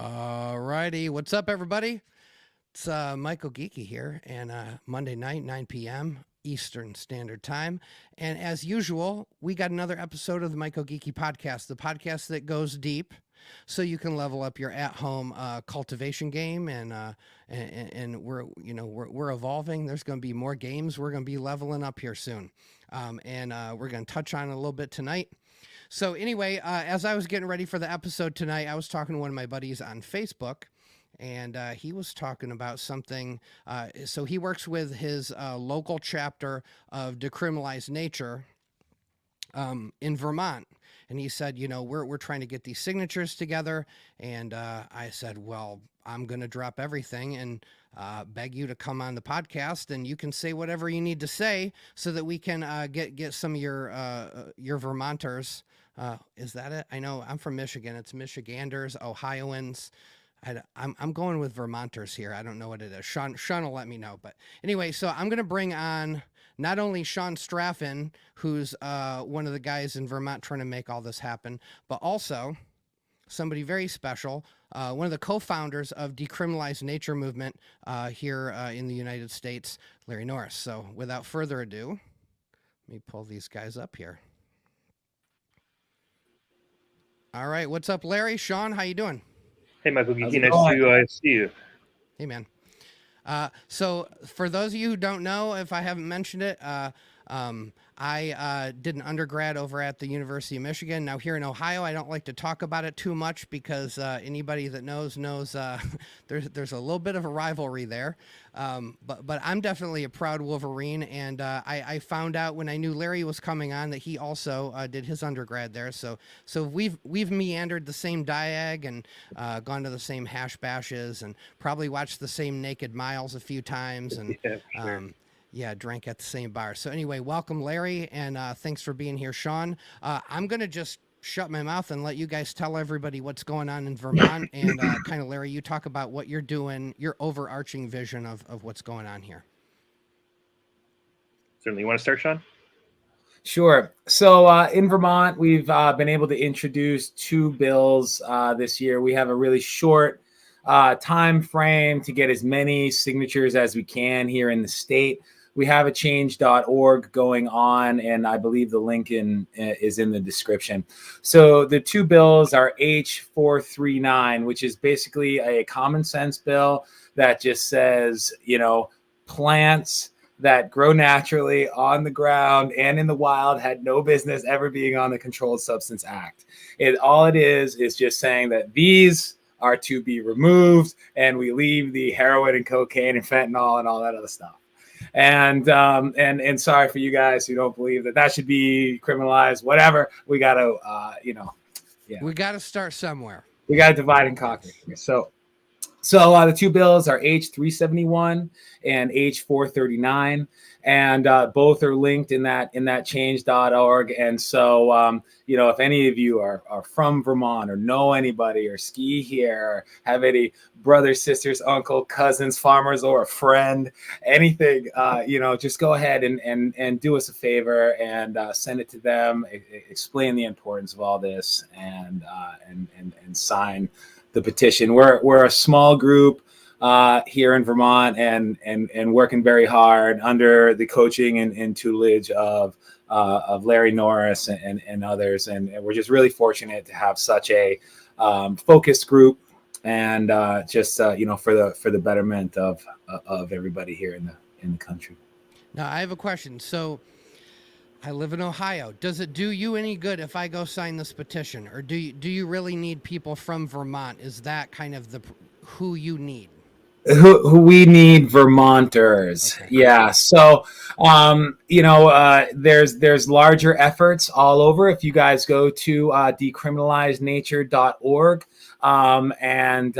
All righty. What's up, everybody? It's MycoGeeky here, and Monday night, 9 p.m. Eastern Standard Time. And as usual, we got another episode of the MycoGeeky Podcast, the podcast that goes deep so you can level up your at-home cultivation game. And we're evolving. There's going to be more games. We're going to be leveling up here soon. We're going to touch on it a little bit tonight. So anyway, as I was getting ready for the episode tonight, I was talking to one of my buddies on Facebook, and he was talking about something. So he works with his local chapter of Decriminalize Nature in Vermont. And he said, we're trying to get these signatures together. And I said, well, I'm going to drop everything and beg you to come on the podcast, and you can say whatever you need to say so that we can get some of your Vermonters. Is that it? I know I'm from Michigan. It's Michiganders, Ohioans. I'm going with Vermonters here. I don't know what it is. Sean will let me know. But anyway, so I'm going to bring on not only Sean Straffen, who's one of the guys in Vermont trying to make all this happen, but also somebody very special, one of the co-founders of Decriminalize Nature movement here in the United States, Larry Norris. So without further ado, let me pull these guys up here. All right, what's up, Larry? Sean, how you doing? Hey, MycoGeeky, nice to see you. Hey, man. So for those of you who don't know, if I haven't mentioned it, I did an undergrad over at the University of Michigan. Now here in Ohio, I don't like to talk about it too much because anybody that knows there's a little bit of a rivalry there. But I'm definitely a proud Wolverine, and I found out when I knew Larry was coming on that he also did his undergrad there. So we've meandered the same diag and gone to the same hash bashes and probably watched the same Naked Miles a few times and. Yeah, sure. Yeah, drank at the same bar. So anyway, welcome, Larry, and thanks for being here, Sean. I'm going to just shut my mouth and let you guys tell everybody what's going on in Vermont. And kind of, Larry, you talk about what you're doing, your overarching vision of what's going on here. Certainly. You want to start, Sean? Sure. So in Vermont, we've been able to introduce 2 bills this year. We have a really short time frame to get as many signatures as we can here in the state. We have a change.org going on, and I believe the link is in the description. So the 2 bills are H439, which is basically a common sense bill that just says, plants that grow naturally on the ground and in the wild had no business ever being on the Controlled Substance Act. All it is just saying that these are to be removed, and we leave the heroin and cocaine and fentanyl and all that other stuff. And sorry for you guys who don't believe that should be criminalized. Whatever, we got to, we got to start somewhere. We got to divide and conquer. So the 2 bills are H371 and H439, and both are linked in that change.org. And so, if any of you are from Vermont or know anybody or ski here or have any brothers, sisters, uncle, cousins, farmers, or a friend, anything, just go ahead and do us a favor and send it to them, explain the importance of all this, and sign the petition. We're a small group here in Vermont and working very hard under the coaching and tutelage of Larry Norris and others. And we're just really fortunate to have such a focused group and for the betterment of everybody here in the country. Now I have a question. So I live in Ohio. Does it do you any good if I go sign this petition, or do you really need people from Vermont? Is that kind of who you need? Who we need Vermonters. Okay. Yeah. So, there's larger efforts all over. If you guys go to decriminalizenature.org and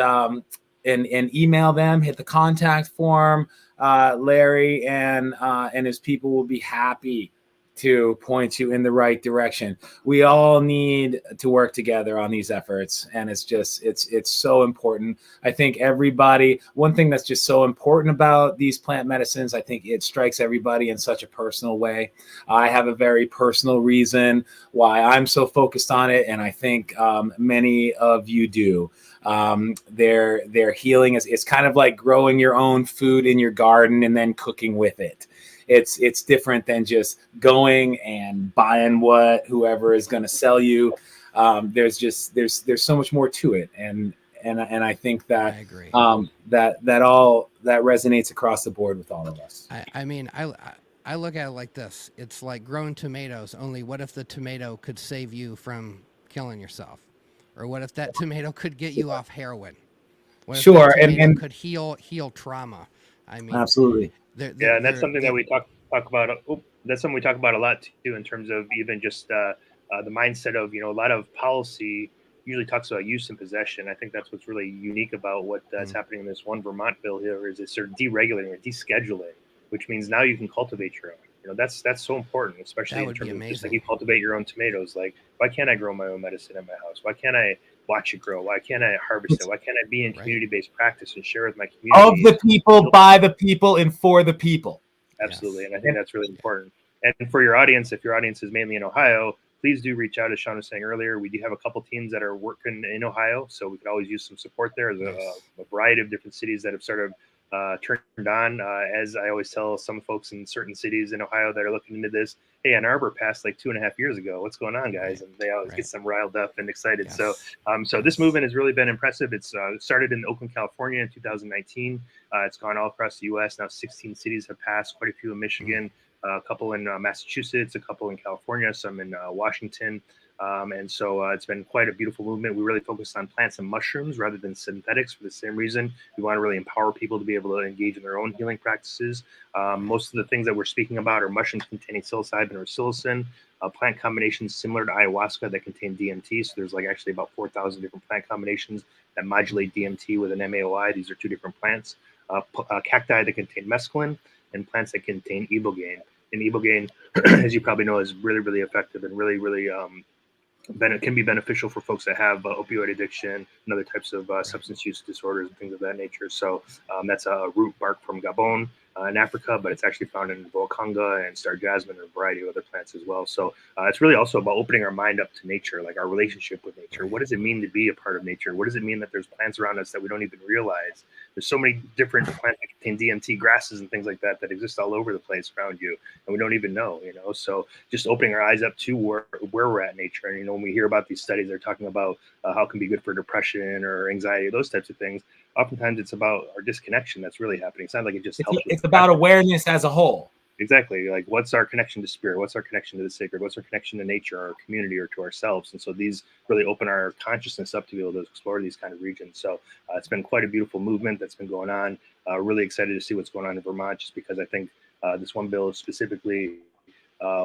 email them, hit the contact form, Larry and his people will be happy to point you in the right direction. We all need to work together on these efforts, and it's so important. I think everybody, one thing that's just so important about these plant medicines, I think it strikes everybody in such a personal way. I have a very personal reason why I'm so focused on it, and I think many of you do. Their healing is kind of like growing your own food in your garden and then cooking with it. It's different than just going and buying what whoever is going to sell you. There's so much more to it, and I think that I agree. that all that resonates across the board with all of us. I mean, I look at it like this. It's like growing tomatoes, only what if the tomato could save you from killing yourself? Or what if that tomato could get you off heroin? What if Sure, that tomato and could heal trauma? I mean, absolutely. Yeah, and that's something that we talk about. That's something we talk about a lot too, in terms of even just the mindset of, a lot of policy usually talks about use and possession. I think that's what's really unique about what is happening in this one Vermont bill here is it's sort of deregulating or descheduling, which means now you can cultivate your own. That's so important, especially in terms of just like you cultivate your own tomatoes. Like, why can't I grow my own medicine in my house? Why can't I watch it grow? Why can't I harvest it? Why can't I be in community-based practice and share with my community? Of the people, by the people, and for the people. Absolutely. And I think that's really important. And for your audience, if your audience is mainly in Ohio, please do reach out. As Sean was saying earlier, we do have a couple teams that are working in Ohio, so we could always use some support there. There's a variety of different cities that have sort of turned on. As I always tell some folks in certain cities in Ohio that are looking into this, hey, Ann Arbor passed like 2.5 years ago. What's going on, guys? And they always get them riled up and excited. So this movement has really been impressive. It's started in Oakland, California in 2019. It's gone all across the U.S. Now 16 cities have passed, quite a few in Michigan, a couple in Massachusetts, a couple in California, some in Washington. And so it's been quite a beautiful movement. We really focus on plants and mushrooms rather than synthetics for the same reason. We want to really empower people to be able to engage in their own healing practices. Most of the things that we're speaking about are mushrooms containing psilocybin or psilocin, plant combinations similar to ayahuasca that contain DMT. So there's like actually about 4,000 different plant combinations that modulate DMT with an MAOI. These are two different plants. Cacti that contain mescaline and plants that contain ibogaine. And ibogaine, as you probably know, is really, really effective and really, really can be beneficial for folks that have opioid addiction and other types of substance use disorders and things of that nature. So that's a root bark from Gabon in Africa, but it's actually found in Volconga and star jasmine and a variety of other plants as well. So it's really also about opening our mind up to nature, like our relationship with nature. What does it mean to be a part of nature? What does it mean that there's plants around us that we don't even realize? There's so many different plants that contain DMT, grasses and things like that that exist all over the place around you, and we don't even know, So just opening our eyes up to where we're at in nature. And, when we hear about these studies, they're talking about how it can be good for depression or anxiety, those types of things. Oftentimes it's about our disconnection that's really happening. It's not like it just helps. It's about awareness as a whole. Exactly. Like, what's our connection to spirit? What's our connection to the sacred? What's our connection to nature, our community, or to ourselves? And so these really open our consciousness up to be able to explore these kind of regions. So it's been quite a beautiful movement that's been going on. Really excited to see what's going on in Vermont, just because I think this one bill specifically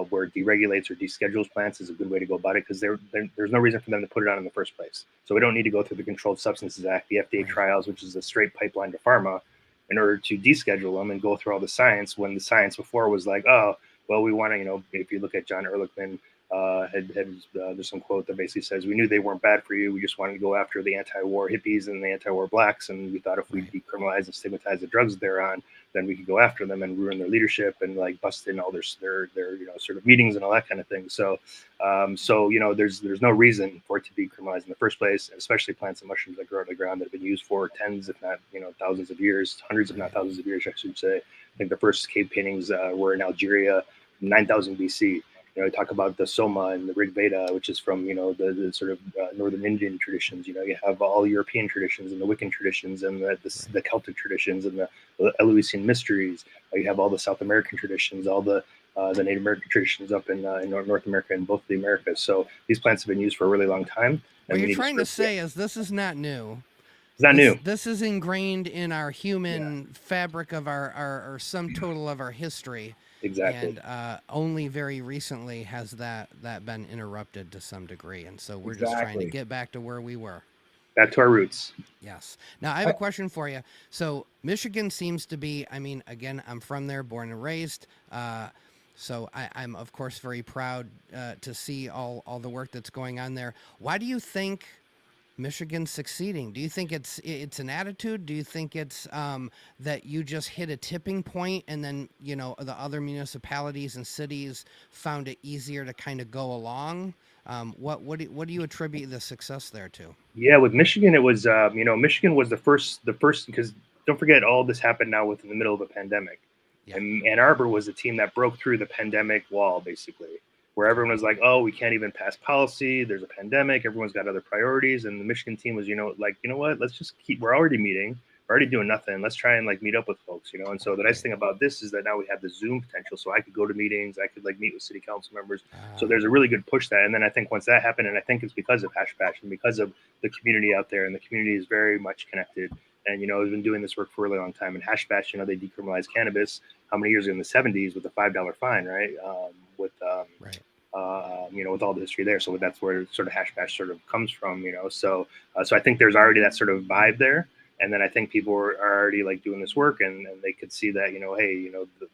where it deregulates or deschedules plants is a good way to go about it, because there's no reason for them to put it on in the first place. So we don't need to go through the Controlled Substances Act, the FDA trials, which is a straight pipeline to pharma, in order to deschedule them and go through all the science, when the science before was like, oh, well, we want to, if you look at John Ehrlichman, there's some quote that basically says, we knew they weren't bad for you. We just wanted to go after the anti-war hippies and the anti-war blacks. And we thought if we decriminalize and stigmatize the drugs they're on, then we could go after them and ruin their leadership and like bust in all their sort of meetings and all that kind of thing. So there's no reason for it to be criminalized in the first place, especially plants and mushrooms that grow out of the ground that have been used for tens, if not thousands of years, hundreds if not thousands of years, I should say. I think the first cave paintings were in Algeria, 9,000 BC. We talk about the Soma and the Rig Veda, which is from the sort of northern Indian traditions. You have all European traditions and the Wiccan traditions and the Celtic traditions and the Eleusinian mysteries. You have all the South American traditions, all the Native American traditions up in North America and both the Americas. So these plants have been used for a really long time. What you're trying to say is this is not new. It's not new. This is ingrained in our human fabric of our sum total of our history. Exactly. And only very recently has that been interrupted to some degree. And so we're just trying to get back to where we were. Back to our roots. Yes. Now, I have a question for you. So Michigan seems to be, again, I'm from there, born and raised. So I'm of course very proud to see all the work that's going on there. Why do you think Michigan's succeeding? Do you think it's an attitude? Do you think it's that you just hit a tipping point and then, you know, the other municipalities and cities found it easier to kind of go along? What do you attribute the success there to? Yeah, with Michigan, it was Michigan was the first because don't forget all this happened now within the middle of a pandemic, and Ann Arbor was the team that broke through the pandemic wall basically, where everyone was like, oh, we can't even pass policy. There's a pandemic. Everyone's got other priorities, and the Michigan team was what? Let's just we're already meeting. We're already doing nothing. Let's try and meet up with folks, And so the nice thing about this is that now we have the Zoom potential. So I could go to meetings. I could meet with city council members. So there's a really good push that. And then I think once that happened, and I think it's because of Hash Bash and because of the community out there, and the community is very much connected. And, we've been doing this work for a really long time. And Hash Bash, they decriminalized cannabis how many years ago in the 70s with a $5 fine, right? With all the history there. So that's where sort of Hash Bash sort of comes from, So I think there's already that sort of vibe there. And then I think people are already doing this work, and they could see that, hey,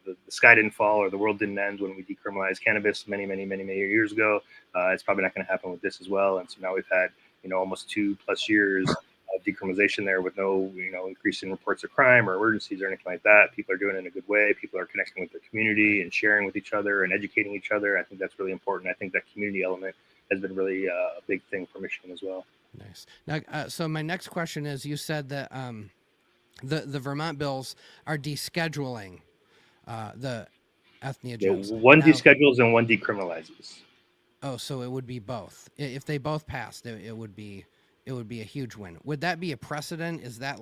the sky didn't fall or the world didn't end when we decriminalized cannabis many years ago. It's probably not going to happen with this as well. And so now we've had, almost 2+ years of decriminalization there with no, increase in reports of crime or emergencies or anything like that. People are doing it in a good way. People are connecting with their community and sharing with each other and educating each other. I think that's really important. I think that community element has been really a big thing for Michigan as well. Nice. Now, so my next question is: you said that the Vermont bills are descheduling the entheogens. Yeah, one deschedules and one decriminalizes. Oh, so it would be both. If they both passed, it would be a huge win. Would that be a precedent? Is that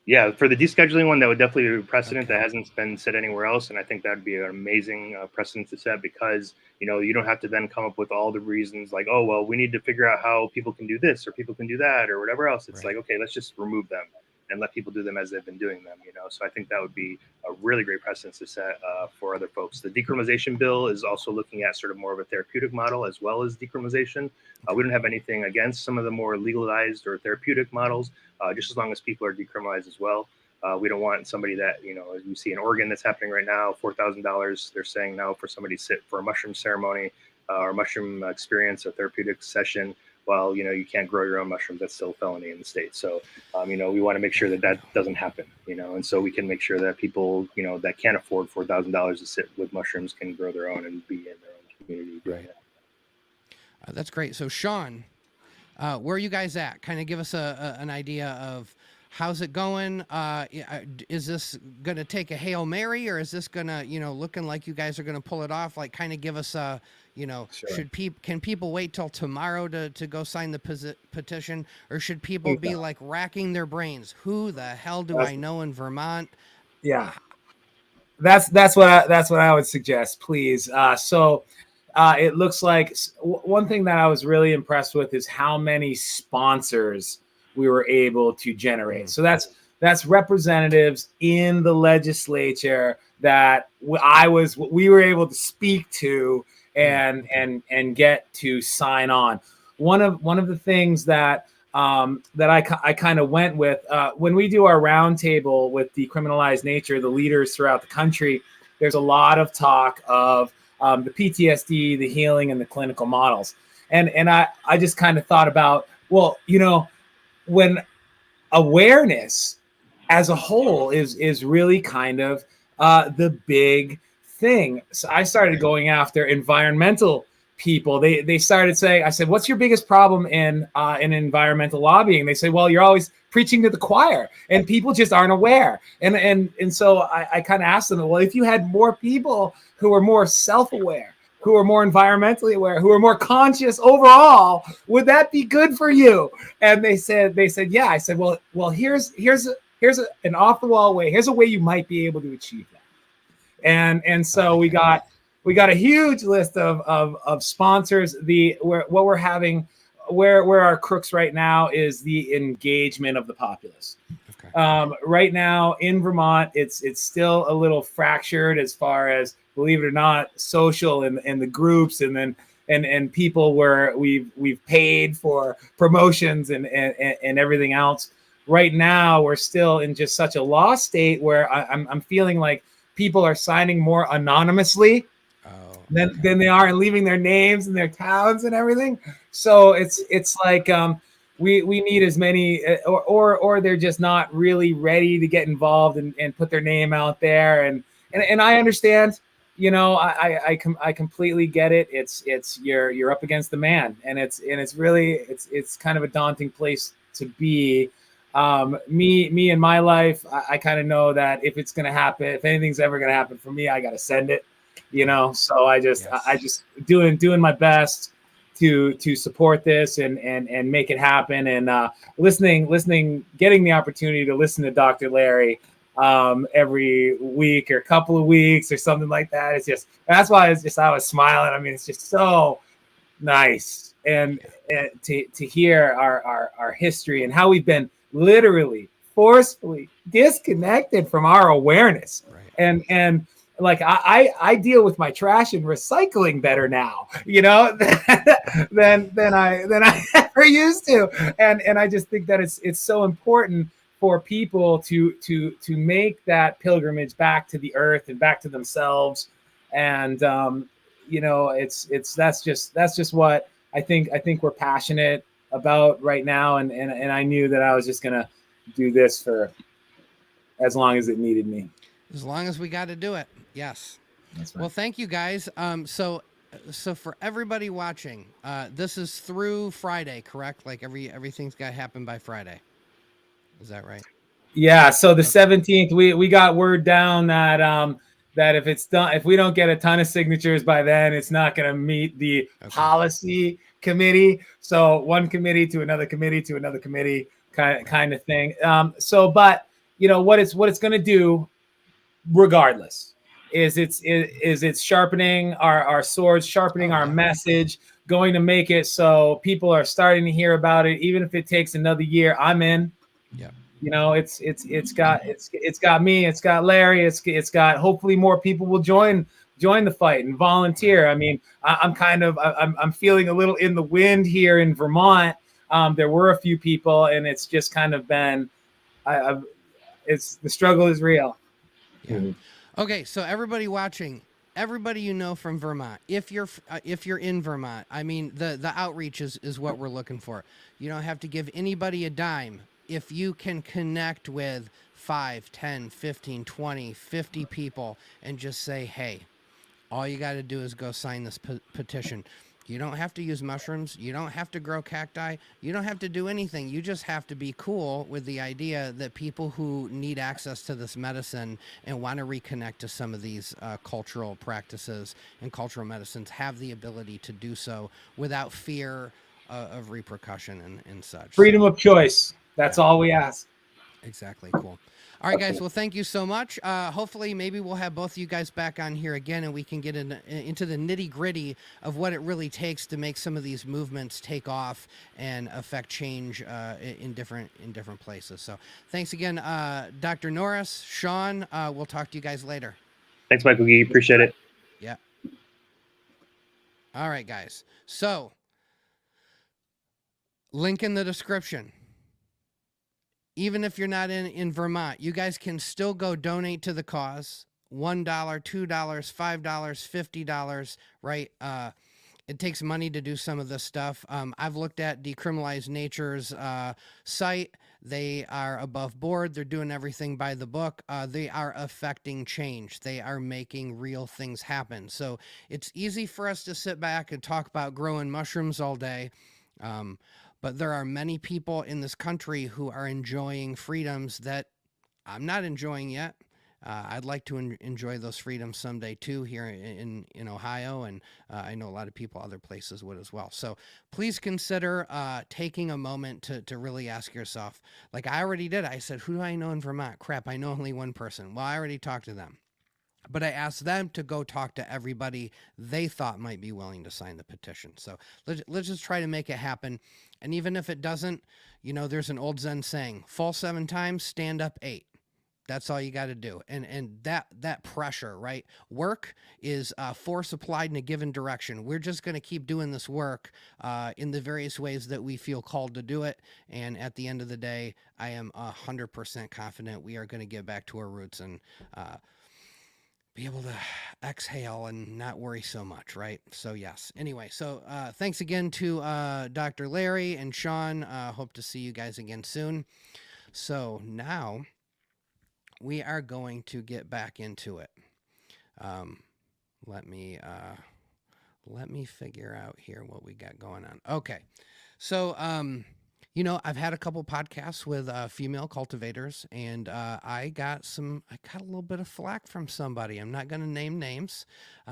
Yeah, for the descheduling one, that would definitely be a precedent that hasn't been set anywhere else. And I think that would be an amazing precedent to set because, you don't have to then come up with all the reasons oh, well, we need to figure out how people can do this or people can do that or whatever else. It's okay, let's just remove them and let people do them as they've been doing them, So I think that would be a really great precedent to set for other folks. The decriminalization bill is also looking at sort of more of a therapeutic model as well as decriminalization. We don't have anything against some of the more legalized or therapeutic models, just as long as people are decriminalized as well. We don't want somebody that, as we see in Oregon that's happening right now, $4,000, they're saying now for somebody to sit for a mushroom ceremony or mushroom experience, a therapeutic session, while, you can't grow your own mushrooms. That's still a felony in the state. So, we want to make sure that doesn't happen, and so we can make sure that people, that can't afford $4,000 to sit with mushrooms can grow their own and be in their own community doing it. That's great. So Sean, where are you guys at? Kind of give us an idea of how's it going? Is this going to take a Hail Mary, or is this going to, looking like you guys are going to pull it off? Kind of give us a, Sure. Can people wait till tomorrow to go sign the petition, or should people be racking their brains? Who the hell do I know in Vermont? Yeah, that's what I would suggest, please. It looks like one thing that I was really impressed with is how many sponsors we were able to generate. So that's representatives in the legislature that we were able to speak to and get to sign on. One of the things that I kind of went with when we do our roundtable with Decriminalize Nature, the leaders throughout the country, there's a lot of talk of the PTSD, the healing, and the clinical models. And I just kind of thought about, well, when awareness as a whole is really kind of the big thing. So I started going after environmental people. They started saying, I said, what's your biggest problem in environmental lobbying? They say, well, you're always preaching to the choir and people just aren't aware. And so I kind of asked them, well, if you had more people who are more self-aware, who are more environmentally aware, who are more conscious overall, would that be good for you? And they said, yeah. I said, well, here's an off the wall way. Here's a way you might be able to achieve that. And so we got a huge list of sponsors. Where our crooks right now is the engagement of the populace. Okay. Right now in Vermont, it's still a little fractured as far as, believe it or not, social and the groups, and then and people where we've paid for promotions and everything else. Right now, we're still in just such a lost state where I'm feeling like people are signing more anonymously than okay. than they are and leaving their names and their towns and everything. So it's like we need as many, or they're just not really ready to get involved and put their name out there. And I understand, you know, I completely get it. It's you're up against the man, and it's really it's kind of a daunting place to be. Me in my life, I kind of know that if it's gonna happen, if anything's ever gonna happen for me, I gotta send it, you know. So I just doing my best to support this and make it happen. And listening, getting the opportunity to listen to Dr. Larry every week or couple of weeks or something like that. It's just, that's why I was smiling. I mean, it's just so nice. And to hear our history and how we've been literally forcefully disconnected from our awareness. Right. And like I deal with my trash and recycling better now, you know, than I ever used to. And I just think that it's so important for people to make that pilgrimage back to the earth and back to themselves. And you know, that's just what I think we're passionate about right now. And I knew that I was just gonna do this for as long as it needed me. As long as we got to do it. Yes. That's right. Well, thank you guys. So for everybody watching, this is through Friday, correct? Like everything's got to happen by Friday. Is that right? Yeah. So the 17th, we got word down that that if it's done, if we don't get a ton of signatures by then, it's not going to meet the policy committee. So one committee to another committee to another committee kind of thing. So, but you know what it's going to do, regardless, is it's sharpening our swords, sharpening our message, going to make it so people are starting to hear about it, even if it takes another year. I'm in. Yeah. You know, it's got me, it's got Larry, it's got, hopefully more people will join the fight and volunteer. I mean, I'm feeling a little in the wind here in Vermont. There were a few people, and it's just kind of been, it's, the struggle is real. Yeah. Okay. So everybody watching, everybody you know from Vermont, if you're in Vermont, I mean, the outreach is what we're looking for. You don't have to give anybody a dime. If you can connect with 5, 10, 15, 20, 50 people and just say, hey, all you got to do is go sign this petition. You don't have to use mushrooms. You don't have to grow cacti. You don't have to do anything. You just have to be cool with the idea that people who need access to this medicine and want to reconnect to some of these cultural practices and cultural medicines have the ability to do so without fear of repercussion and such. Freedom of choice. That's all we ask. Exactly. Cool. All right, guys. Well, thank you so much. Hopefully, maybe we'll have both of you guys back on here again, and we can get into the nitty gritty of what it really takes to make some of these movements take off and affect change in different places. So, thanks again, Dr. Norris, Sean. We'll talk to you guys later. Thanks, MycoGeeky. Appreciate it. Yeah. All right, guys. So, link in the description. Even if you're not in Vermont, you guys can still go donate to the cause. $1, $2, $5, $50, right? It takes money to do some of this stuff. I've looked at Decriminalize Nature's site. They are above board. They're doing everything by the book. They are affecting change. They are making real things happen. So it's easy for us to sit back and talk about growing mushrooms all day. But there are many people in this country who are enjoying freedoms that I'm not enjoying yet. I'd like to enjoy those freedoms someday too here in Ohio, and I know a lot of people other places would as well. So please consider taking a moment to really ask yourself, like I already did. I said, who do I know in Vermont? Crap, I know only one person. Well, I already talked to them. But I asked them to go talk to everybody they thought might be willing to sign the petition. So let's just try to make it happen. And even if it doesn't, there's an old Zen saying, fall 7 times, stand up 8. That's all you got to do. And that pressure, right? Work is force applied in a given direction. We're just going to keep doing this work in the various ways that we feel called to do it. And at the end of the day, I am 100% confident we are going to get back to our roots and be able to exhale and not worry so much, right? So yes. Anyway, so thanks again to Dr. Larry and Sean. Hope to see you guys again soon. So now we are going to get back into it. Let me figure out here what we got going on. Okay, so I've had a couple podcasts with female cultivators, and I got a little bit of flack from somebody. I'm not going to name names,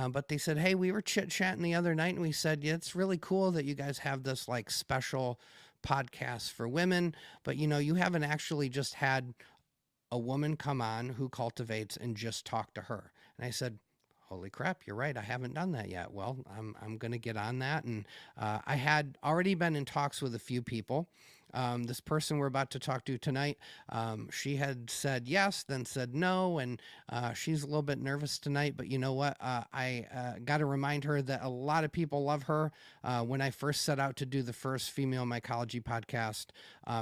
but they said, "Hey, we were chit-chatting the other night, and we said, yeah, it's really cool that you guys have this like special podcast for women, but you haven't actually just had a woman come on who cultivates and just talk to her." And I said, holy crap, you're right. I haven't done that yet. Well, I'm going to get on that. And I had already been in talks with a few people. This person we're about to talk to tonight, she had said yes, then said no, and she's a little bit nervous tonight. But you know what? I got to remind her that a lot of people love her. When I first set out to do the first female mycology podcast,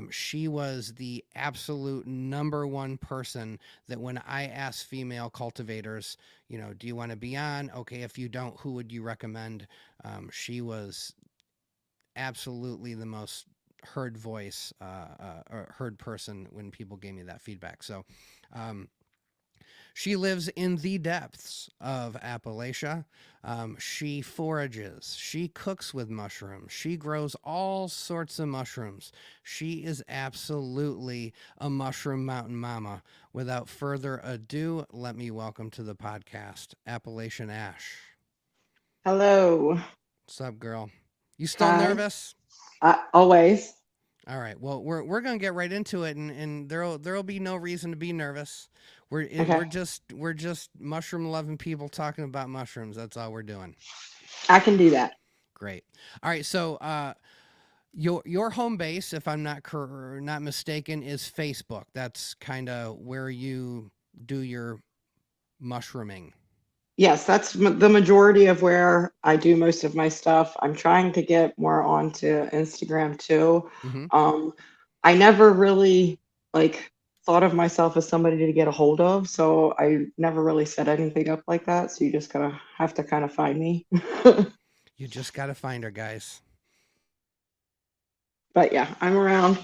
she was the absolute number one person that when I asked female cultivators, do you want to be on? Okay, if you don't, who would you recommend? She was absolutely the most heard voice, or heard person when people gave me that feedback. So she lives in the depths of Appalachia. She forages. She cooks with mushrooms. She grows all sorts of mushrooms. She is absolutely a mushroom mountain mama. Without further ado, let me welcome to the podcast, Appalachian Ash. Hello. What's up, girl? You still nervous? Always. All right. Well, we're gonna get right into it, and there'll be no reason to be nervous. We're just mushroom loving people talking about mushrooms. That's all we're doing. I can do that. Great. All right. So your home base, if I'm not mistaken, is Facebook. That's kind of where you do your mushrooming. Yes, that's the majority of where I do most of my stuff. I'm trying to get more onto Instagram too. Mm-hmm. I never really thought of myself as somebody to get a hold of, so I never really set anything up like that. So you just have to kind of find me. You just gotta find her, guys. But yeah, I'm around.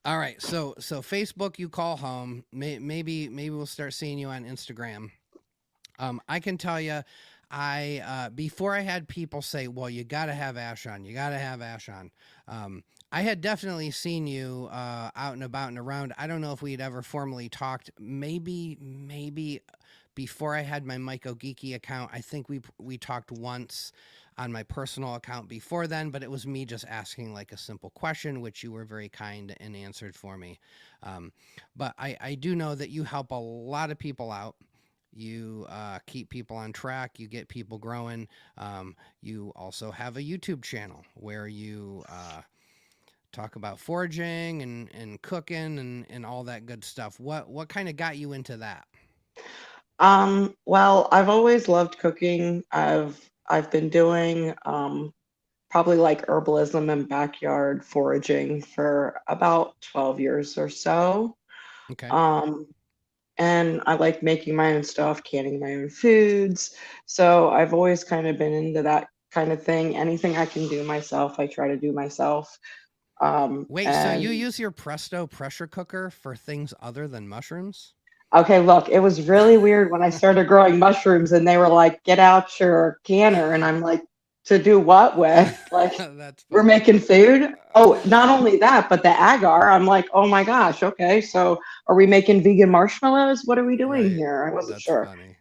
All right, so Facebook you call home. Maybe we'll start seeing you on Instagram. I can tell you, before I had people say, well, you got to have Ash on. You got to have Ash on. I had definitely seen you out and about and around. I don't know if we'd ever formally talked. Maybe before I had my MycoGeeky account, I think we talked once on my personal account before then, but it was me just asking like a simple question, which you were very kind and answered for me. But I do know that you help a lot of people out. You keep people on track. You get people growing. You also have a YouTube channel where you talk about foraging and cooking and all that good stuff. What kind of got you into that? Well, I've always loved cooking. I've been doing probably like herbalism and backyard foraging for about 12 years or so. Okay. And I like making my own stuff, canning my own foods. So I've always kind of been into that kind of thing. Anything I can do myself, I try to do myself. Wait, so you use your Presto pressure cooker for things other than mushrooms? Okay, look, it was really weird when I started growing mushrooms and they were like, get out your canner. And I'm like, to do what with? Like, we're making food? Oh, not only that, but the agar. I'm like, oh my gosh, okay, so are we making vegan marshmallows? What are we doing here? I wasn't sure. Funny.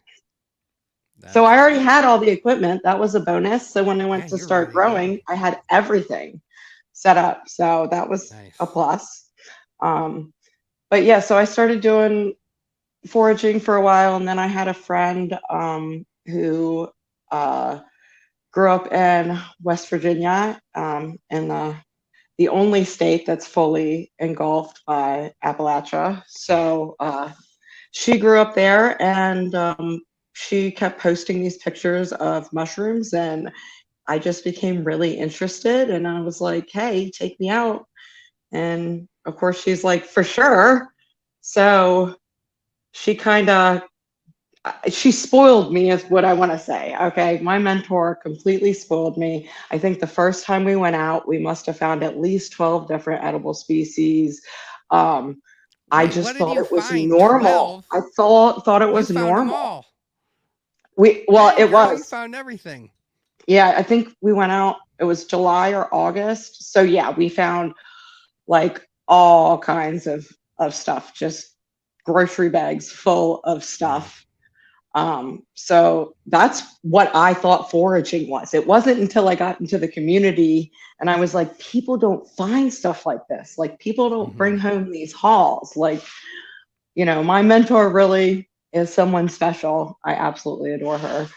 So I already had all the equipment. That was a bonus. So when I went to start growing, I had everything set up. So that was a plus. But yeah, so I started doing foraging for a while, and then I had a friend who grew up in West Virginia, in the only state that's fully engulfed by Appalachia. So she grew up there, and she kept posting these pictures of mushrooms, and I just became really interested, and I was like, hey, take me out. And of course she's like, for sure. So she kind of she spoiled me is what I want to say. Okay. My mentor completely spoiled me. I think the first time we went out, we must have found at least 12 different edible species. I just thought it was normal. 12? I thought it was you found normal. Them all. It was. You found everything. Yeah, I think we went out, it was July or August. So yeah, we found like all kinds of stuff, just grocery bags full of stuff. So that's what I thought foraging was. It wasn't until I got into the community and I was like, people don't find stuff like this. Like people don't bring home these hauls. Like, my mentor really is someone special. I absolutely adore her.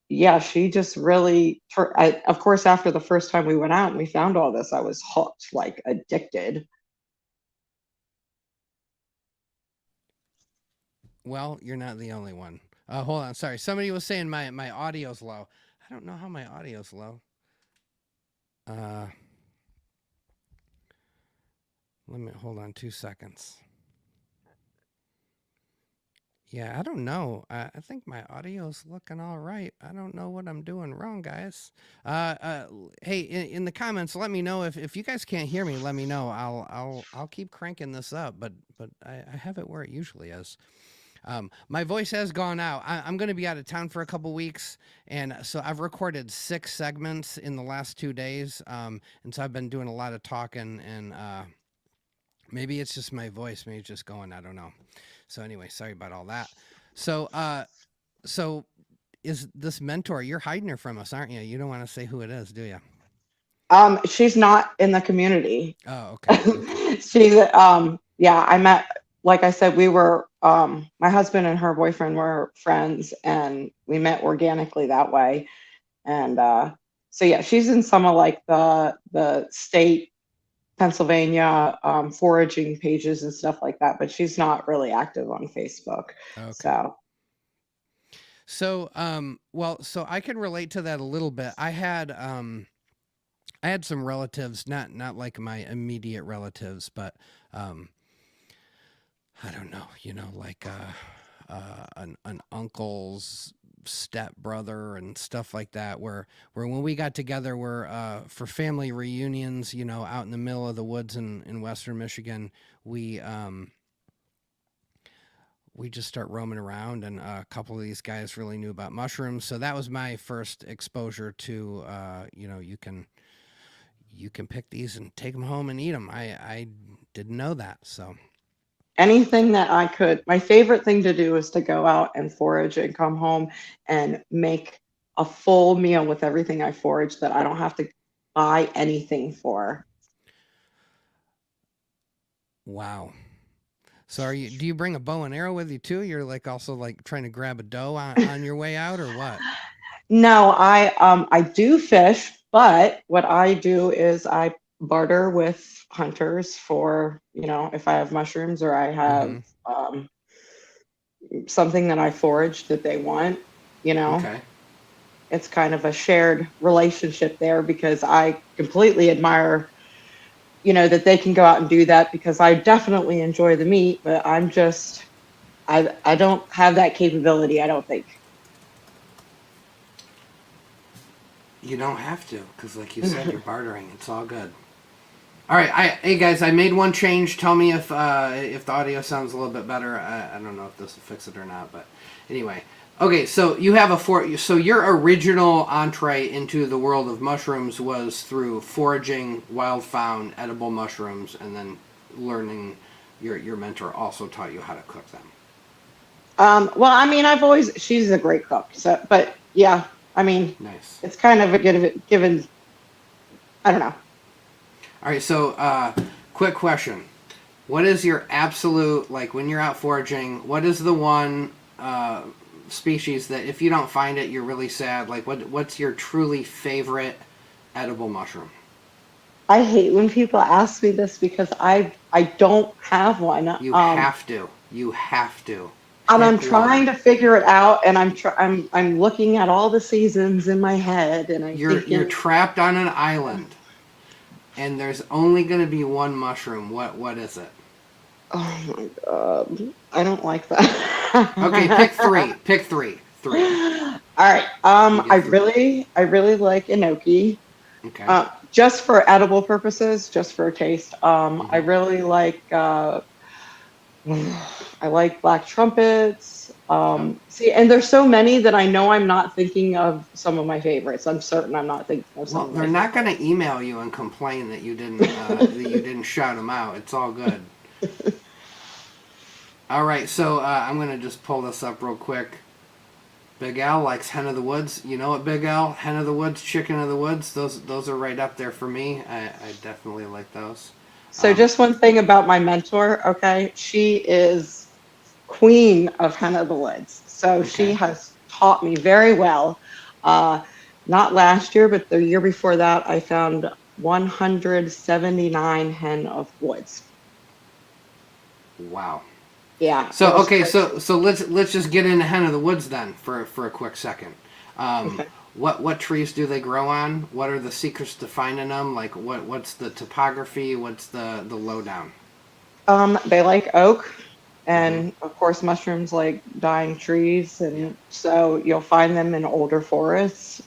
Yeah, she just really, of course, after the first time we went out and we found all this, I was hooked, like addicted. Well, you're not the only one. Hold on. Sorry. Somebody was saying my audio's low. I don't know how my audio's low. Let me hold on 2 seconds. Yeah, I don't know. I think my audio's looking all right. I don't know what I'm doing wrong, guys. Hey, in the comments, let me know if you guys can't hear me. Let me know. I'll keep cranking this up, but I have it where it usually is. My voice has gone out. I'm going to be out of town for a couple weeks, and so I've recorded 6 segments in the last 2 days, and so I've been doing a lot of talking, and maybe it's just my voice. Maybe it's just going. I don't know. So anyway, sorry about all that. So is this mentor? You're hiding her from us, aren't you? You don't want to say who it is, do you? She's not in the community. Oh, okay. She's yeah. I met. Like I said, we were, my husband and her boyfriend were friends and we met organically that way. And so, yeah, she's in some of like the state Pennsylvania foraging pages and stuff like that, but she's not really active on Facebook. Okay. So, well, so I can relate to that a little bit. I had some relatives, not like my immediate relatives, but, I don't know, like an uncle's stepbrother and stuff like that, where when we got together, we're for family reunions, out in the middle of the woods in Western Michigan, we just start roaming around, and a couple of these guys really knew about mushrooms, so that was my first exposure to you can pick these and take them home and eat them. I didn't know that, so. Anything that I could, my favorite thing to do is to go out and forage and come home and make a full meal with everything I forage that I don't have to buy anything Wow. So do you bring a bow and arrow with you too? You're like also like trying to grab a doe on your way out, or what? No, I do fish, but what I do is I barter with hunters for, if I have mushrooms or I have something that I forage that they want, Okay. It's kind of a shared relationship there, because I completely admire, that they can go out and do that, because I definitely enjoy the meat, but I don't have that capability, I don't think. You don't have to, because like you said, you're bartering. It's all good. All right, hey guys, I made one change. Tell me if the audio sounds a little bit better. I don't know if this will fix it or not, but anyway. Okay, so you have so your original entree into the world of mushrooms was through foraging wild found edible mushrooms, and then learning. Your mentor also taught you how to cook them. Well, I mean, she's a great cook. So, but yeah, I mean, nice. It's kind of a given. I don't know. All right, so quick question. What is your absolute, like when you're out foraging, what is the one species that if you don't find it, you're really sad? Like what's your truly favorite edible mushroom? I hate when people ask me this, because I don't have one. You have to. You have to. And I'm trying to figure it out, and I'm looking at all the seasons in my head, and you're trapped on an island. And there's only going to be one mushroom. What is it? Oh my god, I don't like that. Okay, pick three. Pick three. Three. All right. I really like enoki. Okay. Just for edible purposes, just for a taste. I really like. I like black trumpets. See, and there's so many that I know I'm not thinking of some of my favorites. I'm certain I'm not thinking of some. Well, they're not going to email you and complain that you didn't shout them out. It's all good. All right, so I'm going to just pull this up real quick. Big Al likes Hen of the Woods. You know what, Big Al? Hen of the Woods, Chicken of the Woods. Those are right up there for me. I definitely like those. So just one thing about my mentor, okay? She is queen of Hen of the Woods. So she has taught me very well. Not last year, but the year before that, I found 179 Hen of Woods. Wow. Yeah. So okay, so let's just get into Hen of the Woods then for a quick second. What trees do they grow on? What are the secrets to finding them? Like what's the topography? What's the lowdown? They like oak, and of course mushrooms like dying trees, and so you'll find them in older forests.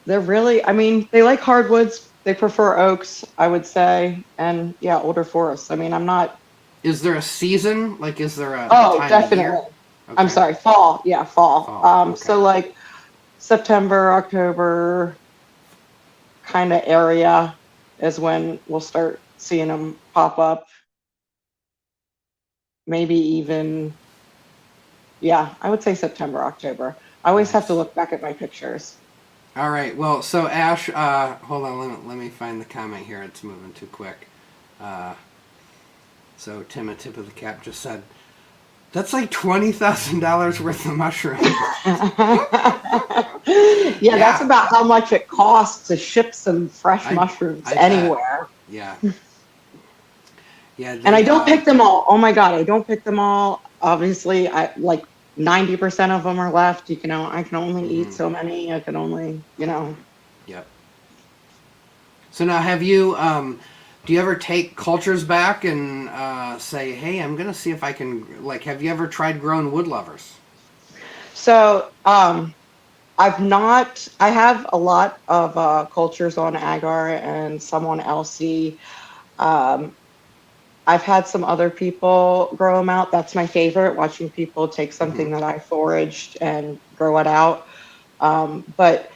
They're really, I mean, they like hardwoods. They prefer oaks, I would say, and yeah, older forests. I mean, I'm not. Is there a season? Like, is there a Oh, time definitely. of year? Okay. I'm sorry, fall. Yeah, fall. Okay. So like September, October kind of area is when we'll start seeing them pop up. Maybe even, yeah, I would say September, October. I always have to look back at my pictures. All right. Well, so Ash, hold on. Let me find the comment here. It's moving too quick. So Tim at Tip of the Cap just said, that's like $20,000 worth of mushrooms. yeah, that's about how much it costs to ship some fresh mushrooms anywhere. Yeah. Yeah. And I don't pick them all. Oh my God, I don't pick them all. Obviously, I like 90% of them are left. I can only eat so many. I can only, Yep. So now have you, do you ever take cultures back and say, hey, I'm going to see if I can, like, have you ever tried growing wood lovers? So I have a lot of cultures on agar and some on LC. I've had some other people grow them out. That's my favorite, watching people take something that I foraged and grow it out. But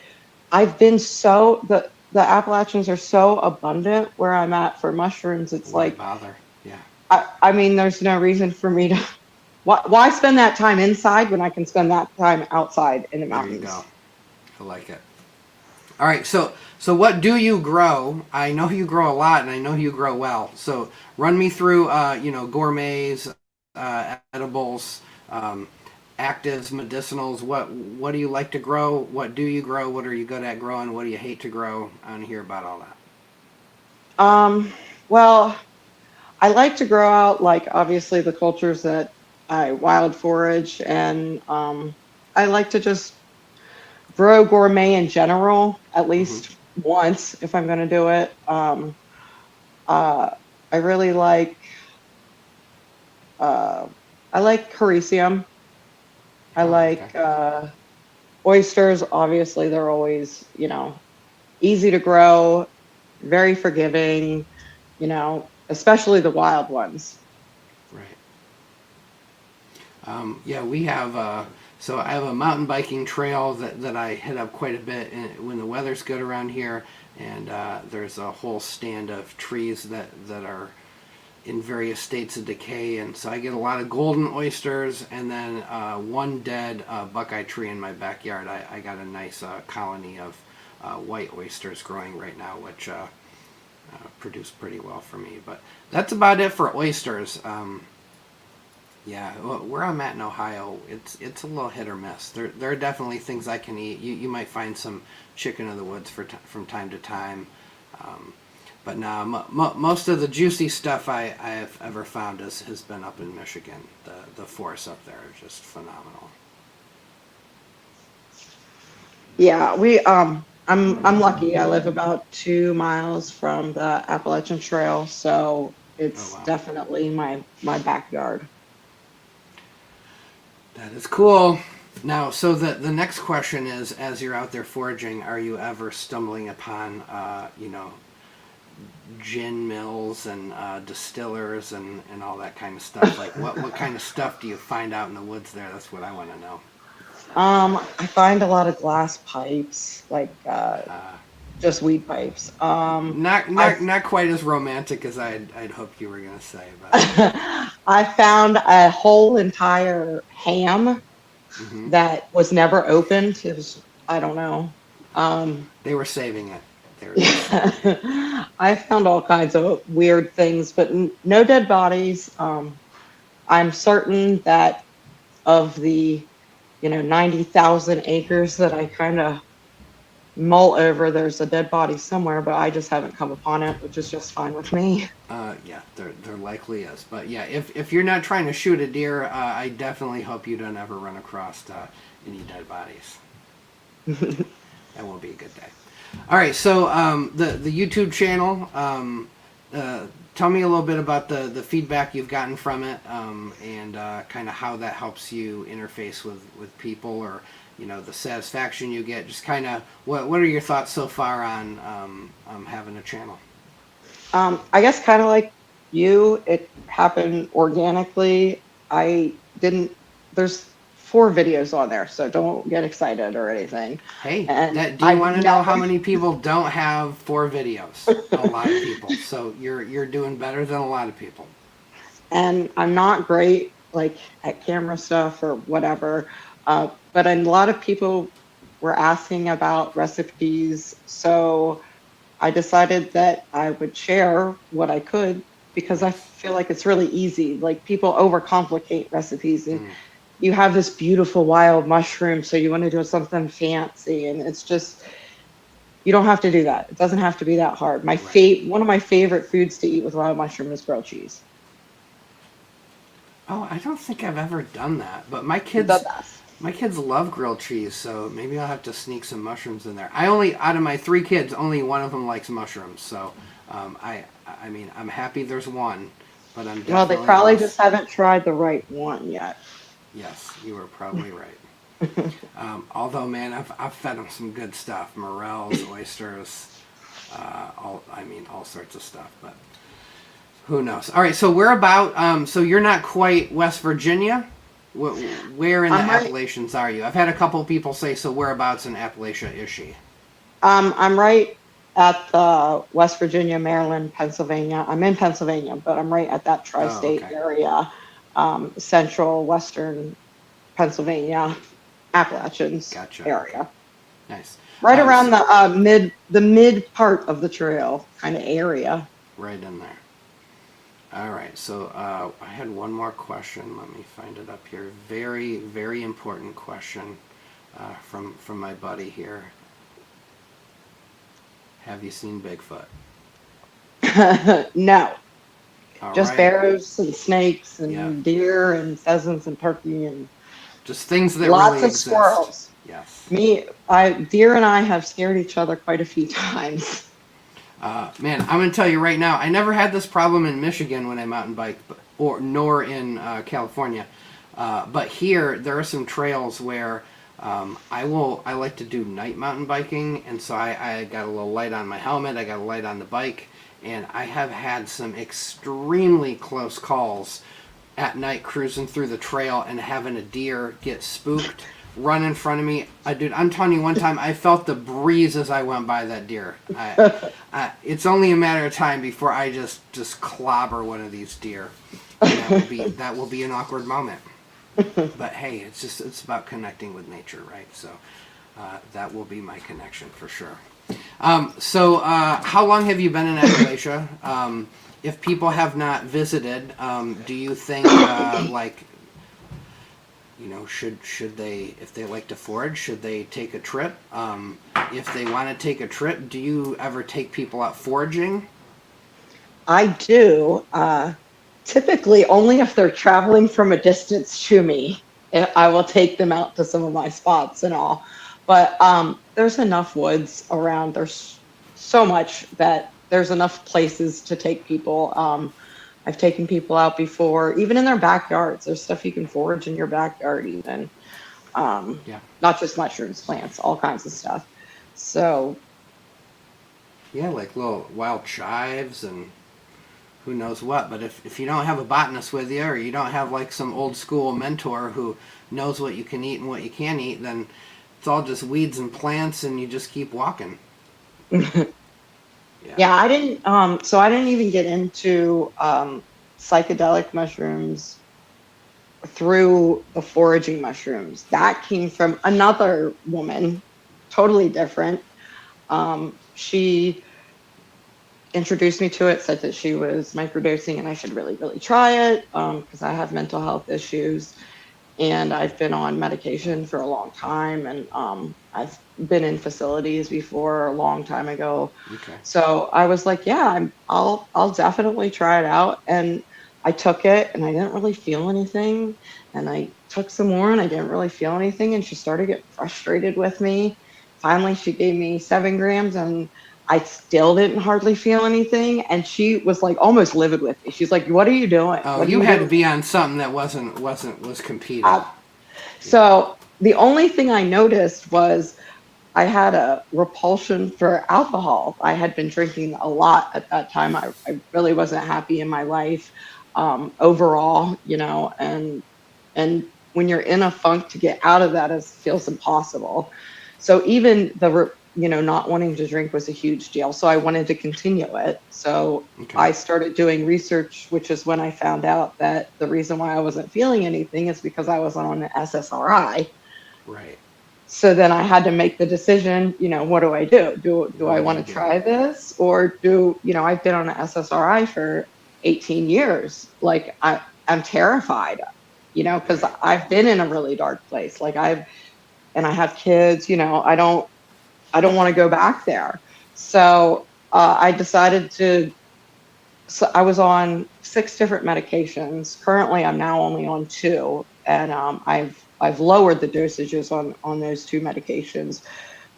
I've been the Appalachians are so abundant where I'm at for mushrooms. It's like, bother. Yeah. I mean, there's no reason for me to, why spend that time inside when I can spend that time outside in the mountains? There you go. I like it. All right. So what do you grow? I know you grow a lot and I know you grow well. So run me through, gourmets, edibles, actives, medicinals. What do you like to grow? What do you grow? What are you good at growing? What do you hate to grow? I want to hear about all that. Well, I like to grow out, like, obviously the cultures that I wild forage, and I like to just grow gourmet in general, at least once if I'm going to do it. I really like, I like Hericium. I like oysters. Obviously, they're always, easy to grow, very forgiving, especially the wild ones. Right. Yeah, we have, so I have a mountain biking trail that I hit up quite a bit when the weather's good around here, and there's a whole stand of trees that are in various states of decay, and so I get a lot of golden oysters, and then one dead buckeye tree in my backyard. I got a nice colony of white oysters growing right now, which produce pretty well for me. But that's about it for oysters. Yeah, where I'm at in Ohio, it's a little hit or miss. There are definitely things I can eat. You might find some chicken of the woods from time to time. But now most of the juicy stuff I've ever found has been up in Michigan. The forests up there are just phenomenal. Yeah, I'm lucky. I live about 2 miles from the Appalachian Trail, so it's definitely my backyard. That is cool. Now, so the next question is, as you're out there foraging, are you ever stumbling upon, gin mills and distillers and all that kind of stuff? Like, what kind of stuff do you find out in the woods there? That's what I want to know. I find a lot of glass pipes, like just weed pipes. Not quite as romantic as I'd hoped you were gonna say, but I found a whole entire ham that was never opened. It was, I don't know. They were saving it. I found all kinds of weird things, but no dead bodies. I'm certain that of the 90,000 acres that I kind of mull over, there's a dead body somewhere, but I just haven't come upon it, which is just fine with me. Yeah, there likely is. But yeah, if you're not trying to shoot a deer, I definitely hope you don't ever run across any dead bodies. That won't be a good day. All right, so the YouTube channel, tell me a little bit about the feedback you've gotten from it, and kind of how that helps you interface with people, or the satisfaction you get. Just kind of what are your thoughts so far on having a channel? I guess kind of like you, it happened organically. There's 4 videos on there, so don't get excited or anything. Hey, do you want to know how many people don't have 4 videos? A lot of people. So you're doing better than a lot of people. And I'm not great like at camera stuff or whatever, but a lot of people were asking about recipes, so I decided that I would share what I could, because I feel like it's really easy. Like, people overcomplicate recipes, and you have this beautiful wild mushroom, so you want to do something fancy, and it's just, you don't have to do that. It doesn't have to be that hard. One of my favorite foods to eat with wild mushroom is grilled cheese. Oh, I don't think I've ever done that, but my kids love grilled cheese, so maybe I'll have to sneak some mushrooms in there. Out of my 3 kids, only one of them likes mushrooms, so I mean, I'm happy there's one, but I'm definitely... Well, they probably just haven't tried the right one yet. Yes, you were probably right. Although, man, I've fed them some good stuff: morels, oysters, all sorts of stuff. But who knows? All right, so we're about. So you're not quite West Virginia. Where in the Appalachians are you? I've had a couple of people say, so whereabouts in Appalachia is she? I'm right at the West Virginia, Maryland, Pennsylvania. I'm in Pennsylvania, but I'm right at that tri-state area. Central, Western Pennsylvania, Appalachians area. Nice. Right around the mid part of the trail kind of area. Right in there. All right. So I had one more question. Let me find it up here. Very, very important question from my buddy here. Have you seen Bigfoot? No. Just bears and snakes and deer and pheasants and turkey and just things that lots really of exist. Squirrels. Yes. Deer and I have scared each other quite a few times. Man, I'm gonna tell you right now, I never had this problem in Michigan when I mountain biked, nor in California. But here, there are some trails where I like to do night mountain biking, and so I got a little light on my helmet, I got a light on the bike. And I have had some extremely close calls at night cruising through the trail and having a deer get spooked, run in front of me. Dude, I'm telling you, one time I felt the breeze as I went by that deer. It's only a matter of time before I just clobber one of these deer. And that will be an awkward moment. But hey, it's about connecting with nature, right? So that will be my connection for sure. So how long have you been in Appalachia? If people have not visited, do you think should they, if they like to forage, should they take a trip? If they want to take a trip, do you ever take people out foraging? I do. Typically only if they're traveling from a distance to me. I will take them out to some of my spots and all. But there's enough woods around. There's so much that there's enough places to take people. I've taken people out before, even in their backyards. There's stuff you can forage in your backyard, even. Not just mushrooms, plants, all kinds of stuff. So. Yeah, like little wild chives and who knows what. But if you don't have a botanist with you, or you don't have like some old school mentor who knows what you can eat and what you can't eat, then it's all just weeds and plants, and you just keep walking. Yeah, I didn't. So I didn't even get into psychedelic mushrooms through the foraging mushrooms. That came from another woman, totally different. She introduced me to it, said that she was microdosing and I should really, really try it because I have mental health issues. And I've been on medication for a long time, and I've been in facilities before a long time ago. Okay. So I was like, yeah, I'll definitely try it out. And I took it, and I didn't really feel anything. And I took some more, and I didn't really feel anything. And she started getting frustrated with me. Finally, she gave me 7 grams, and I still didn't hardly feel anything. And she was like almost livid with me. She's like, "What are you doing?" Oh, what you had to be on something that was competing. So the only thing I noticed was I had a repulsion for alcohol. I had been drinking a lot at that time. I really wasn't happy in my life overall, and when you're in a funk, to get out of that feels impossible. So even not wanting to drink was a huge deal. So I wanted to continue it. So I started doing research, which is when I found out that the reason why I wasn't feeling anything is because I was on an SSRI. Right. So then I had to make the decision, what do I do? Do I want to try this, or I've been on an SSRI for 18 years. Like I'm terrified, because I've been in a really dark place. And I have kids, I don't want to go back there. So I decided so I was on 6 different medications. Currently, I'm now only on 2, and I've lowered the dosages on those 2 medications.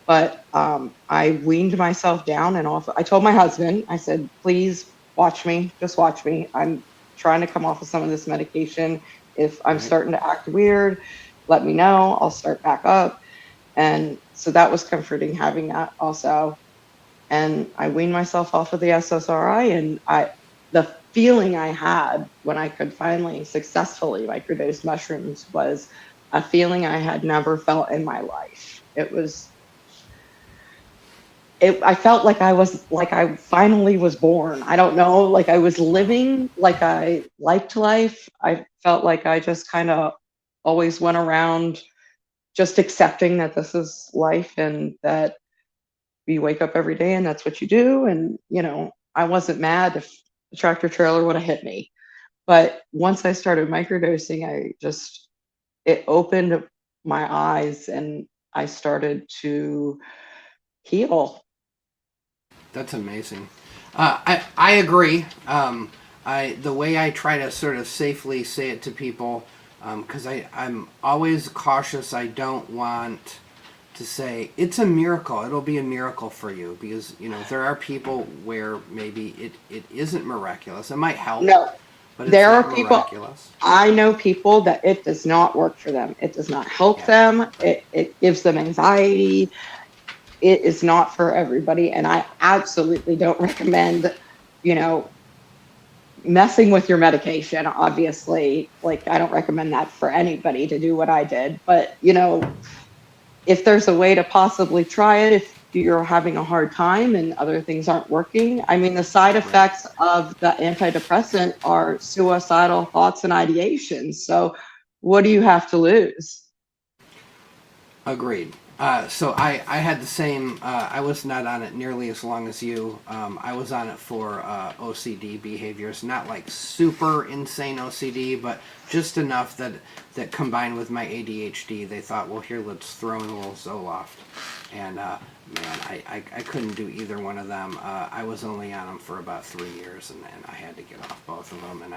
But I weaned myself down and off. I told my husband, I said, please watch me, just watch me. I'm trying to come off of some of this medication. If I'm starting to act weird, let me know. I'll start back up. And so that was comforting, having that also. And I weaned myself off of the SSRI, and the feeling I had when I could finally successfully microdose mushrooms was a feeling I had never felt in my life. I felt like I finally was born. I don't know, like I was living, like I liked life. I felt like I just kind of always went around just accepting that this is life, and that you wake up every day and that's what you do. And, I wasn't mad if the tractor trailer would have hit me. But once I started microdosing, it opened my eyes, and I started to heal. That's amazing. I agree. The way I try to sort of safely say it to people, because I'm always cautious. I don't want to say it's a miracle. It'll be a miracle for you, because there are people where maybe it isn't miraculous. It might help. No, but there are people. Miraculous. I know people that it does not work for them. It does not help them. It gives them anxiety. It is not for everybody, and I absolutely don't recommend, messing with your medication. Obviously, like I don't recommend that for anybody to do what I did. But if there's a way to possibly try it, if you're having a hard time and other things aren't working. I mean, the side effects of the antidepressant are suicidal thoughts and ideations. So what do you have to lose? Agreed. So I had the same, I was not on it nearly as long as you. I was on it for OCD behaviors, not like super insane OCD, but just enough that combined with my ADHD, they thought, well, here, let's throw in a little Zoloft. And man, I couldn't do either one of them. I was only on them for about 3 years, and I had to get off both of them. And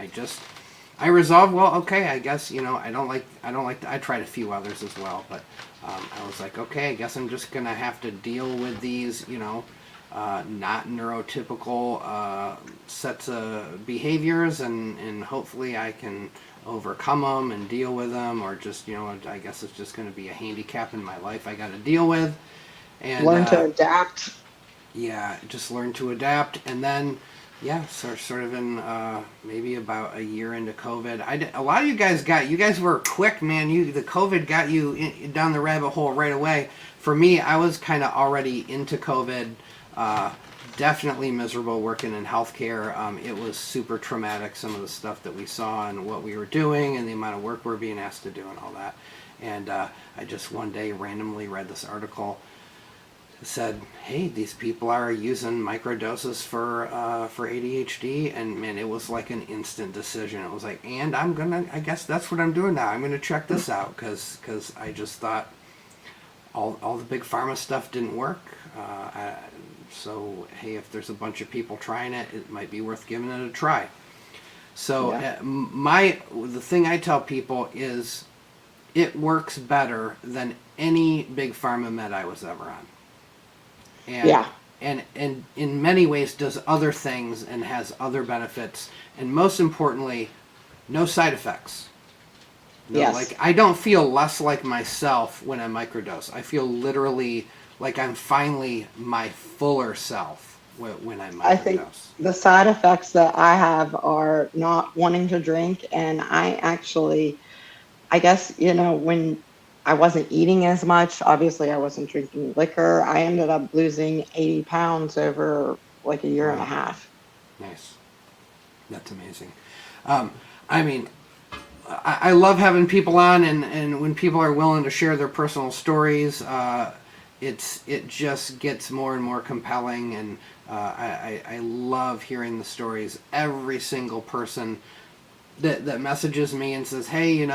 I resolved, well, okay, I guess, I tried a few others as well, but I was like, okay, I guess I'm just going to have to deal with these, not neurotypical sets of behaviors, and hopefully I can overcome them and deal with them, or just, I guess it's just going to be a handicap in my life I got to deal with. And learn to adapt. Yeah, just learn to adapt. And then, yeah, sort of in maybe about a year into COVID, a lot of you guys were quick, man. The COVID got you down the rabbit hole right away. For me, I was kind of already into COVID. Definitely miserable working in healthcare. It was super traumatic, some of the stuff that we saw and what we were doing and the amount of work we're being asked to do and all that. And I just one day randomly read this article that said, hey, these people are using microdoses for ADHD. And man, it was like an instant decision. It was like, and I guess that's what I'm doing now. I'm going to check this out because I just thought all the big pharma stuff didn't work. So, hey, if there's a bunch of people trying it, it might be worth giving it a try. So the thing I tell people is it works better than any big pharma med I was ever on. And in many ways does other things and has other benefits. And most importantly, no side effects. Like I don't feel less like myself when I microdose. I feel literally like I'm finally my fuller self when I microdose. I think the side effects that I have are not wanting to drink, and I guess, when I wasn't eating as much, obviously I wasn't drinking liquor, I ended up losing 80 pounds over like a year and a half. Nice. That's amazing. I mean, I love having people on, and when people are willing to share their personal stories, it just gets more and more compelling, and I love hearing the stories. Every single person that messages me and says, hey,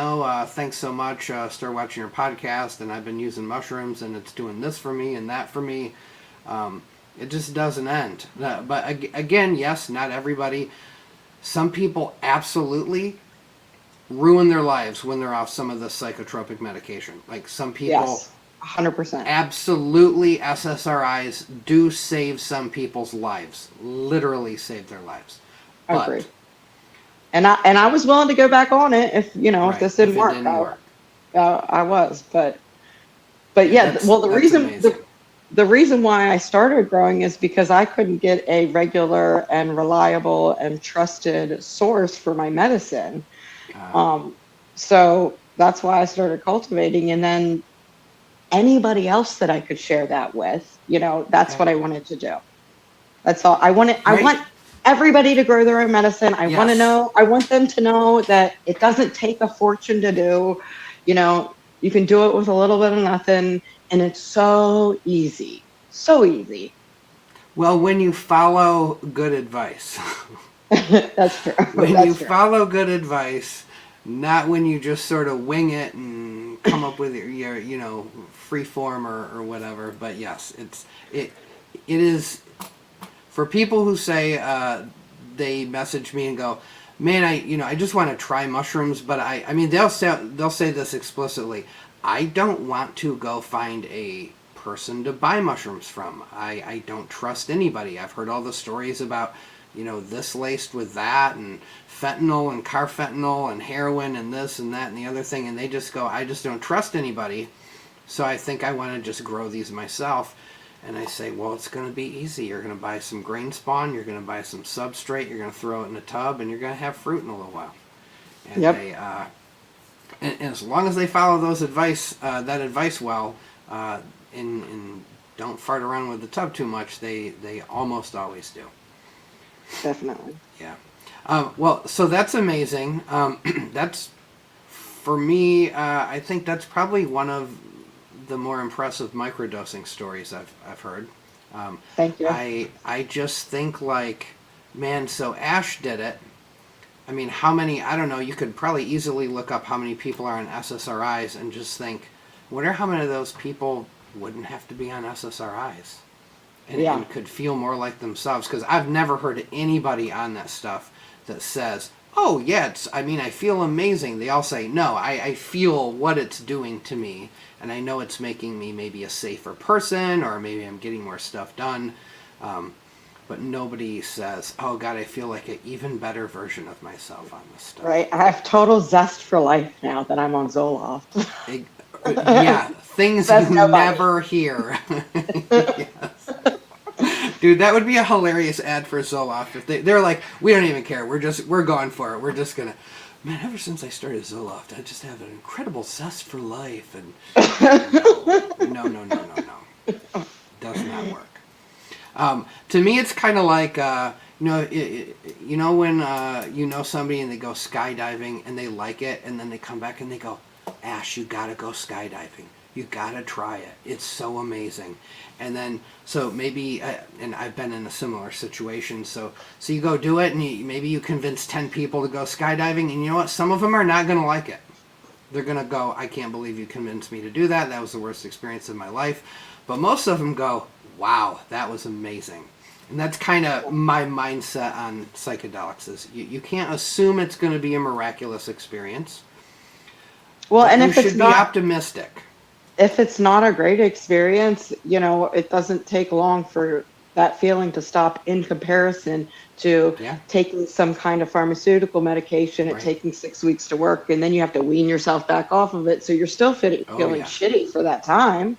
thanks so much, start watching your podcast, and I've been using mushrooms, and it's doing this for me and that for me. It just doesn't end. But again, yes, not everybody. Some people absolutely ruin their lives when they're off some of the psychotropic medication. Like some people... Yes. 100%. Absolutely, SSRIs do save some people's lives. Literally save their lives. Agreed. And I was willing to go back on it if if this didn't work. I was, but yeah. Well, the reason why I started growing is because I couldn't get a regular and reliable and trusted source for my medicine. So that's why I started cultivating, and then anybody else that I could share that with, that's what I wanted to do. That's all I wanted. I want everybody to grow their own medicine. I want them to know that it doesn't take a fortune to do. You can do it with a little bit of nothing, and it's so easy. So easy. Well, when you follow good advice. That's true. When you follow good advice, not when you just sort of wing it and come up with your free form or whatever. But yes, it is for people who say they message me and go, man, I just want to try mushrooms, but I mean they'll say this explicitly. I don't want to go find a person to buy mushrooms from. I don't trust anybody. I've heard all the stories about this laced with that, and fentanyl and carfentanil and heroin and this and that and the other thing, and they just go, I just don't trust anybody, so I think I want to just grow these myself. And I say, well, it's going to be easy. You're going to buy some grain spawn, you're going to buy some substrate, you're going to throw it in a tub, and you're going to have fruit in a little while. And and as long as they follow that advice well, and don't fart around with the tub too much, they almost always do. Definitely. Yeah. Well, so that's amazing. That's, for me, I think that's probably one of the more impressive microdosing stories I've heard. Thank you. I just think like, man, so Ash did it. I mean, how many, I don't know, you could probably easily look up how many people are on SSRIs and just think, wonder how many of those people wouldn't have to be on SSRIs. And could feel more like themselves, because I've never heard anybody on that stuff that says, oh yeah, I feel amazing. They all say, no, I feel what it's doing to me, and I know it's making me maybe a safer person, or maybe I'm getting more stuff done. But nobody says, oh God, I feel like an even better version of myself on this stuff. Right. I have total zest for life now that I'm on Zoloft. Yeah, things you never hear. Yes. Dude, that would be a hilarious ad for Zoloft. If they're like, we don't even care. We're going for it. We're just gonna. Man, ever since I started Zoloft, I just have an incredible zest for life. And no. Does not work. To me, it's kind of like when you know somebody and they go skydiving and they like it, and then they come back and they go, Ash, you gotta go skydiving. You gotta try it. It's so amazing. And then so maybe, and I've been in a similar situation. So you go do it, and maybe you convince 10 people to go skydiving, and you know what? Some of them are not gonna like it. They're gonna go, I can't believe you convinced me to do that. That was the worst experience of my life. But most of them go, wow, that was amazing. And that's kind of my mindset on psychedelics is you can't assume it's going to be a miraculous experience. Well, and if you should be optimistic. If it's not a great experience, it doesn't take long for that feeling to stop in comparison to taking some kind of pharmaceutical medication and taking 6 weeks to work, and then you have to wean yourself back off of it. So you're still feeling shitty for that time.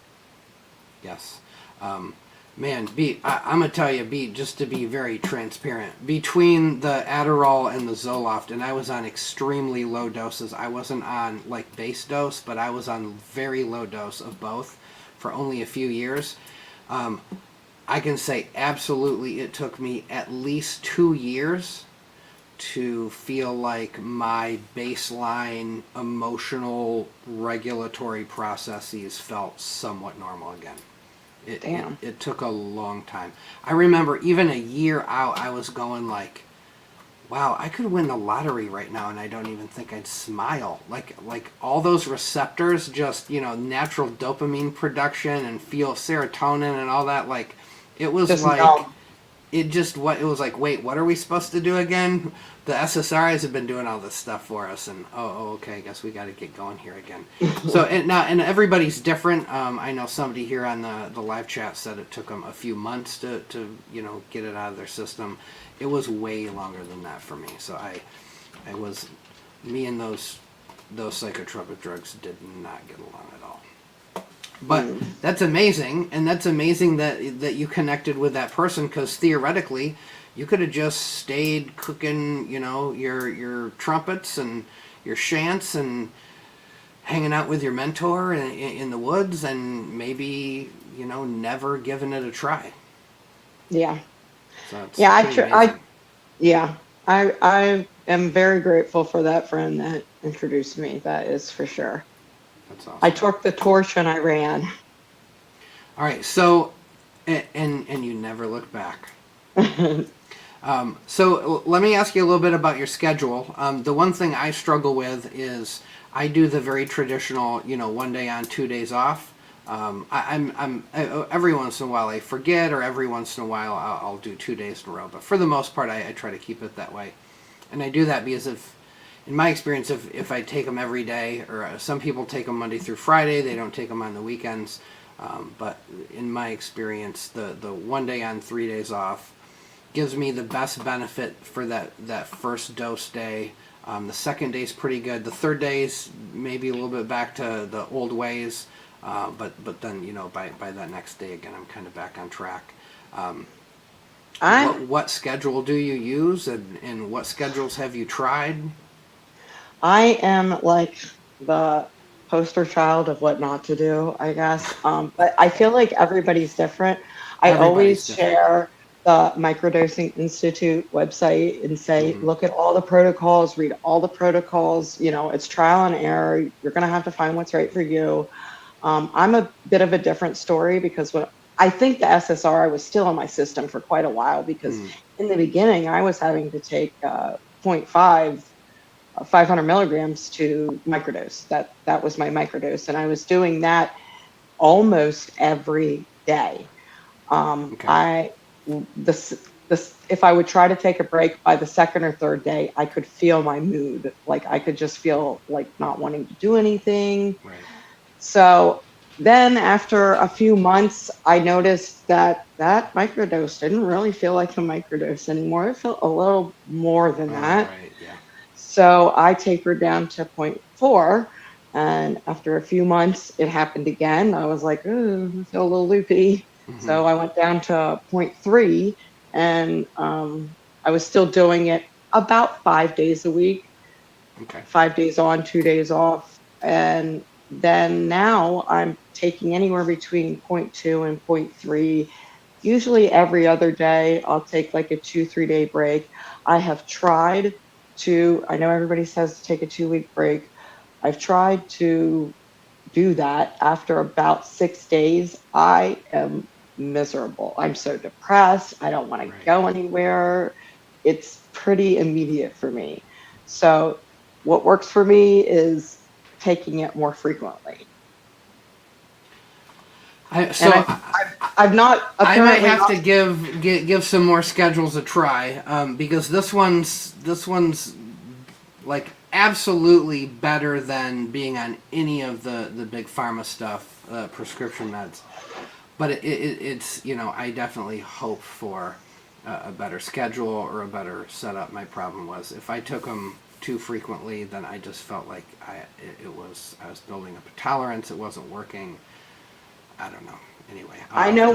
Yes. Man, I'm going to tell you, just to be very transparent, between the Adderall and the Zoloft, and I was on extremely low doses. I wasn't on like base dose, but I was on very low dose of both for only a few years. I can say absolutely it took me at least 2 years to feel like my baseline emotional regulatory processes felt somewhat normal again. It took a long time. I remember even a year out, I was going like, wow, I could win the lottery right now and I don't even think I'd smile. Like all those receptors, just, natural dopamine production and feel serotonin and all that. Like it was just like, it was like, wait, what are we supposed to do again? The SSRIs have been doing all this stuff for us, and okay, I guess we got to get going here again. So and everybody's different. I know somebody here on the live chat said it took them a few months to get it out of their system. It was way longer than that for me. So me and those psychotropic drugs did not get along at all. But that's amazing, and that's amazing that you connected with that person, because theoretically, you could have just stayed cooking, your trumpets and your shants and hanging out with your mentor in the woods, and maybe never given it a try. Yeah. So I am very grateful for that friend that introduced me. That is for sure. That's awesome. I took the torch and I ran. All right. So, and you never look back. So let me ask you a little bit about your schedule. The one thing I struggle with is I do the very traditional, 1 day on, 2 days off. Every once in a while I forget, or every once in a while I'll do 2 days in a row. But for the most part, I try to keep it that way. And I do that because in my experience, if I take them every day, or some people take them Monday through Friday, they don't take them on the weekends. But in my experience, the 1 day on, 3 days off gives me the best benefit for that first dose day. The second day is pretty good. The third day is maybe a little bit back to the old ways, but then by that next day again, I'm kind of back on track. What schedule do you use, and what schedules have you tried? I am like the poster child of what not to do, I guess. But I feel like everybody's different. I always share the Microdosing Institute website and say, look at all the protocols, read all the protocols. It's trial and error. You're going to have to find what's right for you. I'm a bit of a different story, because I think the SSRI was still in my system for quite a while, because in the beginning I was having to take 0.5, 500 milligrams to microdose. That was my microdose, and I was doing that almost every day. if I would try to take a break by the second or third day, I could feel my mood. Like I could just feel like not wanting to do anything. Right. So then after a few months, I noticed that microdose didn't really feel like a microdose anymore. It felt a little more than that. Right, yeah. So I tapered down to 0.4. And after a few months, it happened again. I was like, ooh, I feel a little loopy. Mm-hmm. So I went down to 0.3, and I was still doing it about 5 days a week. Okay. 5 days on, 2 days off. And then now I'm taking anywhere between 0.2 and 0.3. Usually every other day, I'll take like a 2-3 day break. I have tried I know everybody says to take a 2-week break. I've tried to do that. After about 6 days, I am miserable. I'm so depressed. I don't want to go anywhere. It's pretty immediate for me. So what works for me is taking it more frequently. I've not. I might have to give some more schedules a try, because this one's like absolutely better than being on any of the big pharma stuff, prescription meds. But it's I definitely hope for a better schedule or a better setup. My problem was if I took them too frequently, then I just felt like I was building up a tolerance. It wasn't working. I don't know. Anyway, I know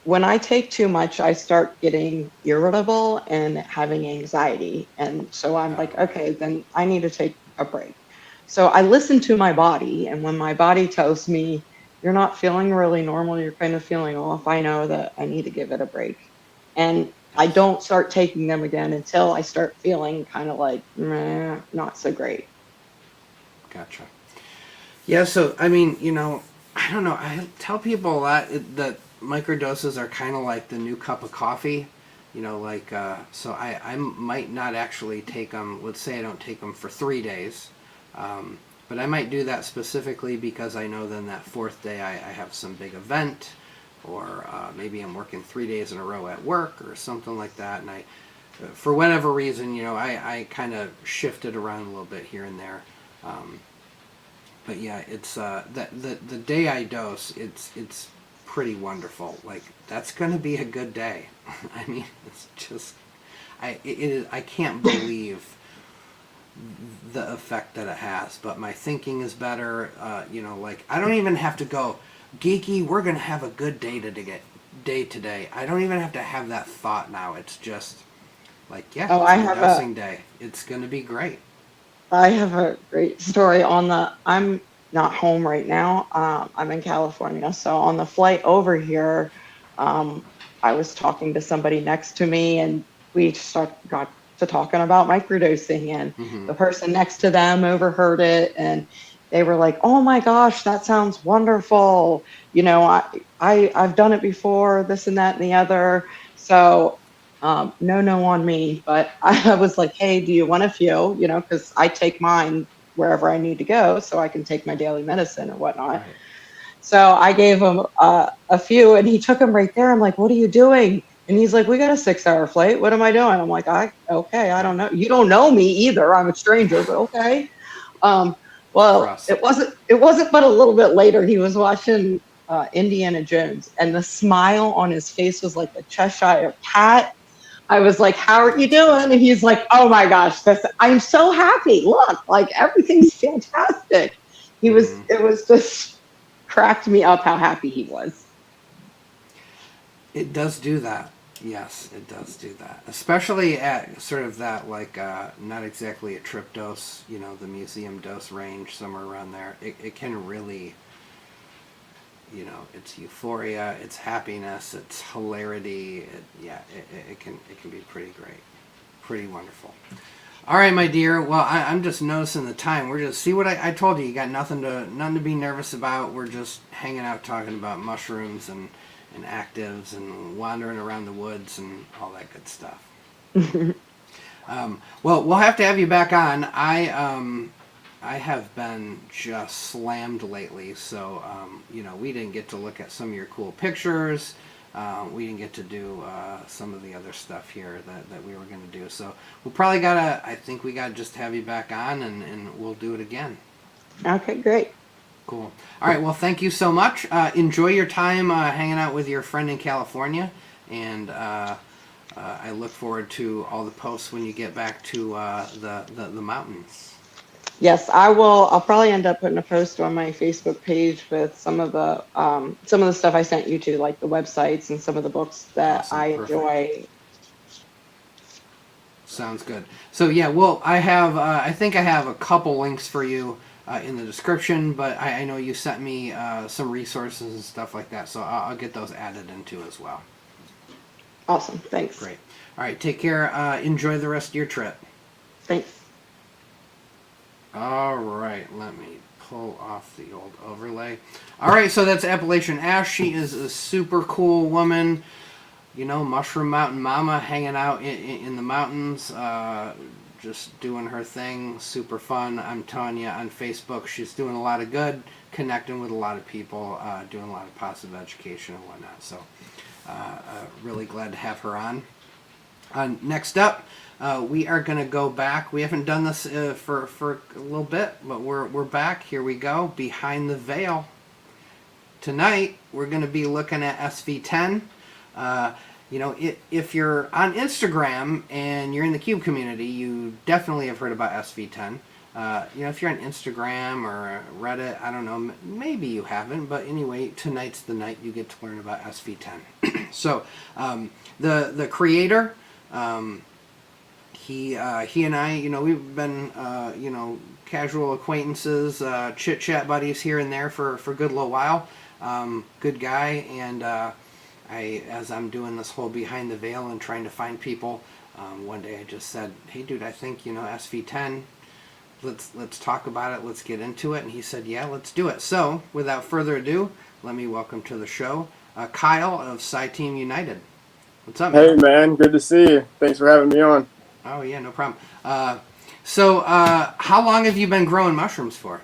when I take too much, I start getting irritable and having anxiety. And so I'm like, okay, then I need to take a break. So I listen to my body. And when my body tells me you're not feeling really normal, you're kind of feeling off, I know that I need to give it a break. And I don't start taking them again until I start feeling kind of like, not so great. Gotcha. Yeah. So, I mean, I don't know. I tell people a lot that microdoses are kind of like the new cup of coffee, so I might not actually take them. Let's say I don't take them for 3 days, but I might do that specifically because I know then that fourth day I have some big event, or maybe I'm working 3 days in a row at work or something like that, and I, for whatever reason, I kind of shifted around a little bit here and there. But yeah, it's the day I dose, it's pretty wonderful. Like that's gonna be a good day. I mean, it's just I can't believe the effect that it has. But my thinking is better. Like I don't even have to go, geeky. We're gonna have a good day today. I don't even have to have that thought now. It's just like it's a dosing day. It's gonna be great. I have a great story I'm not home right now. I'm in California. So on the flight over here, I was talking to somebody next to me and we got to talking about microdosing, and the person next to them overheard it and they were like, oh my gosh, that sounds wonderful. I've done it before, this and that and the other. So no on me, but I was like, hey, do you want a few? Because I take mine wherever I need to go so I can take my daily medicine or whatnot. Right. So I gave him a few and he took them right there. I'm like, what are you doing? And he's like, we got a 6-hour flight. What am I doing? I'm like, okay, I don't know. You don't know me either. I'm a stranger, but okay. Well, it wasn't but a little bit later. He was watching Indiana Jones and the smile on his face was like a Cheshire cat. I was like, how are you doing? And he's like, oh my gosh, I'm so happy. Look, like everything's fantastic. It was just cracked me up how happy he was. It does do that. Yes, it does do that. Especially at sort of that, like, not exactly a trip dose, the museum dose range, somewhere around there. It can really, it's euphoria, it's happiness, it's hilarity. It can be pretty great. Pretty wonderful. All right, my dear. Well, I'm just noticing the time. We're just, see what I told you. You got nothing to be nervous about. We're just hanging out talking about mushrooms and actives and wandering around the woods and all that good stuff. Well, we'll have to have you back on. I have been just slammed lately, so we didn't get to look at some of your cool pictures. we didn't get to do some of the other stuff here that we were going to do. So we probably I think we got to just have you back on and we'll do it again. Okay, great. Cool. All right. Well, thank you so much. Enjoy your time hanging out with your friend in California. And I look forward to all the posts when you get back to the mountains. Yes, I will. I'll probably end up putting a post on my Facebook page with some of the stuff I sent you to, like the websites and some of the books that Awesome. I Perfect. enjoy. Sounds good. So yeah, well, I think I have a couple links for you in the description, but I know you sent me some resources and stuff like that, so I'll get those added into as well. Awesome. Thanks. Great. All right. Take care. Enjoy the rest of your trip. Thanks. All right. Let me pull off the old overlay. All right. So that's Appalachian Ash. She is a super cool woman. You know, Mushroom Mountain Mama, hanging out in the mountains, just doing her thing. Super fun. I'm telling you, on Facebook, she's doing a lot of good, connecting with a lot of people, doing a lot of positive education and whatnot. So really glad to have her on. Next up, we are going to go back. We haven't done this for a little bit, but we're back. Here we go. Behind the Veil. Tonight, we're going to be looking at SV10. You know, if you're on Instagram and you're in the Cube community, you definitely have heard about SV10. You know, if you're on Instagram or Reddit, I don't know, maybe you haven't, but anyway, tonight's the night you get to learn about SV10. So, the creator, he and I, you know, we've been, you know, casual acquaintances, chit-chat buddies here and there for a good little while. Good guy, and as I'm doing this whole behind the veil and trying to find people, one day I just said, hey dude, I think, you know, SV10, let's talk about it, let's get into it. And he said, yeah, let's do it. So without further ado, let me welcome to the show Kyle of PsyTeam United. What's up, man? Hey man, good to see you. Thanks for having me on. Oh yeah, no problem. So how long have you been growing mushrooms for?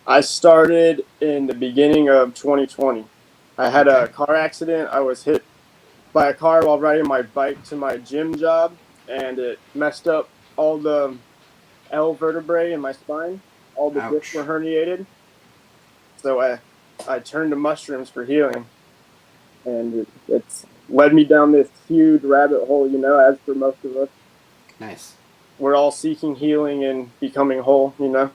I started in the beginning of 2020. I had a car accident. I was hit by a car while riding my bike to my gym job, and it messed up all the L vertebrae in my spine. All the discs were herniated. So I turned to mushrooms for healing, and it's led me down this huge rabbit hole, you know, as for most of us. Nice. We're all seeking healing and becoming whole, you know.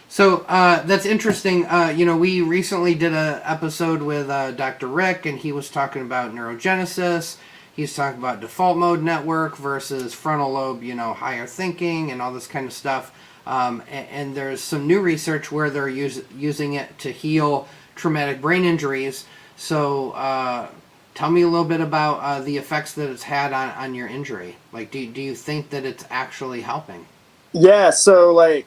So that's interesting. You know, we recently did an episode with Dr. Rick, and he was talking about neurogenesis. He's talking about default mode network versus frontal lobe, you know, higher thinking and all this kind of stuff. And there's some new research where they're using it to heal traumatic brain injuries. So tell me a little bit about the effects that it's had on your injury. Like, do you think that it's actually helping? Yeah, so, like,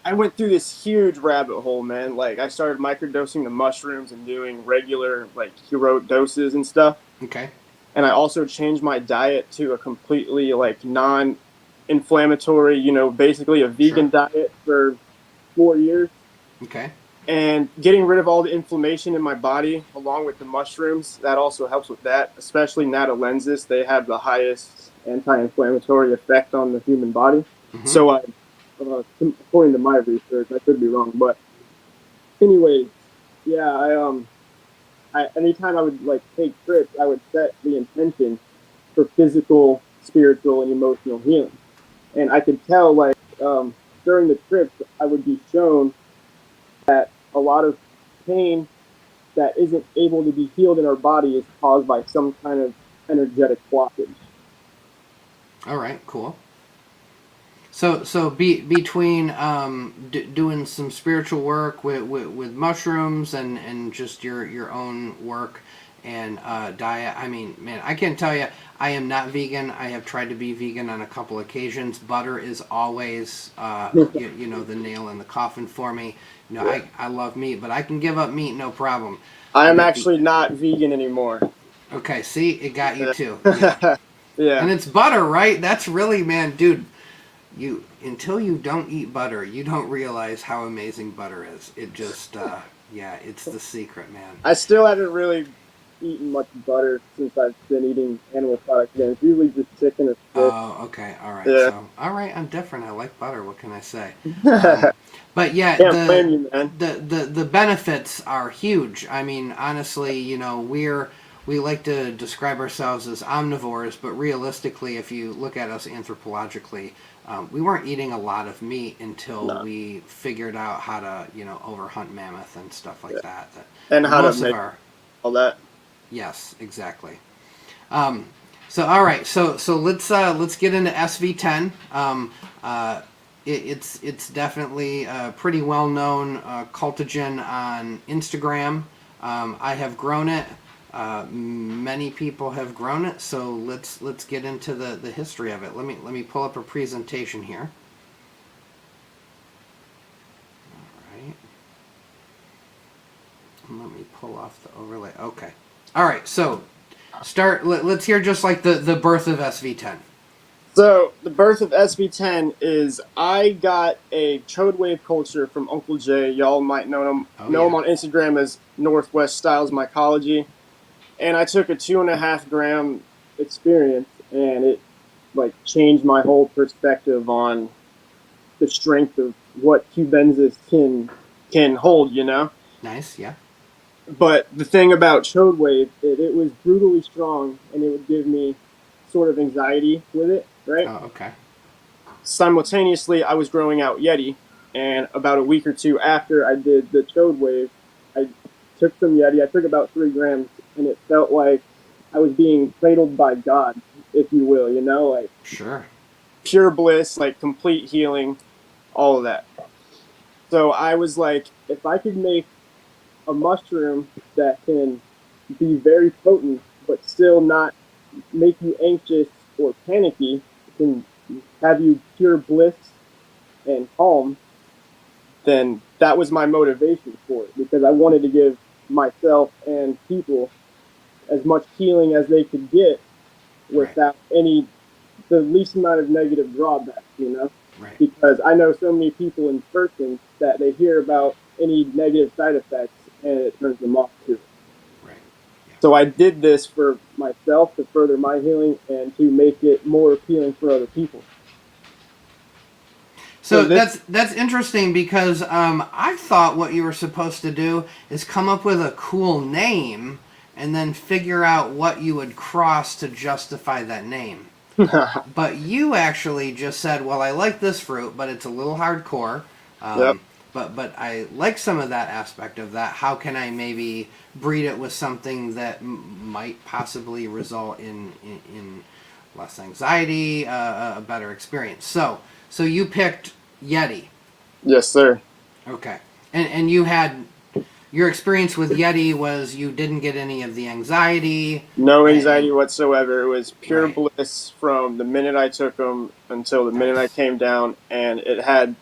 I went through this huge rabbit hole, man. Like, I started microdosing the mushrooms and doing regular, like, heroic doses and stuff. Okay. And I also changed my diet to a completely, like, non-inflammatory, you know, basically a vegan diet for 4 years. Okay. And getting rid of all the inflammation in my body, along with the mushrooms, that also helps with that. Especially natalensis, they have the highest anti-inflammatory effect on the human body. Mm-hmm. So, according to my research, I could be wrong, but anyway, yeah, I anytime I would like take trips, I would set the intention for physical, spiritual, and emotional healing, and I could tell like during the trips, I would be shown that a lot of pain that isn't able to be healed in our body is caused by some kind of energetic blockage. All right, cool. So between doing some spiritual work with mushrooms and just your own work and diet, I mean, man, I can tell you, I am not vegan. I have tried to be vegan on a couple occasions. Butter is always, you know, the nail in the coffin for me. You know, I love meat, but I can give up meat no problem. I am actually not vegan anymore. Okay, see, it got you too. Yeah. Yeah. And it's butter, right? That's really, man, dude. Until you don't eat butter, you don't realize how amazing butter is. It just, yeah, it's the secret, man. I still haven't really eaten much butter since I've been eating animal products again. It's usually just chicken or fish. Oh, okay, all right. Yeah. So, all right, I'm different. I like butter. What can I say? Yeah. But yeah, Can't blame you, man. the benefits are huge. I mean, honestly, you know, we like to describe ourselves as omnivores, but realistically, if you look at us anthropologically, we weren't eating a lot of meat until we figured out how to, you know, overhunt mammoth and stuff like that. And how to make all that. Yes, exactly. So all right, so let's get into SV10. It's definitely a pretty well known cultigen on Instagram. I have grown it. Many people have grown it. So let's get into the history of it. Let me pull up a presentation here. All right. Let me pull off the overlay. Okay. All right. So let's hear just like the birth of SV10. So the birth of SV10 is I got a chode wave culture from Uncle Jay. Y'all might know him. Him on Instagram as Northwest Styles Mycology. And I took a 2.5 gram experience, and it like changed my whole perspective on the strength of what cubensis can hold. You know. Nice. Yeah. But the thing about chode wave, it was brutally strong, and it would give me sort of anxiety with it. Right. Oh, okay. Simultaneously, I was growing out Yeti, and about a week or two after I did the chode wave, I took some Yeti. I took about 3 grams, and it felt like I was being cradled by God, if you will. You know, like sure, pure bliss, like complete healing, all of that. So I was like, if I could make a mushroom that can be very potent, but still not make you anxious or panicky, can have you pure bliss and calm, then that was my motivation for it, because I wanted to give myself and people as much healing as they could get without the least amount of negative drawbacks, you know? Right. Because I know so many people in person that they hear about any negative side effects and it turns them off too. Right. Yeah. So I did this for myself to further my healing and to make it more appealing for other people. So that's interesting, because I thought what you were supposed to do is come up with a cool name and then figure out what you would cross to justify that name. But you actually just said, well, I like this fruit, but it's a little hardcore. Yep. But I like some of that aspect of that. How can I maybe breed it with something that might possibly result in less anxiety, a better experience? So you picked Yeti. Yes, sir. Okay. And you had, your experience with Yeti was you didn't get any of the anxiety? No anxiety whatsoever. It was pure bliss from the minute I took them until the minute I came down, and it had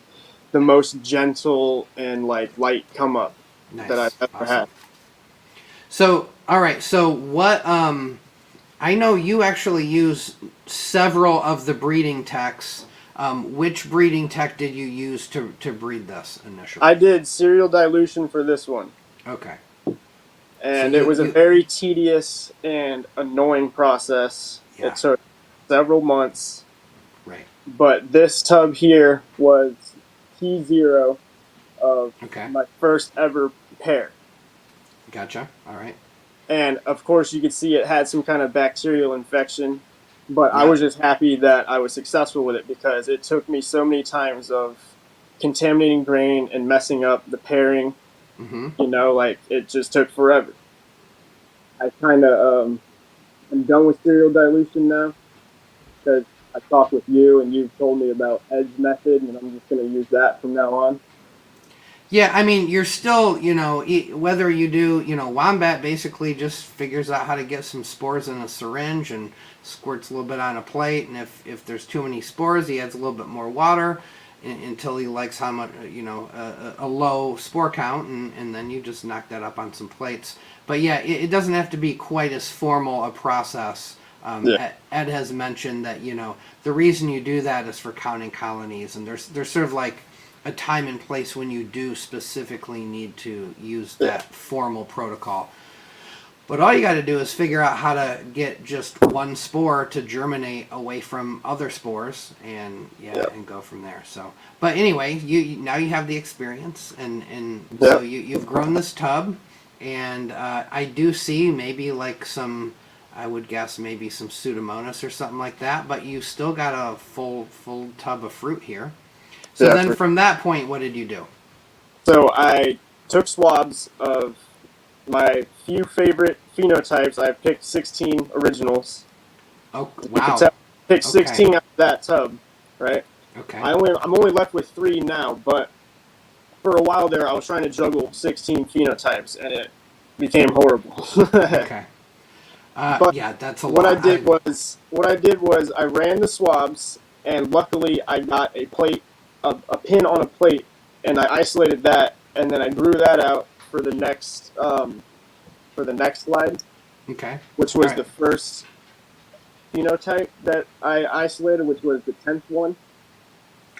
the most gentle and like light come up that I've ever had. So, all right. So what, I know you actually use several of the breeding techs. Which breeding tech did you use to breed this initially? I did serial dilution for this one. Okay. And it was a very tedious and annoying process. Yeah. It took several months. Right. But this tub here was T0 of my first ever pair. Gotcha. All right. And of course, you could see it had some kind of bacterial infection. But I was just happy that I was successful with it, because it took me so many times of contaminating grain and messing up the pairing. Mm-hmm. You know, like it just took forever. I kind of I'm done with serial dilution now, because I talked with you and you told me about Edge method, and I'm just going to use that from now on. Yeah, I mean, you're still, you know, whether you do, you know, Wombat basically just figures out how to get some spores in a syringe and squirts a little bit on a plate, and if there's too many spores, he adds a little bit more water until he likes how much, you know, a low spore count, and then you just knock that up on some plates. But yeah, it doesn't have to be quite as formal a process. Ed has mentioned that, you know, the reason you do that is for counting colonies, and there's sort of like a time and place when you do specifically need to use that formal protocol. But all you got to do is figure out how to get just one spore to germinate away from other spores, and and go from there. So, but anyway, now you have the experience, and so you've grown this tub, and I do see maybe like some, I would guess maybe some Pseudomonas or something like that. But you still got a full tub of fruit here. So then from that point, what did you do? So I took swabs of my few favorite phenotypes. I picked 16 originals. Oh, wow. Picked 16 out of that tub, right? Okay. I'm only left with 3 now, but for a while there, I was trying to juggle 16 phenotypes, and it became horrible. Okay. But yeah, that's a lot. What I did was I ran the swabs, and luckily I got a plate, a pin on a plate, and I isolated that, and then I grew that out for the next slide. Okay. Which was the first phenotype that I isolated, which was the 10th one.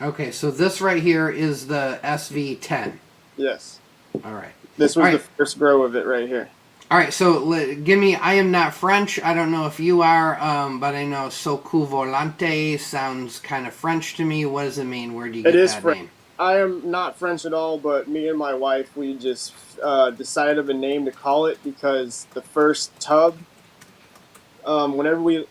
Okay, so this right here is the SV10. Yes. All right. This was the first grow of it right here. All right, so give me, I am not French. I don't know if you are, but I know Socu Volante sounds kind of French to me. What does it mean? Where do you get that name? I am not French at all, but me and my wife, we just decided of a name to call it because the first tub, whenever we,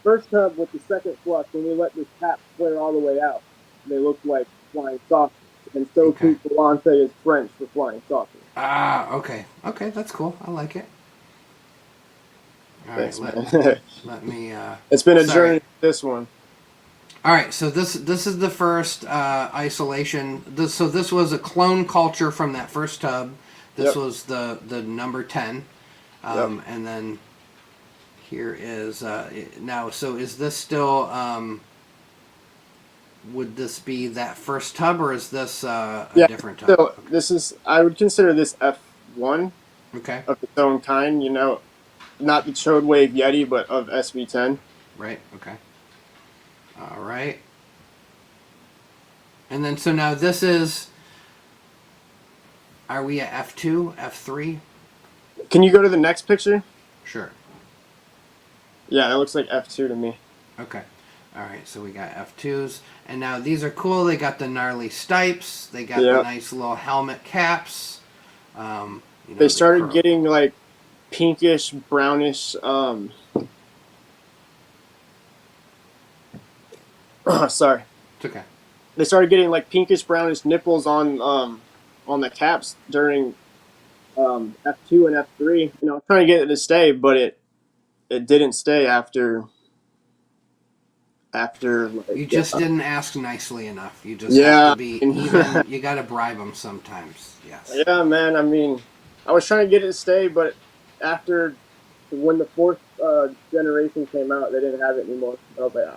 first tub with the second flush, when we let the cap flare all the way out, they look like flying saucers. And Socu Volante is French for flying saucers. Ah, okay. Okay, that's cool. I like it. All right, let me... it's been a journey, this one. All right, so this is the first isolation. So this was a clone culture from that first tub. This was the number 10. And then here is... now, so is this still... would this be that first tub, or is this a different tub? So this is, I would consider this F1 of its own kind, not the Chode Wave Yeti, but of SV10. Right, okay. All right. And then, so now this is, are we at F2, F3? Can you go to the next picture? Sure. Yeah, it looks like F2 to me. Okay. All right, so we got F2s. And now these are cool. They got the gnarly stipes. They got the nice little helmet caps. They started getting like pinkish, brownish. Sorry. It's okay. They started getting like pinkish, brownish nipples on the caps during F2 and F3. I was trying to get it to stay, but it didn't stay after. You just didn't ask nicely enough. You just have to be even. You got to bribe them sometimes. Yes. Yeah, man. I mean, I was trying to get it to stay, but after when the 4th generation came out, they didn't have it anymore. I was like,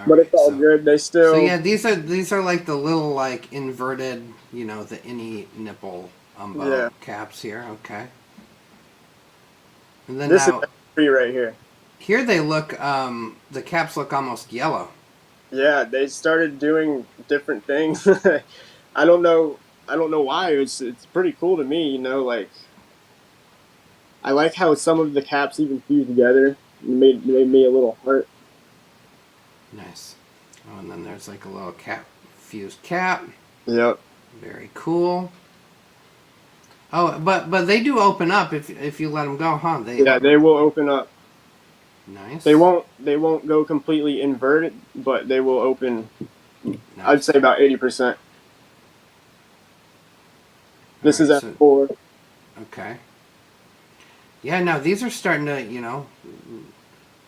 but it's all good. They still. So yeah, these are like the little like inverted, the innie nipple caps here. Okay. And then this now, is F3 right here. Here they look, the caps look almost yellow. Yeah, they started doing different things. I don't know why. It's pretty cool to me, like I like how some of the caps even fuse together. Made me a little heart. Nice. Oh, and then there's like a little fused cap. Yep. Very cool. Oh, but they do open up if you let them go, huh? They will open up. Nice. They won't go completely inverted, but they will open. Nice. I'd say about 80%. This is F4. Okay. Yeah, now these are starting to,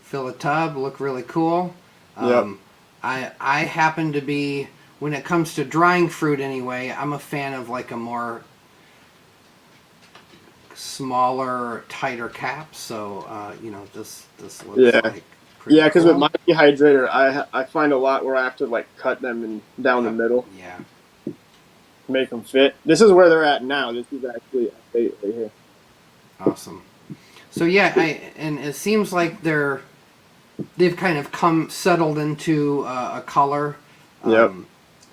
fill a tub, look really cool. Yep. I happen to be, when it comes to drying fruit anyway, I'm a fan of like a more smaller, tighter cap. So, this looks like pretty because cool. with my dehydrator, I find a lot where I have to like cut them and down the middle. Yeah. Make them fit. This is where they're at now. This is actually F8 right here. Awesome. So yeah, and it seems like they've kind of settled into a color. Yep.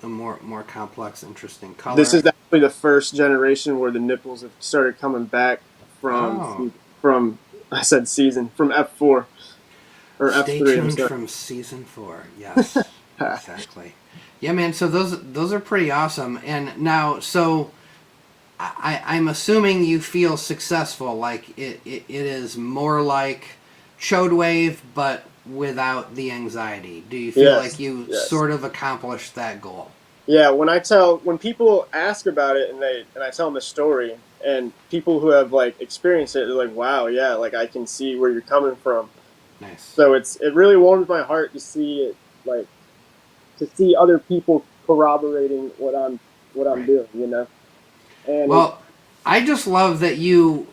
A more complex, interesting color. This is actually the first generation where the nipples have started coming back from I said season from F4 or Stay F3. tuned from season 4. Yes, exactly. Yeah, man. So those are pretty awesome. And now, so I'm assuming you feel successful. Like it is more like Chode Wave, but without the anxiety. Do you feel like you sort of accomplished that goal? Yeah, when people ask about it and I tell them the story, and people who have like experienced it, they're like, "Wow, yeah, like I can see where you're coming from." Nice. So it really warms my heart to see it, like to see other people corroborating what I'm doing, you know. And well, I just love that you.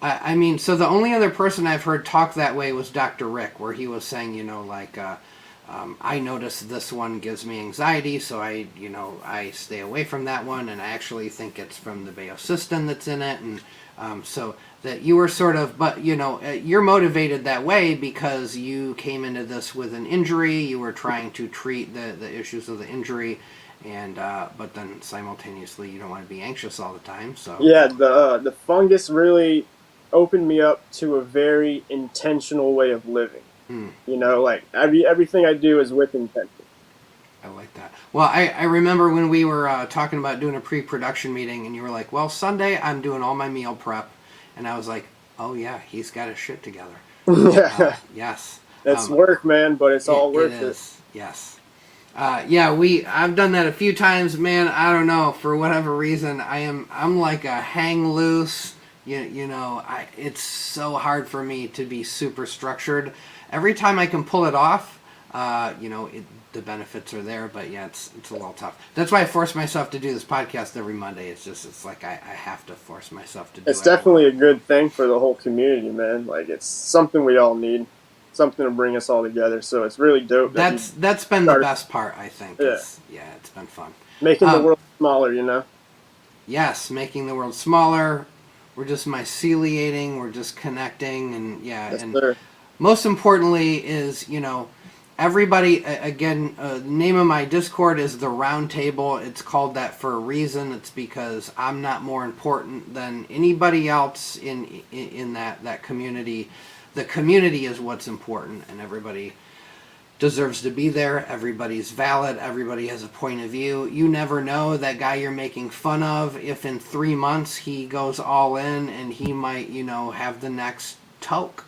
I mean, so the only other person I've heard talk that way was Dr. Rick, where he was saying, you know, like, I notice this one gives me anxiety, so I stay away from that one, and I actually think it's from the biosystem that's in it, and so that you were sort of, but you know, you're motivated that way because you came into this with an injury, you were trying to treat the issues of the injury, and but then simultaneously you don't want to be anxious all the time. So yeah, the fungus really opened me up to a very intentional way of living. You know, like everything I do is with intention. I like that. Well, I remember when we were talking about doing a pre-production meeting, and you were like, "Well, Sunday I'm doing all my meal prep," and I was like, "Oh yeah, he's got his shit together." Yes, it's work, man, but it's all worth it. Yes. Yeah, I've done that a few times, man. I don't know, for whatever reason, I'm like a hang loose. You know, it's so hard for me to be super structured. Every time I can pull it off, you know, the benefits are there, but yeah, it's a little tough. That's why I force myself to do this podcast every Monday. It's like I have to force myself to do it. It's definitely a good thing for the whole community, man. Like, it's something we all need, something to bring us all together. So it's really dope. That's been the best part, I think. Yeah, it's been fun. Making the world smaller, you know? Yes, making the world smaller. We're just myceliating. We're just connecting, and most importantly is, you know, everybody, again, the name of my Discord is the Round Table. It's called that for a reason. It's because I'm not more important than anybody else in that community. The community is what's important, and everybody deserves to be there. Everybody's valid. Everybody has a point of view. You never know that guy you're making fun of, if in 3 months he goes all in and he might, you know, have the next toke.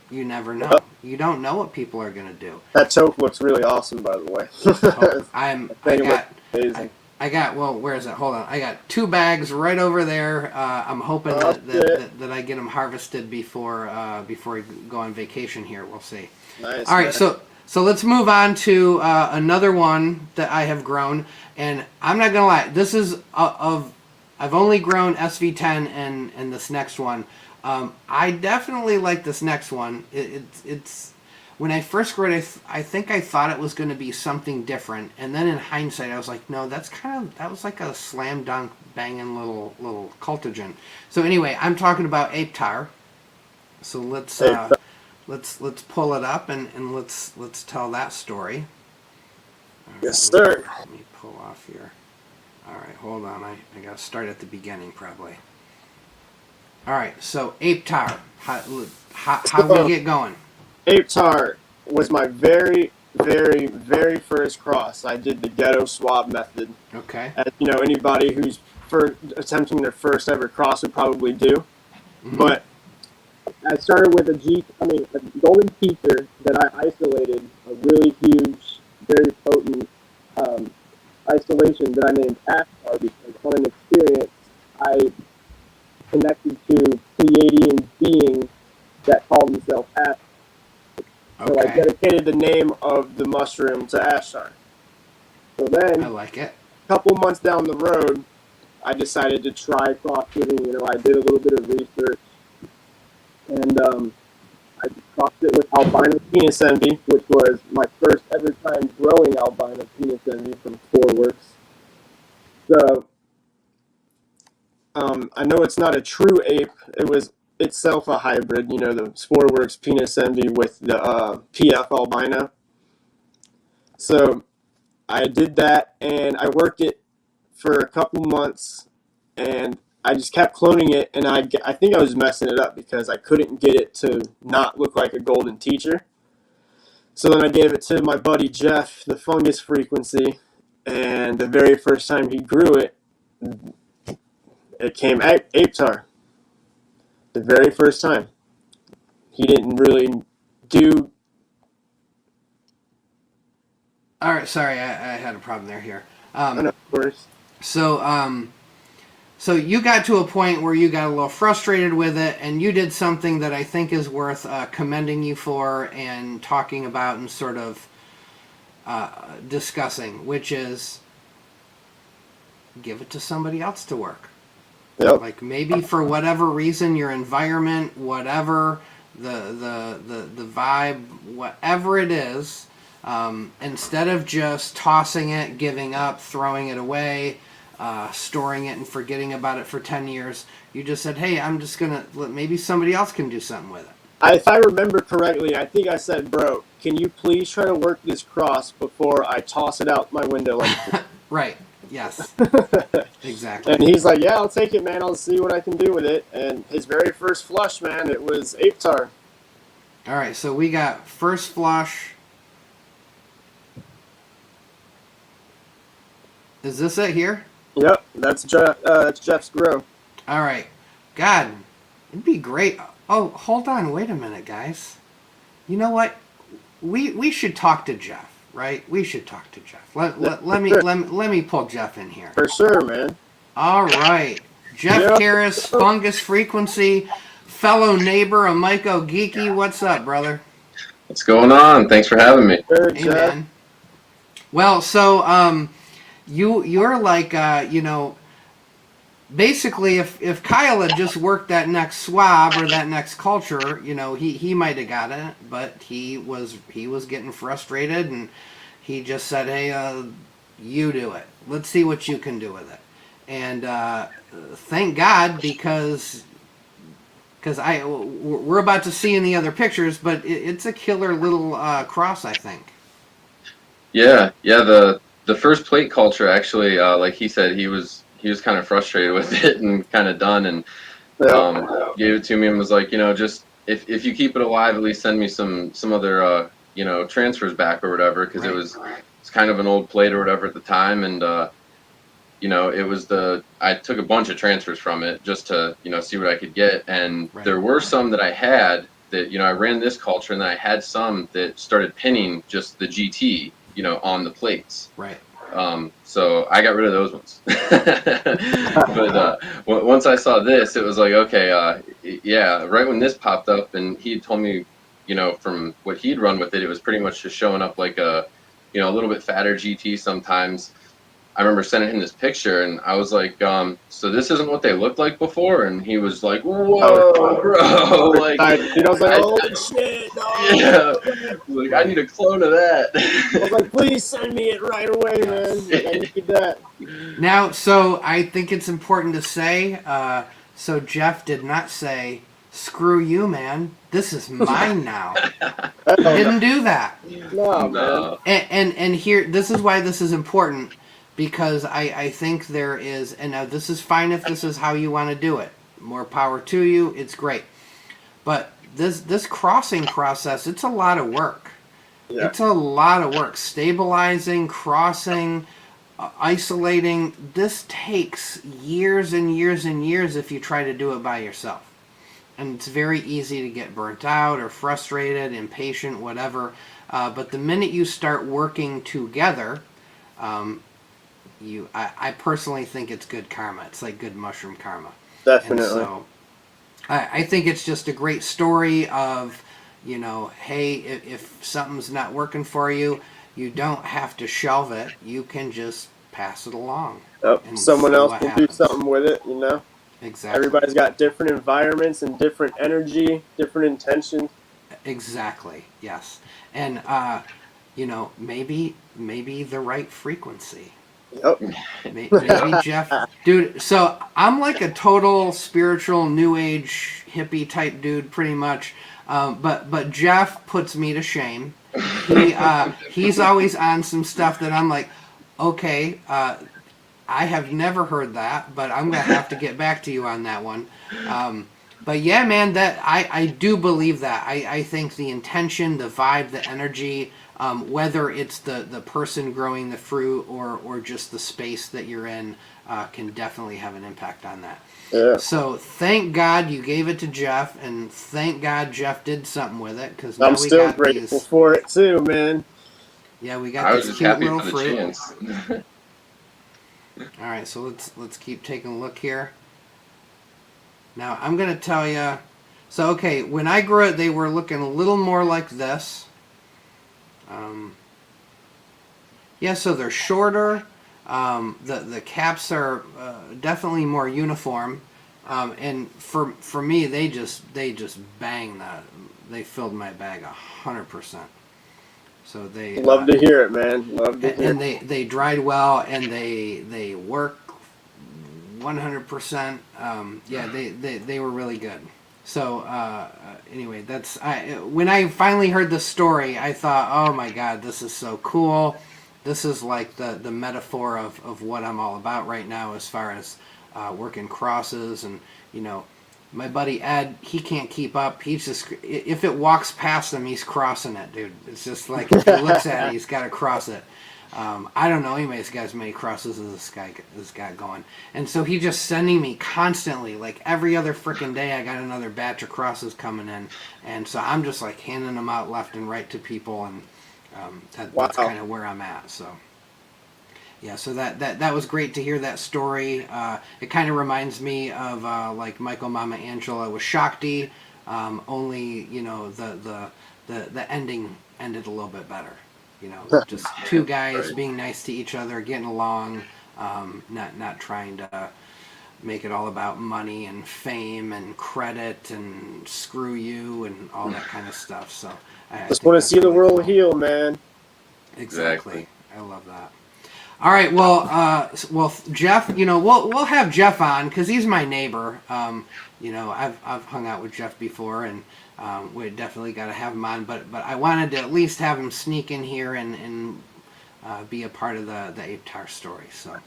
You never know. You don't know what people are going to do. That toke looks really awesome, by the way. I got, well, where is it? Hold on. I got 2 bags right over there. I'm hoping that I get them harvested before we go on vacation here. We'll see. Nice. All right, so let's move on to another one that I have grown, and I'm not gonna lie. This is I've only grown SV10 and this next one. I definitely like this next one. It's when I first grew it, I think I thought it was going to be something different, and then in hindsight, I was like, no, that was like a slam dunk banging little cultigen. So anyway, I'm talking about APETar. So let's pull it up and let's tell that story. Right, yes, sir. Let me pull off here. All right, hold on. I got to start at the beginning probably. All right, so APETar. How do we get going? APETar was my very, very, very first cross. I did the ghetto swab method. Okay. As you know, anybody who's attempting their first ever cross would probably do. Mm-hmm. But I started with a golden teacher that I isolated, a really huge, very potent isolation that I named APETar because on an experience I connected to Pleiadian being that called himself APETar. Okay. So I dedicated the name of the mushroom to APETar. So then, I like it. A couple months down the road, I decided to try cross-breeding. You know, I did a little bit of research, and I crossed it with albino penis envy, which was my first ever time growing albino penis envy from Foreworks. So I know it's not a true ape. It was itself a hybrid, you know, the Sporeworks penis envy with the PF albino. So I did that, and I worked it for a couple months, and I just kept cloning it, and I think I was messing it up because I couldn't get it to not look like a golden teacher. So then I gave it to my buddy Jeff, the fungus frequency, and the very first time he grew it, it came APETar. The very first time. He didn't really do... All right, sorry, I had a problem there here. of course. So you got to a point where you got a little frustrated with it, and you did something that I think is worth commending you for and talking about and sort of discussing, which is give it to somebody else to work. Yep. Like maybe for whatever reason, your environment, whatever, the vibe, whatever it is, instead of just tossing it, giving up, throwing it away, storing it and forgetting about it for 10 years, you just said, hey, I'm just going to, maybe somebody else can do something with it. If I remember correctly, I think I said, bro, can you please try to work this cross before I toss it out my window? Right. Yes. Exactly. And he's like, yeah, I'll take it, man. I'll see what I can do with it. And his very first flush, man, it was APETar. All right, so we got first flush. Is this it here? Yep, that's Jeff's grow. All right. God, it'd be great. Oh, hold on. Wait a minute, guys. You know what? We should talk to Jeff, right? We should talk to Jeff. Let me pull Jeff in here. For sure, man. All right. Jeff Karras, Fungus Frequency, fellow neighbor of MycoGeeky. What's up, brother? What's going on? Thanks for having me. Sure, Hey, man. Well, so you're like basically if Kyle had just worked that next swab or that next culture, he might have got it, but he was getting frustrated, and he just said, hey, you do it. Let's see what you can do with it. And thank God, because we're about to see in the other pictures, but it's a killer little cross, I think. Yeah. The first plate culture, actually, like he said, he was kind of frustrated with it and kind of done, and gave it to me and was like, just if you keep it alive, at least send me some other transfers back or whatever, because it's kind of an old plate or whatever at the time, and it was I took a bunch of transfers from it just to see what I could get, and there were some that I had that I ran this culture, and then I had some that started pinning just the GT on the plates. Right. So I got rid of those ones. But once I saw this, it was like, okay, right when this popped up, and he told me, from what he'd run with it, it was pretty much just showing up like a little bit fatter GT sometimes. I remember sending him this picture, and I was like, so this isn't what they looked like before? And he was like, whoa, bro. Like, I was like, holy shit, no. Yeah. Like, I need a clone of that. I was like, please send me it right away, man. I need that. Now, so I think it's important to say, so Jeff did not say, screw you, man. This is mine now. He didn't do that. No. And here, this is why this is important. Because I think there is, and now this is fine if this is how you want to do it. More power to you, it's great. But this crossing process, it's a lot of work. Yeah. It's a lot of work. Stabilizing, crossing, isolating. This takes years and years and years if you try to do it by yourself. And it's very easy to get burnt out or frustrated, impatient, whatever. But the minute you start working together, I personally think it's good karma. It's like good mushroom karma. Definitely. And so I think it's just a great story of, hey, if something's not working for you, you don't have to shelve it. You can just pass it along. Yep. Someone else can do something with it, Exactly. Everybody's got different environments and different energy, different intentions. Exactly. Yes. And maybe the right frequency. Yep. Maybe Jeff, dude. So I'm like a total spiritual new age hippie type dude, pretty much. But Jeff puts me to shame. He's always on some stuff that I'm like, okay, I have never heard that, but I'm gonna have to get back to you on that one. But yeah, man, that I do believe that. I think the intention, the vibe, the energy, whether it's the person growing the fruit or just the space that you're in, can definitely have an impact on that. Yeah. So thank God you gave it to Jeff, and thank God Jeff did something with it, because I'm still grateful for it too, man. Yeah, we got I was this just cute happy little for the fruit. chance. All right, so let's keep taking a look here. Now I'm gonna tell you. So okay, when I grew it, they were looking a little more like this. Yeah, so they're shorter. The caps are definitely more uniform, and for me, they just bang that. They filled my bag 100%. So they love to hear it, man. Love to hear. And they dried well, and they work 100%. Yeah, they were really good. So anyway, when I finally heard the story, I thought, oh my God, this is so cool. This is like the metaphor of what I'm all about right now, as far as working crosses. And my buddy Ed, he can't keep up. He's just, if it walks past him, he's crossing it, dude. It's just like, if he looks at it, he's got to cross it. I don't know anybody's got as many crosses as this guy going. And so he's just sending me constantly, like every other freaking day, I got another batch of crosses coming in. And so I'm just like handing them out left and right to people. And that's kind of where I'm at. So yeah, so that was great to hear that story. It kind of reminds me of like Michael Mama Angela with Shakti, only the ending ended a little bit better. Just two guys being nice to each other, getting along, not trying to make it all about money and fame and credit and screw you and all that kind of stuff. So I just want to see the world heal, man. Exactly. I love that. All right, well, Jeff, we'll have Jeff on because he's my neighbor. I've hung out with Jeff before, and we definitely got to have him on. But I wanted to at least have him sneak in here and be a part of the APETar story. So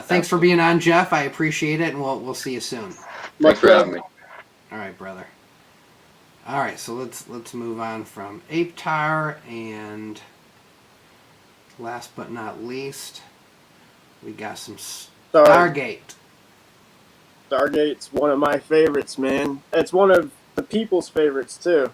thanks for being on, Jeff. I appreciate it, and we'll see you soon. Thanks for having me. All right, brother. All right, so let's move on from APETar, and last but not least, we got some Stargate. Stargate's one of my favorites, man. It's one of the people's favorites too.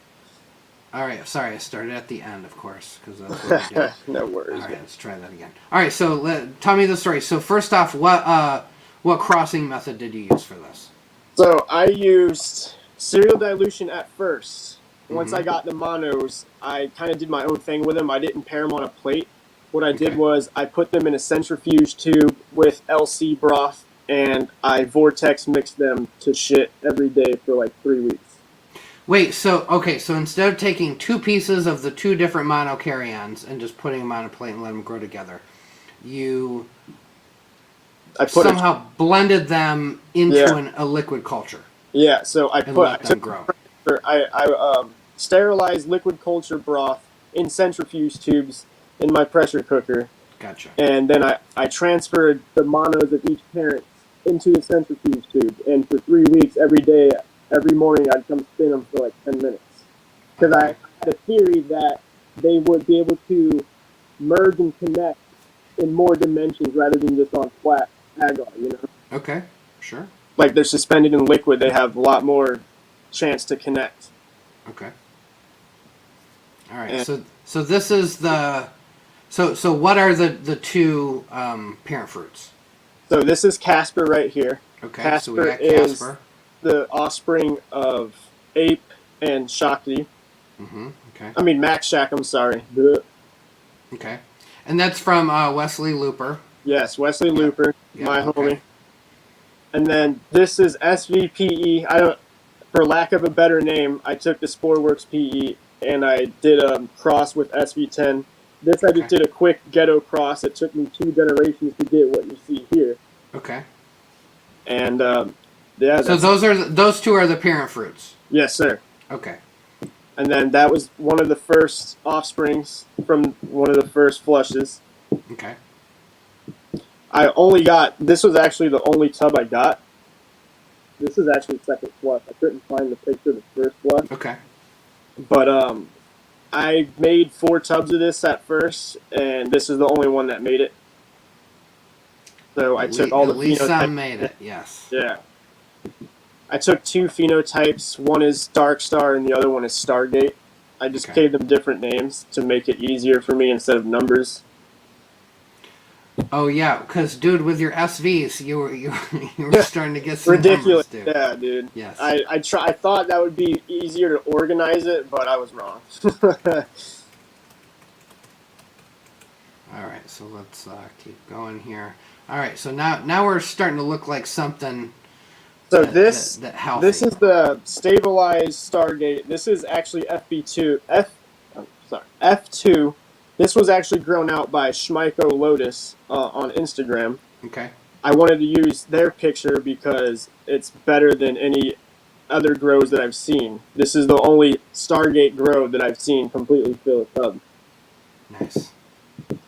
All right, sorry, I started at the end, of course, because that's what I did. No worries. All right, let's try that again. All right, so tell me the story. So first off, what crossing method did you use for this? So I used serial dilution at first. Once I got the monos, I kind of did my own thing with them. I didn't pair them on a plate. What I did was I put them in a centrifuge tube with LC broth, and I vortex mixed them to shit every day for like 3 weeks. Wait, so instead of taking two pieces of the two different mono carry-ons and just putting them on a plate and let them grow together, you somehow blended them into a liquid culture. Yeah, so I let them grow. I sterilized liquid culture broth in centrifuge tubes in my pressure cooker. Gotcha. And then I transferred the monos of each parent into the centrifuge tube. And for 3 weeks, every day, every morning, I'd come spin them for like 10 minutes. Because I had a theory that they would be able to merge and connect in more dimensions rather than just on flat agar, Okay, sure. Like they're suspended in liquid, they have a lot more chance to connect. Okay. All right, so this is the... So what are the two parent fruits? So this is Casper right here. Okay, Casper so we got is Casper. The offspring of Ape and Shakti. Okay. I mean Max Shack, I'm sorry. Blech. Okay. And that's from Wesley Looper. Yes, Wesley Looper, my okay. homie. And then this is SVPE. For lack of a better name, I took the Sporeworks PE and I did a cross with SV10. This I just did a quick ghetto cross. It took me 2 generations to get what you see here. Okay. And yeah. So those two are the parent fruits. Yes, sir. Okay. And then that was one of the first offsprings from one of the first flushes. Okay. I only got, this was actually the only tub I got. This is actually second flush. I couldn't find the picture of the first flush. Okay. But I made 4 tubs of this at first, and this is the only one that made it. So I took all the phenotypes. At least some made it, yes. Yeah. I took 2 phenotypes. One is Dark Star, and the other one is Stargate. I just gave them different names to make it easier for me instead of numbers. Oh yeah, because dude, with your SVs, you were starting to get some ridiculous. Numbers, dude. Yeah, dude. Yes. I thought that would be easier to organize it, but I was wrong. All right, so let's keep going here. All right, so now we're starting to look like something. So this is the stabilized Stargate. This is actually F2. This was actually grown out by Schmyco Lotus on Instagram. Okay. I wanted to use their picture because it's better than any other grows that I've seen. This is the only Stargate grow that I've seen completely fill a tub. Nice.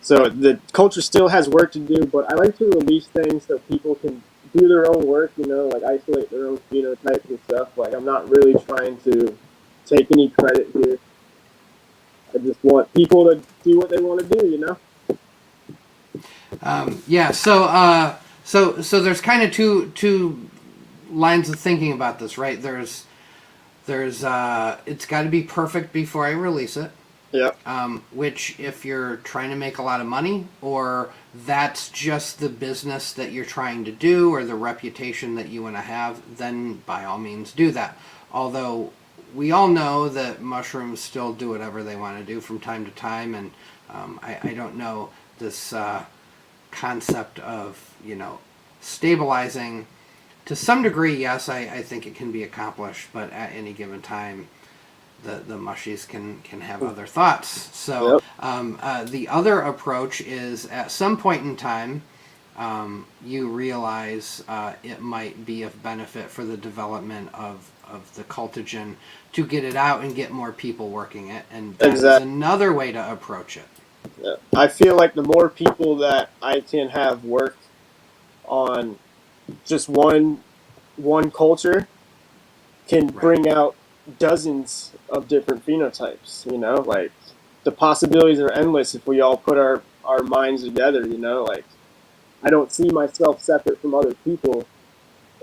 So the culture still has work to do, but I like to release things so people can do their own work, like isolate their own phenotypes and stuff. Like, I'm not really trying to take any credit here. I just want people to do what they want to do, Yeah. So there's kind of two lines of thinking about this, right? There's it's got to be perfect before I release it. Yeah. Which, if you're trying to make a lot of money, or that's just the business that you're trying to do, or the reputation that you want to have, then by all means do that. Although we all know that mushrooms still do whatever they want to do from time to time, and I don't know this concept of stabilizing. To some degree, yes, I think it can be accomplished, but at any given time, the mushies can have other thoughts. So the other approach is, at some point in time, you realize it might be of benefit for the development of the cultigen to get it out and get more people working it, and that's another way to approach it. Yeah. I feel like the more people that I can have work on just one culture can bring out dozens of different phenotypes, like the possibilities are endless if we all put our minds together, like I don't see myself separate from other people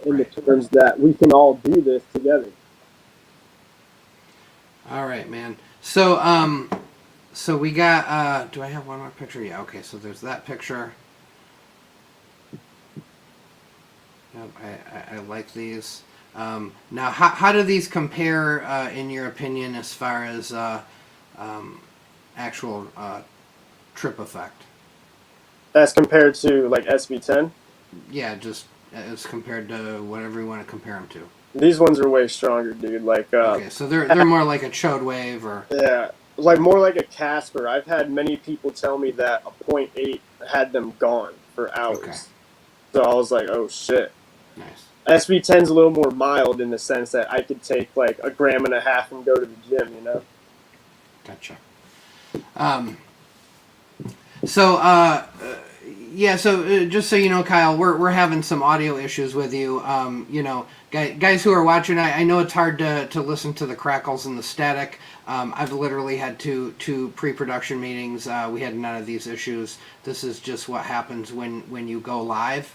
in the terms that we can all do this together. All right, man. So so we got do I have one more picture? Yeah, okay, so there's that picture. Yep, I like these. Now, how do these compare, in your opinion, as far as actual trip effect? As compared to, like, SV10? Yeah, just as compared to whatever you want to compare them to. These ones are way stronger, dude. Like, okay, so they're more like a chode wave, or yeah, like more like a Casper. I've had many people tell me that a 0.8 had them gone for hours. Okay. So I was like, oh shit. Nice. SV10's a little more mild in the sense that I could take like 1.5 grams and go to the gym, Gotcha. Yeah, so just so you know, Kyle, we're having some audio issues with you. Guys who are watching, I know it's hard to listen to the crackles and the static. I've literally had two pre-production meetings. We had none of these issues. This is just what happens when you go live.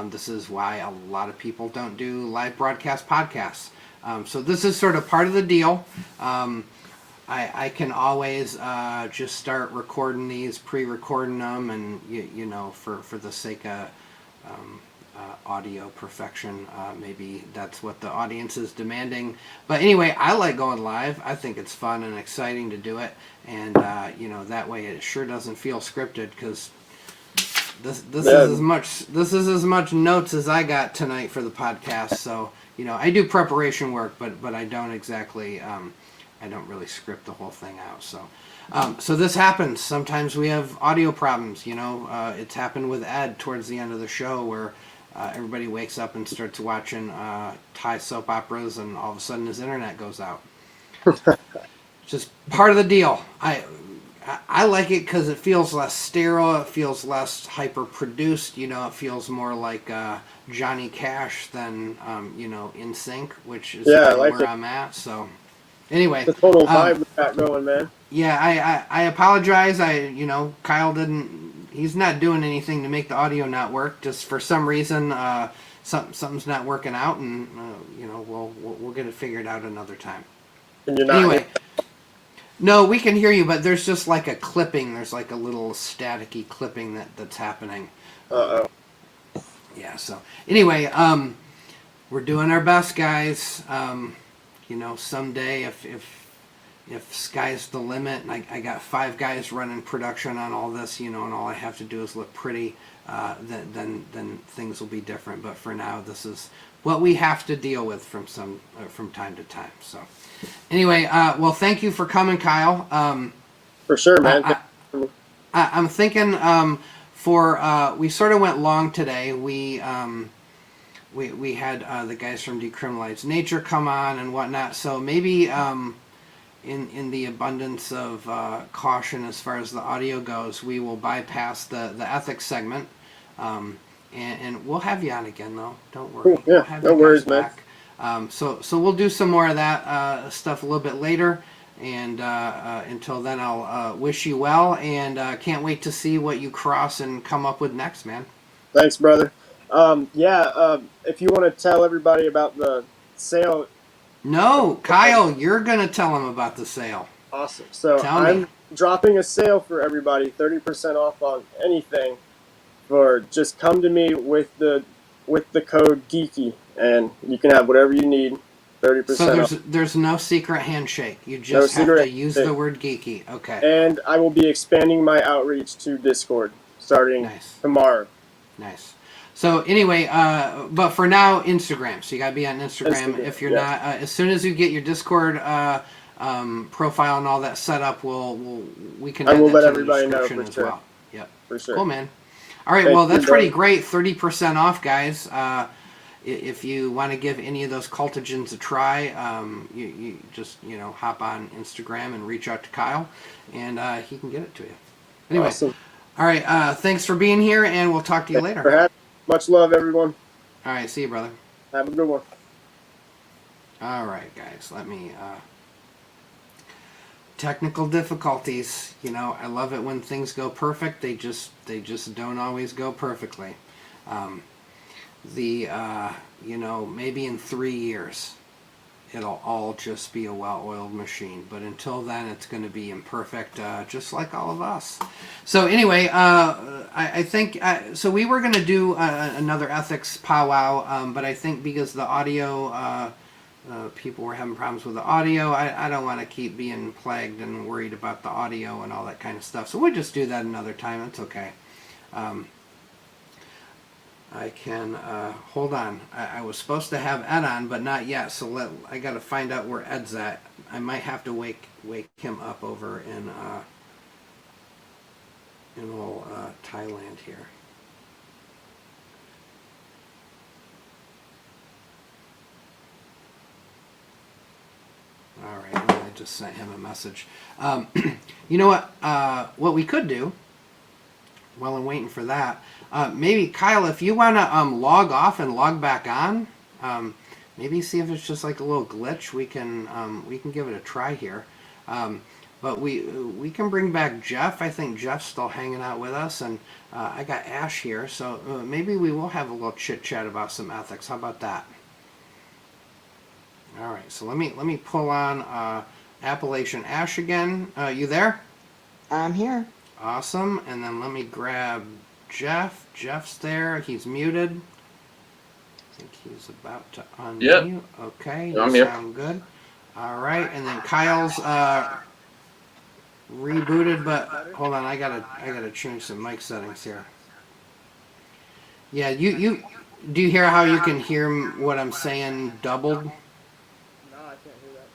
This is why a lot of people don't do live broadcast podcasts. So this is sort of part of the deal. I can always just start recording these, pre-recording them, and for the sake of audio perfection, maybe that's what the audience is demanding. But anyway, I like going live. I think it's fun and exciting to do it, and that way it sure doesn't feel scripted, because this is as much notes as I got tonight for the podcast. So I do preparation work, but I don't exactly. I don't really script the whole thing out. So this happens. Sometimes we have audio problems. It's happened with Ed towards the end of the show, where everybody wakes up and starts watching Thai soap operas, and all of a sudden his internet goes out. Just part of the deal. I like it because it feels less sterile. It feels less hyper-produced. It feels more like Johnny Cash than In Sync, which is where I'm at. So anyway, the total vibe we got going, man. Yeah, I apologize. Kyle didn't. He's not doing anything to make the audio not work. Just for some reason, something's not working out, and we'll get it figured out another time. And you're not anyway. No, we can hear you, but there's just like a clipping. There's like a little staticky clipping that's happening. Uh-oh. Yeah, so anyway, we're doing our best, guys. Someday if sky's the limit, and I got 5 guys running production on all this, and all I have to do is look pretty, then things will be different. But for now, this is what we have to deal with from time to time. So. Anyway, well, thank you for coming, Kyle. For sure, man. I'm thinking we sort of went long today. We had the guys from Decriminalize Nature come on and whatnot. So maybe in the abundance of caution as far as the audio goes, we will bypass the ethics segment, and we'll have you on again, though. Don't worry. Cool. Yeah, no worries, man. So we'll do some more of that stuff a little bit later, and until then, I'll wish you well, and can't wait to see what you cross and come up with next, man. Thanks, brother. If you want to tell everybody about the sale. No, Kyle, you're gonna tell them about the sale. Awesome. So I'm dropping a sale for everybody, 30% off on anything. For just come to me with the code Geeky. And you can have whatever you need, 30% off. So there's no secret handshake. You just have to use the word geeky. Okay. And I will be expanding my outreach to Discord starting tomorrow. Nice. So anyway, but for now, Instagram. So you got to be on Instagram. If you're not, as soon as you get your Discord profile and all that set up, we can. I will let everybody know for sure. Well. Yep. For sure. Cool, man. All right. Well, that's pretty great. 30% off, guys. If you want to give any of those cultigens a try, you just hop on Instagram and reach out to Kyle, and he can get it to you. Anyway, awesome. All right. Thanks for being here, and we'll talk to you later. Much love, everyone. All right. See you, brother. Have a good one. All right, guys. Let me. Technical difficulties. I love it when things go perfect. They just don't always go perfectly. Maybe in 3 years it'll all just be a well-oiled machine, but until then it's going to be imperfect, just like all of us. So anyway, I think so we were going to do another ethics powwow, but I think because the audio people were having problems with the audio, I don't want to keep being plagued and worried about the audio and all that kind of stuff, so we'll just do that another time. It's okay. I can hold on. I was supposed to have Ed on, but not yet. So I got to find out where Ed's at. I might have to wake him up over in old Thailand here. All right, I just sent him a message. You know what? What we could do while I'm waiting for that. Maybe Kyle, if you want to log off and log back on, maybe see if it's just like a little glitch. We can give it a try here. But we can bring back Jeff. I think Jeff's still hanging out with us, and I got Ash here, so maybe we will have a little chit chat about some ethics. How about that? All right. So let me pull on Appalachian Ash again. You there? I'm here. Awesome. And then let me grab Jeff. Jeff's there. He's muted. I think he's about to unmute. Yep. Okay. I'm here. Sound good. All right. And then Kyle's rebooted, but hold on. I gotta change some mic settings here. Yeah. You do you hear how you can hear what I'm saying doubled? No, I can't hear that.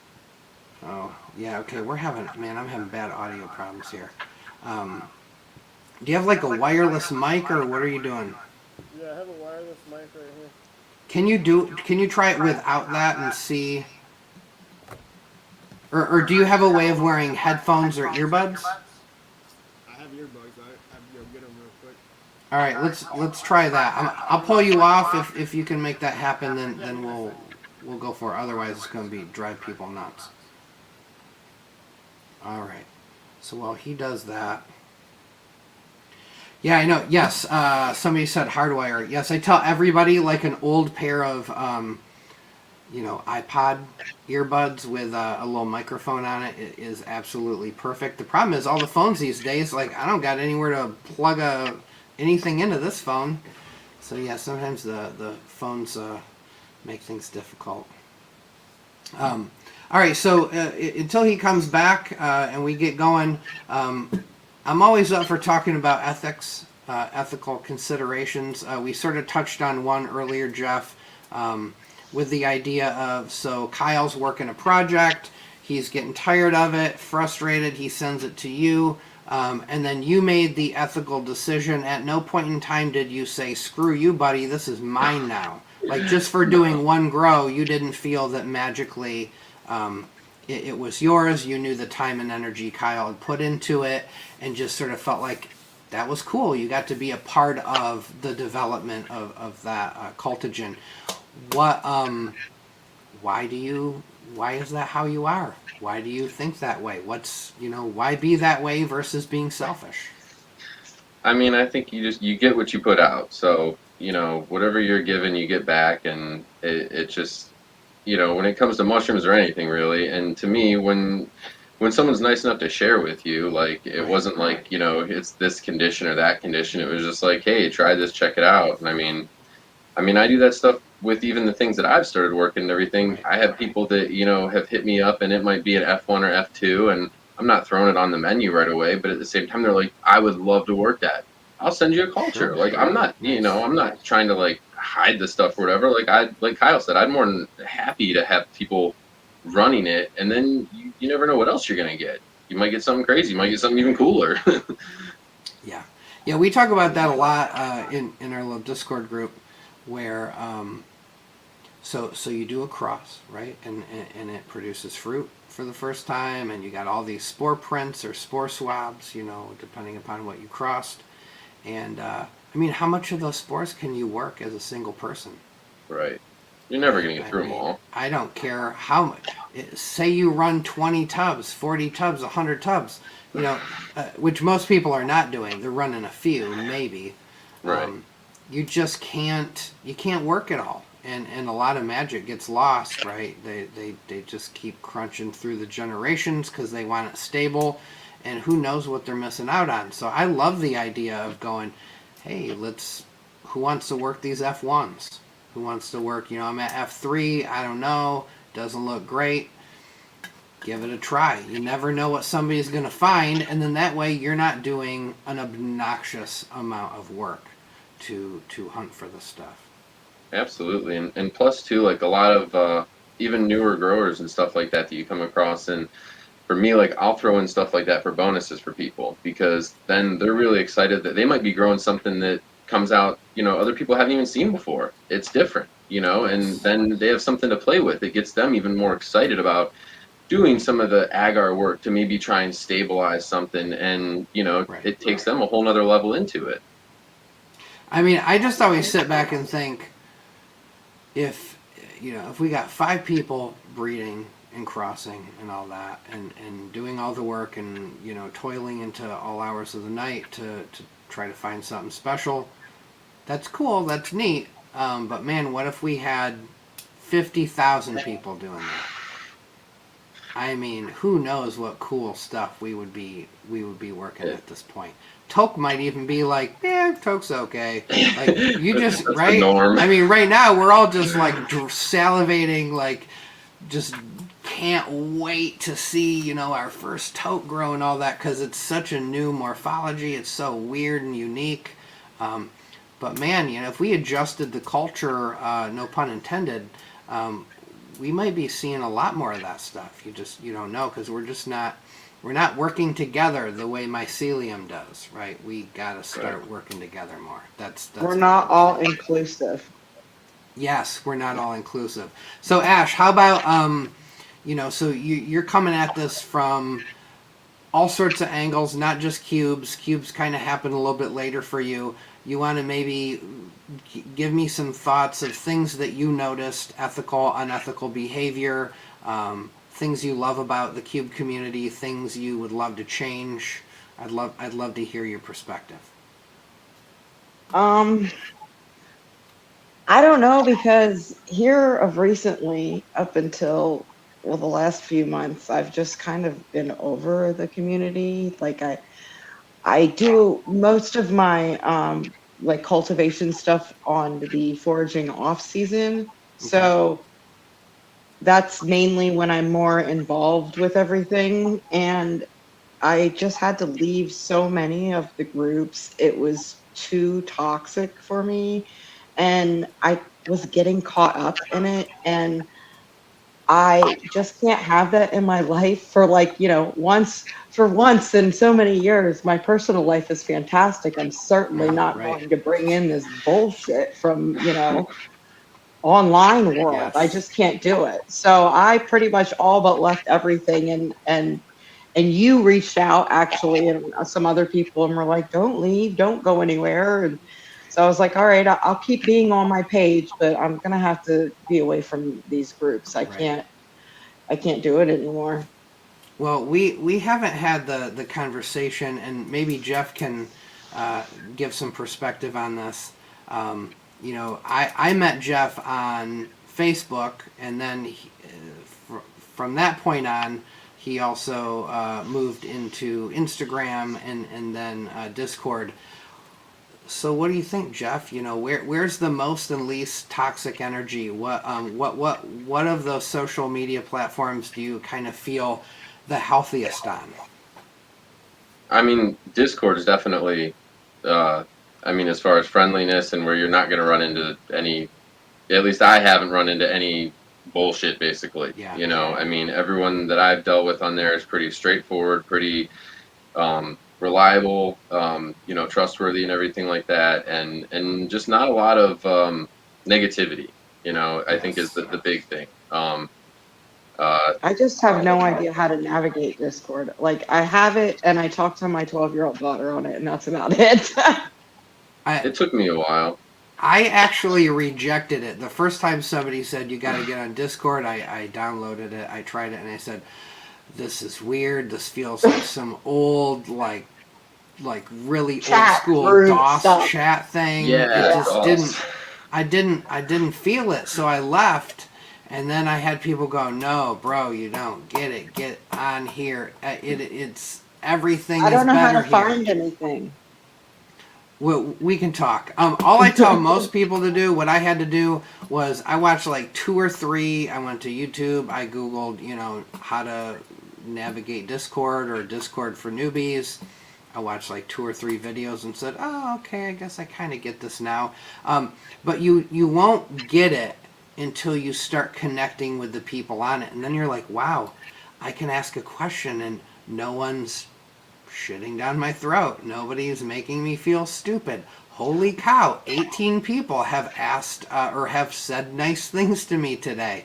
Oh yeah. Okay. I'm having bad audio problems here. Do you have like a wireless mic, or what are you doing? Yeah, I have a wireless mic right here. Can you try it without that and see? Or do you have a way of wearing headphones or earbuds? All right, let's try that. I'll pull you off if you can make that happen. Then we'll go for it. Otherwise, it's going to be drive people nuts. All right. So while he does that, yeah, I know. Yes, somebody said hardwire. Yes, I tell everybody like an old pair of iPod earbuds with a little microphone on it is absolutely perfect. The problem is all the phones these days, like I don't got anywhere to plug anything into this phone. So yeah, sometimes the phones make things difficult. All right, so until he comes back and we get going, I'm always up for talking about ethics, ethical considerations. We sort of touched on one earlier, Jeff, with the idea of, so Kyle's working a project, he's getting tired of it, frustrated, he sends it to you, and then you made the ethical decision. At no point in time did you say, screw you, buddy, this is mine now. Like, just for doing one grow, you didn't feel that magically it was yours. You knew the time and energy Kyle had put into it and just sort of felt like that was cool. You got to be a part of the development of that cultigen. Why is that how you are? Why do you think that way? Why be that way versus being selfish? I mean, I think you get what you put out. So, whatever you're given, you get back. And it just, when it comes to mushrooms or anything really, and to me, when someone's nice enough to share with you, like, it wasn't like, it's this condition or that condition. It was just like, hey, try this, check it out. And I mean, I do that stuff with even the things that I've started working and everything. I have people that, have hit me up and it might be an F1 or F2 and I'm not throwing it on the menu right away, but at the same time, they're like, I would love to work that. I'll send you a culture. Sure. Like, I'm not, I'm not trying to like hide the stuff or whatever. Like Kyle said, I'm more than happy to have people running it. And then you never know what else you're going to get. You might get something crazy. You might get something even cooler. Yeah. Yeah. We talk about that a lot in our little Discord group where, so you do a cross, right? And it produces fruit for the first time, and you got all these spore prints or spore swabs, depending upon what you crossed. And I mean, how much of those spores can you work as a single person? Right. You're never going to get through them all. I don't care how much. Say you run 20 tubs, 40 tubs, 100 tubs, which most people are not doing. They're running a few, maybe. Right. You just can't work it all. And a lot of magic gets lost, right? They just keep crunching through the generations because they want it stable, and who knows what they're missing out on. So I love the idea of going, hey, who wants to work these F1s? Who wants to work, I'm at F3, I don't know, doesn't look great. Give it a try. You never know what somebody's going to find, and then that way you're not doing an obnoxious amount of work to hunt for the stuff. Absolutely, and plus too, like a lot of even newer growers and stuff like that you come across, and for me, like I'll throw in stuff like that for bonuses for people because then they're really excited that they might be growing something that comes out, other people haven't even seen before. It's different, and then they have something to play with. It gets them even more excited about doing some of the agar work to maybe try and stabilize something, and right. It takes them a whole nother level into it. I mean, I just always sit back and think, if we got 5 people breeding and crossing and all that and doing all the work and toiling into all hours of the night to try to find something special, that's cool, that's neat, but man, what if we had 50,000 people doing that? I mean, who knows what cool stuff we would be working at this point. Toke might even be like, Toke's okay. Like, you just, right? I mean, right now, we're all just, like, salivating, like, just can't wait to see, our first toke grow and all that, because it's such a new morphology. It's so weird and unique. But, man, if we adjusted the culture, no pun intended, we might be seeing a lot more of that stuff. You don't know, because we're not working together the way mycelium does, right? We got to start working together more. That's we're not all inclusive. Yes, we're not all inclusive. So Ash, how about so you're coming at this from all sorts of angles, not just cubes. Cubes kind of happen a little bit later for you. you want to maybe give me some thoughts of things that you noticed, ethical, unethical behavior, things you love about the Cube community, things you would love to change. I'd love to hear your perspective. I don't know, because here of recently, up until the last few months, I've just kind of been over the community. Like I do most of my like cultivation stuff on the foraging off season. So that's mainly when I'm more involved with everything. And I just had to leave so many of the groups. It was too toxic for me. And I was getting caught up in it. And I just can't have that in my life for once in so many years. My personal life is fantastic. I'm certainly not going to bring in this bullshit from, online world. I just can't do it. So I pretty much all but left everything, and you reached out actually, and some other people, and were like, don't leave, don't go anywhere. And so I was like, all right, I'll keep being on my page, but I'm gonna have to be away from these groups. I can't do it anymore. Well, we haven't had the conversation, and maybe Jeff can give some perspective on this. I met Jeff on Facebook, and then from that point on, he also moved into Instagram and then Discord. So what do you think, Jeff? Where's the most and least toxic energy? What of those social media platforms do you kind of feel the healthiest on? I mean, Discord is definitely, as far as friendliness and where you're not going to run into any, at least I haven't run into any bullshit, basically. Yeah. Everyone that I've dealt with on there is pretty straightforward, pretty reliable, trustworthy and everything like that. And just not a lot of negativity, I think is the big thing. I just have no idea how to navigate Discord. Like, I have it, and I talk to my 12-year-old daughter on it, and that's about it. It took me a while. I actually rejected it. The first time somebody said you got to get on Discord, I downloaded it, I tried it, and I said, this is weird. This feels like some old, like really old school DOS stuff. Chat thing. Yeah, it just didn't. I didn't feel it, so I left. And then I had people go, no, bro, you don't get it. Get on here. It's everything. I don't know how to here. find anything. We can talk. All I tell most people to do, what I had to do was I watched like 2 or 3. I went to YouTube. I Googled, how to navigate Discord or Discord for newbies. I watched like 2 or 3 videos and said, oh, okay, I guess I kind of get this now. But you won't get it until you start connecting with the people on it. And then you're like, wow, I can ask a question and no one's shitting down my throat. Nobody's making me feel stupid. Holy cow, 18 people have asked or have said nice things to me today.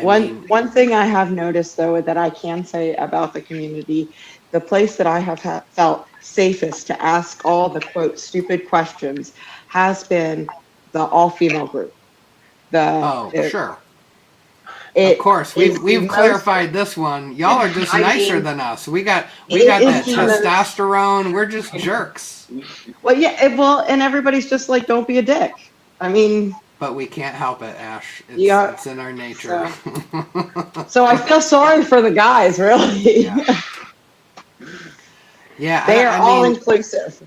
One thing I have noticed, though, that I can say about the community, the place that I have felt safest to ask all the, quote, stupid questions has been the all-female group. Sure. Of course, we've clarified this one. Y'all are just nicer than us. We got that testosterone. We're just jerks. Well, yeah. And everybody's just like, don't be a dick. But we can't help it, Ash. It's in our nature. So I feel sorry for the guys, really. Yeah, they are all inclusive.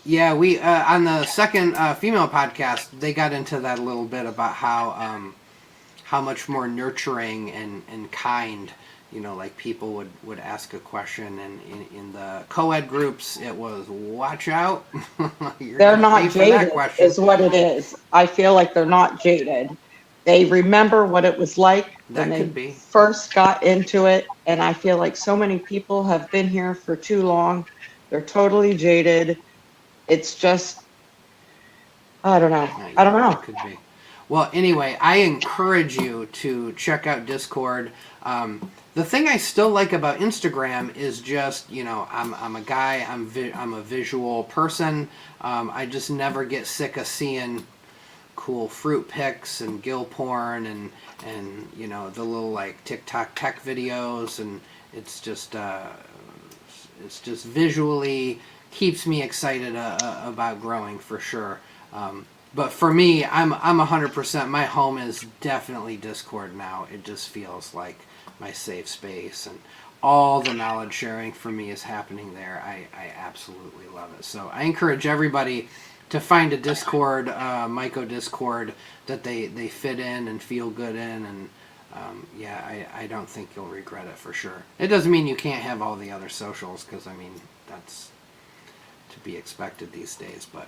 Yeah, we on the second female podcast, they got into that a little bit about how much more nurturing and kind, like people would ask a question, and in the co-ed groups, it was watch out. They're not jaded, is what it is. I feel like they're not jaded. They remember what it was like when they first got into it, and I feel like so many people have been here for too long. They're totally jaded. It's just, I don't know. It could be. Well, anyway, I encourage you to check out Discord. The thing I still like about Instagram is just, I'm a guy, I'm a visual person. I just never get sick of seeing cool fruit pics and gill porn and the little like TikTok tech videos, and it's just visually keeps me excited about growing for sure. But for me, I'm 100%. My home is definitely Discord now. It just feels like my safe space, and all the knowledge sharing for me is happening there. I absolutely love it. So I encourage everybody to find a Discord, Myco Discord, that they fit in and feel good in, and I don't think you'll regret it for sure. It doesn't mean you can't have all the other socials, because I mean that's to be expected these days, but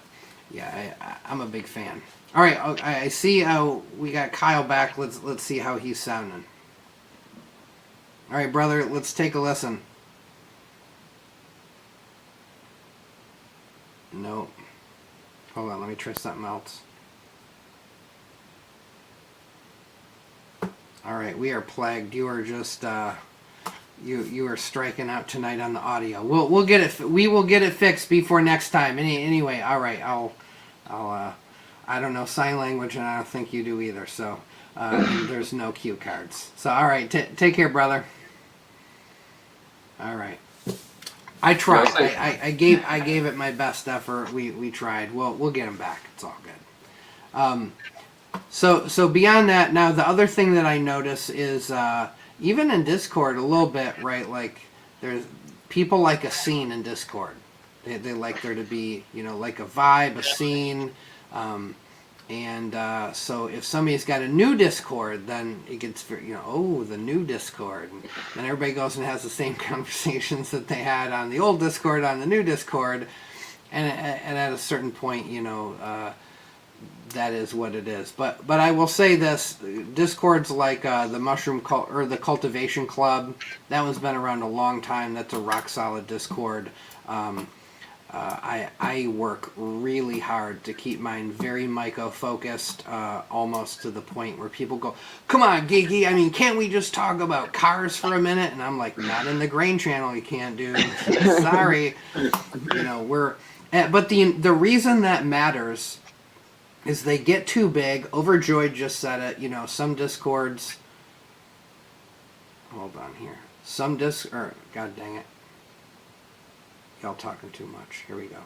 yeah, I'm a big fan. All right, I see we got Kyle back. Let's see how he's sounding. All right, brother, let's take a listen. Nope. Hold on, let me try something else. All right, we are plagued. You are just you are striking out tonight on the audio. We'll get it. We will get it fixed before next time. Anyway, all right. I'll I don't know sign language, and I don't think you do either. So there's no cue cards. So all right, take care, brother. All right. I tried. I gave it my best effort. We tried. We'll get him back. It's all good. So beyond that, now the other thing that I notice is even in Discord a little bit, right? Like there's people like a scene in Discord. They like there to be, like a vibe, a scene. So if somebody's got a new Discord, then it gets, the new Discord. And everybody goes and has the same conversations that they had on the old Discord, on the new Discord. And at a certain point, that is what it is. But I will say this, Discords like the Mushroom or the Cultivation Club, that one's been around a long time. That's a rock solid Discord. I work really hard to keep mine very Myco focused, almost to the point where people go, "Come on, Geeky, I mean, can't we just talk about cars for a minute?" And I'm like, "Not in the grain channel, you can't, dude. Sorry." But the reason that matters is they get too big. Overjoyed just said it. Some Discords. Hold on here. God dang it. Y'all talking too much. Here we go.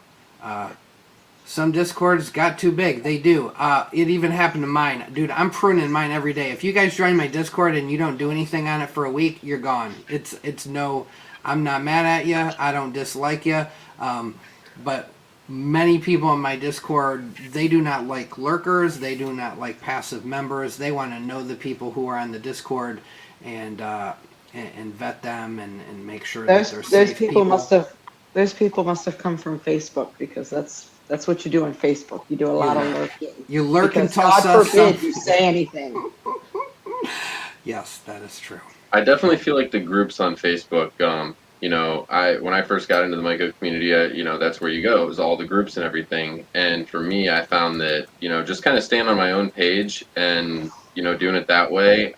Some Discords got too big. They do. It even happened to mine. Dude, I'm pruning mine every day. If you guys join my Discord and you don't do anything on it for a week, you're gone. It's no, I'm not mad at you. I don't dislike you. But many people in my Discord, they do not like lurkers. They do not like passive members. They want to know the people who are on the Discord and vet them and make sure that they're safe people. Those people must have come from Facebook, because that's what you do on Facebook. You do a lot of lurking. You lurk because until God forbid you say anything. Yes, that is true. I definitely feel like the groups on Facebook, when I first got into the Myco community, that's where you go. It was all the groups and everything. And for me, I found that, just kind of staying on my own page and, doing it that way,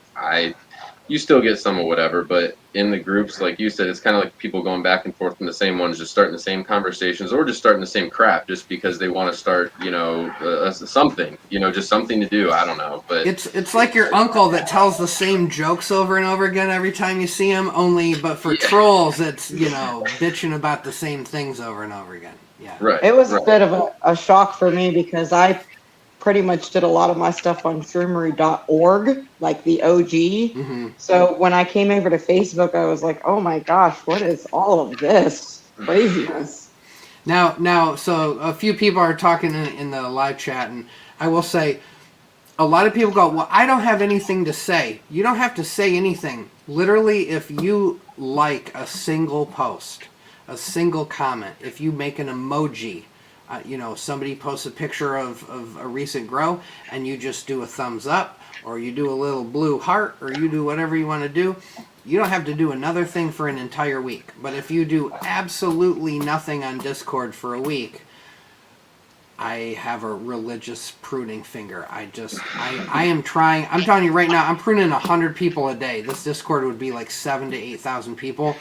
you still get some of whatever, but in the groups, like you said, it's kind of like people going back and forth from the same ones, just starting the same conversations, or just starting the same crap just because they want to start, something, just something to do. I don't know, but it's like your uncle that tells the same jokes over and over again every time you see him. But for trolls, it's bitching about the same things over and over again. Yeah, right. It was a bit of a shock for me, because I pretty much did a lot of my stuff on shroomery.org, like the OG. Mm-hmm. So when I came over to Facebook, I was like, oh my gosh, what is all of this craziness? Now, so a few people are talking in the live chat, and I will say, a lot of people go, well, I don't have anything to say. You don't have to say anything. Literally, if you like a single post, a single comment, if you make an emoji, somebody posts a picture of a recent grow, and you just do a thumbs up, or you do a little blue heart, or you do whatever you want to do. You don't have to do another thing for an entire week. But if you do absolutely nothing on Discord for a week, I have a religious pruning finger. I am trying. I'm telling you right now, I'm pruning 100 people a day. This Discord would be like 7,000 to 8,000 people,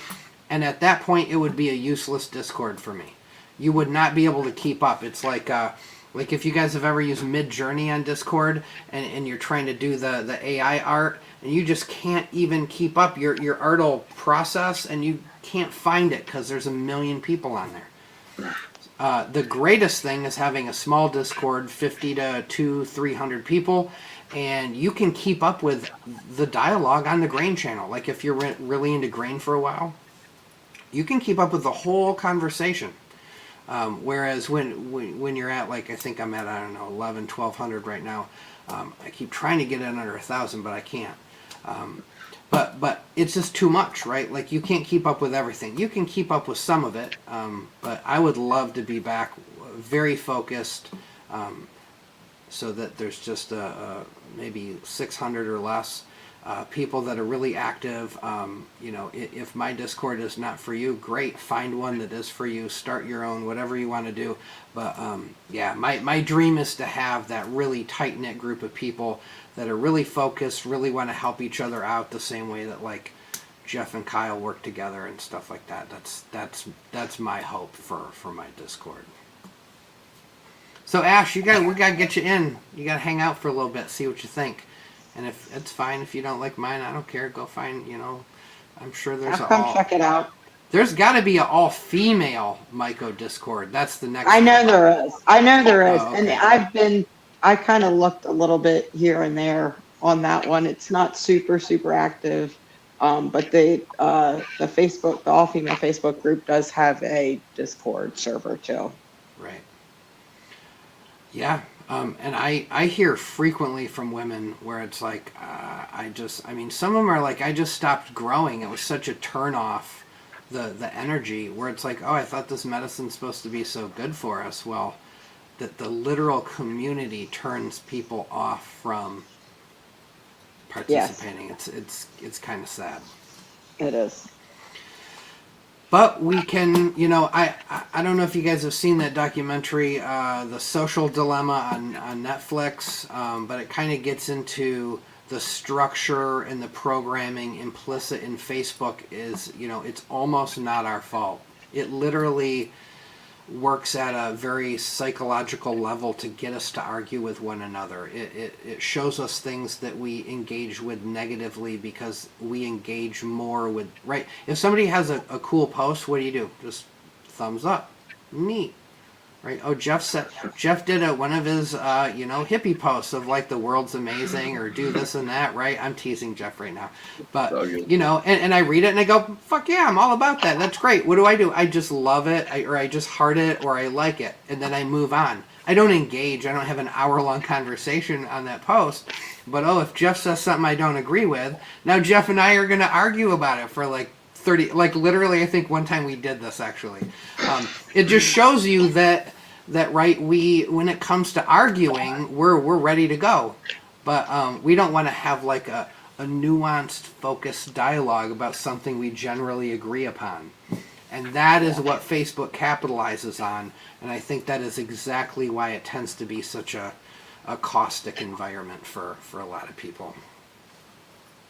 and at that point, it would be a useless Discord for me. You would not be able to keep up. It's like if you guys have ever used Midjourney on Discord, and you're trying to do the AI art, and you just can't even keep up. Your art will process, and you can't find it because there's a million people on there. The greatest thing is having a small Discord, 50 to 300 people, and you can keep up with the dialogue on the grain channel. Like if you're really into grain for a while, you can keep up with the whole conversation. Whereas when you're at, like, I think I'm at, I don't know, 1,100 right now. I keep trying to get it under 1,000, but I can't. But it's just too much, right? Like, you can't keep up with everything. You can keep up with some of it, but I would love to be back very focused, so that there's just maybe 600 or less people that are really active. If my Discord is not for you, great. Find one that is for you. Start your own, whatever you want to do. But my dream is to have that really tight-knit group of people that are really focused, really want to help each other out the same way that, like, Jeff and Kyle work together and stuff like that. That's my hope for my Discord. So Ash, we gotta get you in. You gotta hang out for a little bit, see what you think. And if it's fine if you don't like mine, I don't care. Go find, I'm sure there's I'll come check it out. There's got to be an all-female Myco Discord. That's the next. I know there is. Oh, okay. And I kind of looked a little bit here and there on that one. It's not super, super active. But the Facebook, the all-female Facebook group does have a Discord server too. Right. Yeah. And I hear frequently from women where it's like, some of them are like, I just stopped growing. It was such a turn off, the energy, where it's like, oh, I thought this medicine's supposed to be so good for us. Well, that the literal community turns people off from participating. Yes. It's kind of sad. It is. But we can, I don't know if you guys have seen that documentary, The Social Dilemma on Netflix, but it kind of gets into the structure and the programming implicit in Facebook is, it's almost not our fault. It literally works at a very psychological level to get us to argue with one another. It shows us things that we engage with negatively because we engage more with, right? If somebody has a cool post, what do? Just thumbs up. Neat. Right? Oh, Jeff did one of his, hippie posts of like the world's amazing or do this and that, right? I'm teasing Jeff right now. But, and I read it and I go, fuck yeah, I'm all about that. That's great. What do? I just love it or I just heart it or I like it. And then I move on. I don't engage. I don't have an hour-long conversation on that post. But, if Jeff says something I don't agree with, now Jeff and I are going to argue about it for like 30, like literally, I think one time we did this actually. It just shows you that right, when it comes to arguing, we're ready to go, but we don't want to have like a nuanced, focused dialogue about something we generally agree upon, and that is what Facebook capitalizes on, and I think that is exactly why it tends to be such a caustic environment for a lot of people.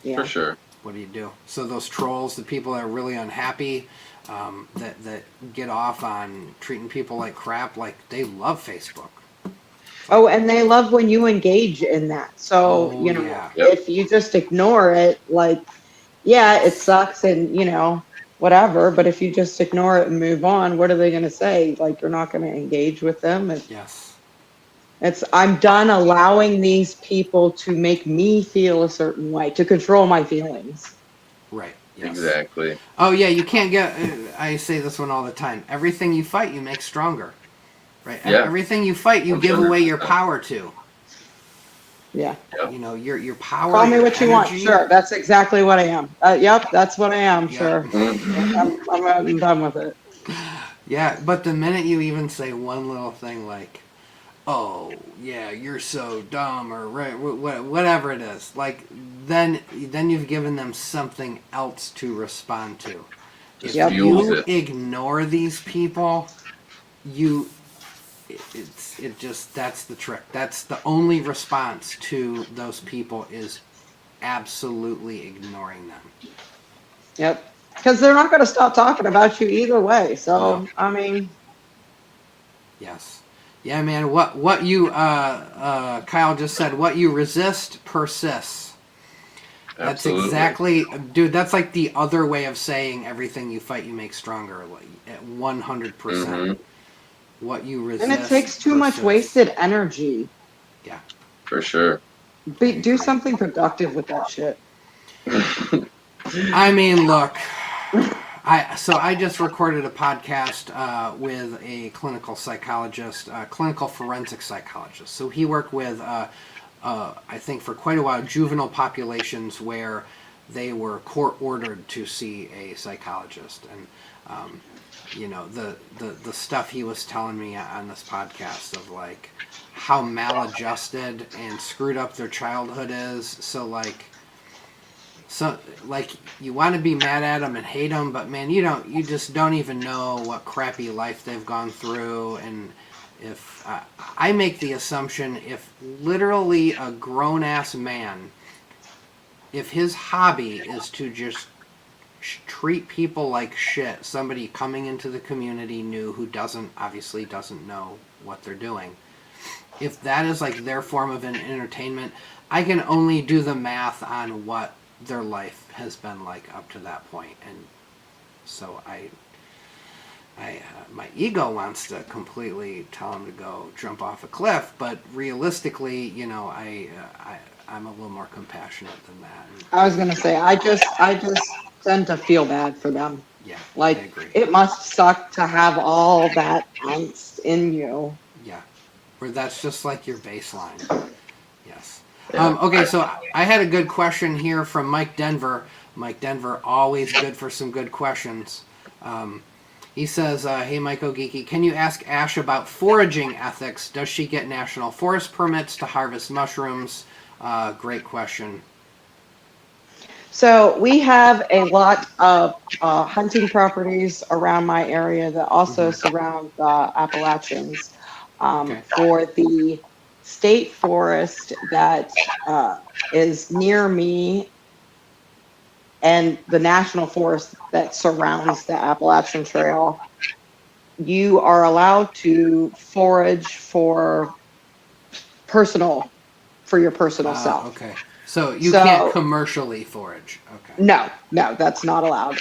Yeah. For sure. What do? So those trolls, the people that are really unhappy, that get off on treating people like crap, like they love Facebook. Oh, and they love when you engage in that. So, if you just ignore it, like, yeah, it sucks and, whatever. But if you just ignore it and move on, what are they going to say? Like, you're not going to engage with them? Yes. I'm done allowing these people to make me feel a certain way, to control my feelings. Right. Yes. Exactly. Oh yeah, you can't get. I say this one all the time. Everything you fight, you make stronger. Right. Yeah. Everything you fight, you give away your power to. Yeah. Your power. Call me what you want. Sure, that's exactly what I am. Yep, that's what I am. Yep. Sure. I'm done with it. Yeah, but the minute you even say one little thing like, "Oh, yeah, you're so dumb," or whatever it is, like then you've given them something else to respond to. If you ignore these people, that's the trick. That's the only response to those people is absolutely ignoring them. Yep. Because they're not going to stop talking about you either way. So, No. I mean. Yes. Yeah, man. What you, Kyle just said, what you resist persists. That's Absolutely. exactly, dude, that's like the other way of saying everything you fight, you make stronger, like at 100%. Mm-hmm. What you resist. And it takes too much wasted energy. Yeah. For sure. Do something productive with that shit. I mean, look, I just recorded a podcast with a clinical psychologist, clinical forensic psychologist. So he worked with, I think for quite a while, juvenile populations where they were court ordered to see a psychologist. And, you know, the stuff he was telling me on this podcast of like how maladjusted and screwed up their childhood is. So like you want to be mad at them and hate them, but man, you just don't even know what crappy life they've gone through. And if I make the assumption, if literally a grown-ass man, if his hobby is to just treat people like shit, somebody coming into the community new who obviously doesn't know what they're doing, if that is like their form of an entertainment, I can only do the math on what their life has been like up to that point. And so my ego wants to completely tell him to go jump off a cliff, but realistically, you know, I'm a little more compassionate than that. I was gonna say, I just tend to feel bad for them. Yeah, like I agree. It must suck to have all that angst in you. Yeah, where that's just like your baseline. Yes. Yeah. Okay, so I had a good question here from Mike Denver. Mike Denver, always good for some good questions. He says, hey, MycoGeeky, can you ask Ash about foraging ethics? Does she get national forest permits to harvest mushrooms? Great question. So we have a lot of hunting properties around my area that also surround the Appalachians. For the state forest that is near me and the national forest that surrounds the Appalachian Trail, you are allowed to forage for your personal self. Okay. So you can't commercially forage. Okay. No, that's not allowed.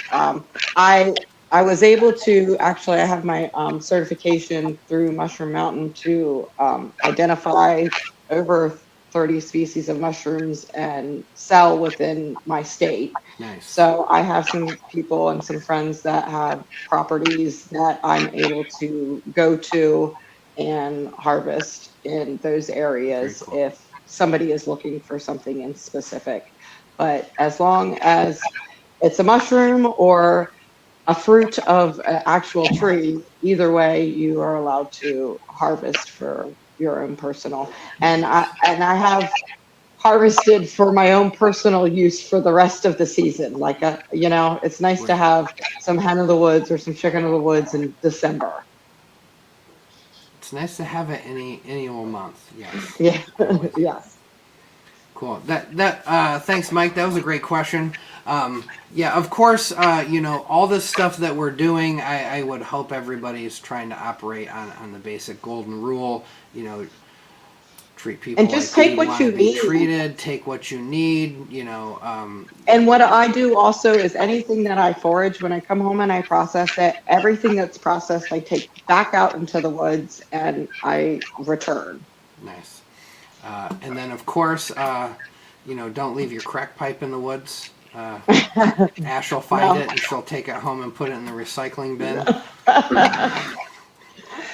I was able to, actually, I have my certification through Mushroom Mountain to identify over 30 species of mushrooms and sell within my state. Nice. So I have some people and some friends that have properties that I'm able to go to and harvest in those areas if somebody is looking for something in specific. But as long as it's a mushroom or a fruit of an actual tree, either way, you are allowed to harvest for your own personal. And I have harvested for my own personal use for the rest of the season. Like, you know, it's nice to have some hen of the woods or some chicken of the woods in December. It's nice to have it any old month. Yes. Yeah. Yes. Cool. Thanks, Mike. That was a great question. Yeah, of course, you know, all this stuff that we're doing, I would hope everybody's trying to operate on the basic golden rule, you know, treat people and just like take what you need. Treated, take what you need, you know. And what I do also is anything that I forage, when I come home and I process it, everything that's processed, I take back out into the woods and I return. Nice. And then, of course, you know, don't leave your crack pipe in the woods. Ash will find it and she'll take it home and put it in the recycling bin.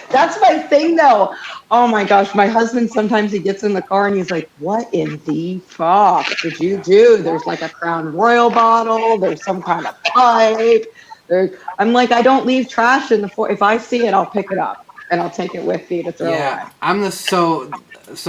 That's my thing, though. Oh my gosh, my husband, sometimes he gets in the car and he's like, what in the fuck did you do? There's like a Crown Royal bottle, there's some kind of pipe. I'm like, I don't leave trash in the if I see it, I'll pick it up and I'll take it with me to throw away. I'm so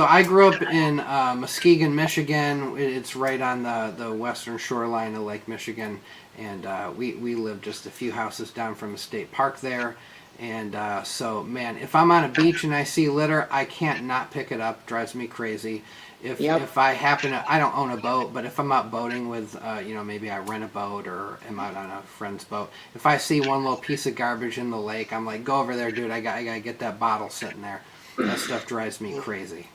I grew up in Muskegon, Michigan. It's right on the western shoreline of Lake Michigan, and we live just a few houses down from a state park there. And so, man, if I'm on a beach and I see litter, I can't not pick it up. Drives me crazy. If I happen to, I don't own a boat, but if I'm out boating with, maybe I rent a boat or am out on a friend's boat. If I see one little piece of garbage in the lake, I'm like, go over there, dude. I gotta get that bottle sitting there. That stuff drives me crazy.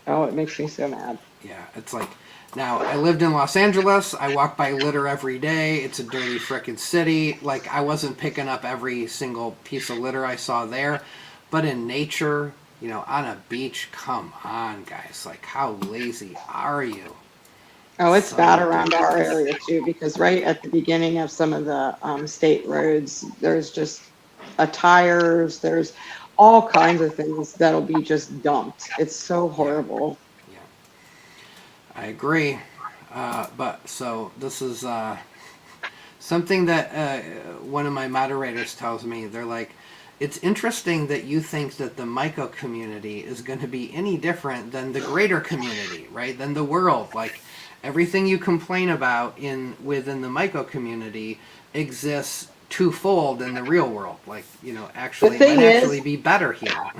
Oh, it makes me so mad. Yeah, it's like, now I lived in Los Angeles. I walk by litter every day. It's a dirty frickin' city. Like, I wasn't picking up every single piece of litter I saw there, but in nature, on a beach, come on, guys. Like, how lazy are you? Oh, it's bad around our area too, because right at the beginning of some of the state roads, there's just tires, there's all kinds of things that'll be just dumped. It's so horrible. Yeah. I agree. But so this is something that one of my moderators tells me. They're like, it's interesting that you think that the myco community is going to be any different than the greater community, right? Than the world. Like, everything you complain about within the myco community exists twofold in the real world. Like, actually, it might actually be better here.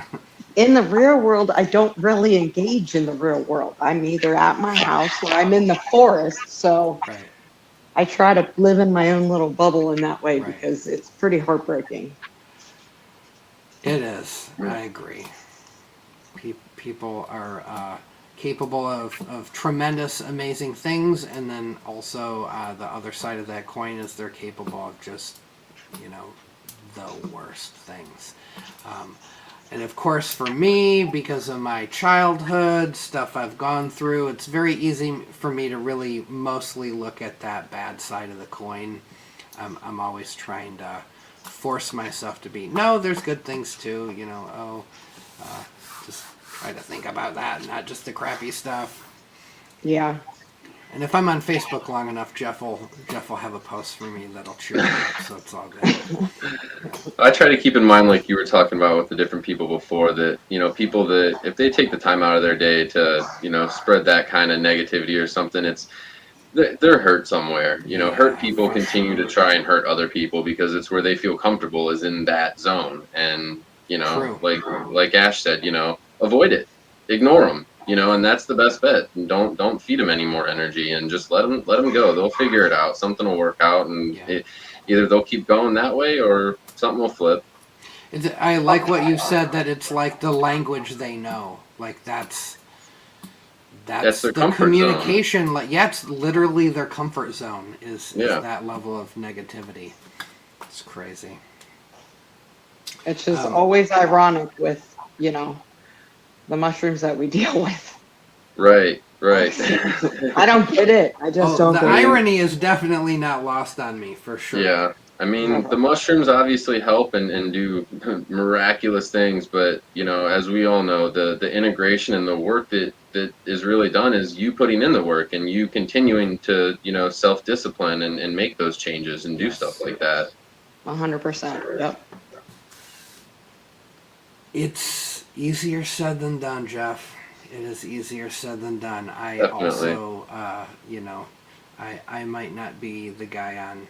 In the real world, I don't really engage in the real world. I'm either at my house or I'm in the forest. So right. I try to live in my own little bubble in that way, because it's pretty heartbreaking. It is. I agree. People are capable of tremendous, amazing things, and then also the other side of that coin is they're capable of just, the worst things. And of course, for me, because of my childhood, stuff I've gone through, it's very easy for me to really mostly look at that bad side of the coin. I'm always trying to force myself to be, no, there's good things too, just try to think about that, not just the crappy stuff. Yeah. And if I'm on Facebook long enough, Jeff will have a post for me that'll cheer me up, so it's all good. I try to keep in mind, like you were talking about with the different people before, that people that if they take the time out of their day to spread that kind of negativity or something, they're hurt somewhere. Hurt people continue to try and hurt other people because it's where they feel comfortable, is in that zone. And True. like Ash said, avoid it, ignore them. And that's the best bet. And don't feed them any more energy, and just let them go. They'll figure it out. Something will work out, and either they'll keep going that way or something will flip. I like what you said, that it's like the language they know. Like that's their the communication zone. Like, it's literally their comfort zone is that level of negativity. It's crazy. It's just always ironic with the mushrooms that we deal with. Right. I don't get it. I just don't get it. The irony is definitely not lost on me, for sure. Yeah. I mean, the mushrooms obviously help and do miraculous things, but as we all know, the integration and the work that is really done is you putting in the work and you continuing to self-discipline and make those changes and do stuff like that. 100%. Yep. It's easier said than done, Jeff. It is easier said than done. I Definitely. Also, I might not be the guy on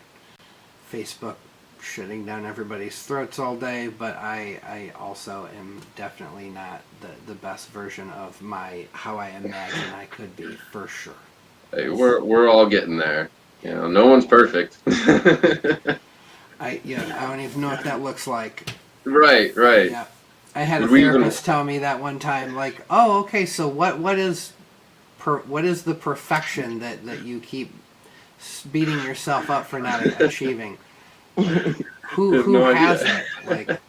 Facebook shutting down everybody's throats all day, but I also am definitely not the best version of how I imagine I could be, for sure. Hey, we're all getting there. No one's perfect. I don't even know what that looks like. Right. Yeah. I had a therapist tell me that one time, like, oh, okay, so what is the perfection that you keep beating yourself up for not achieving? Who has it? Like,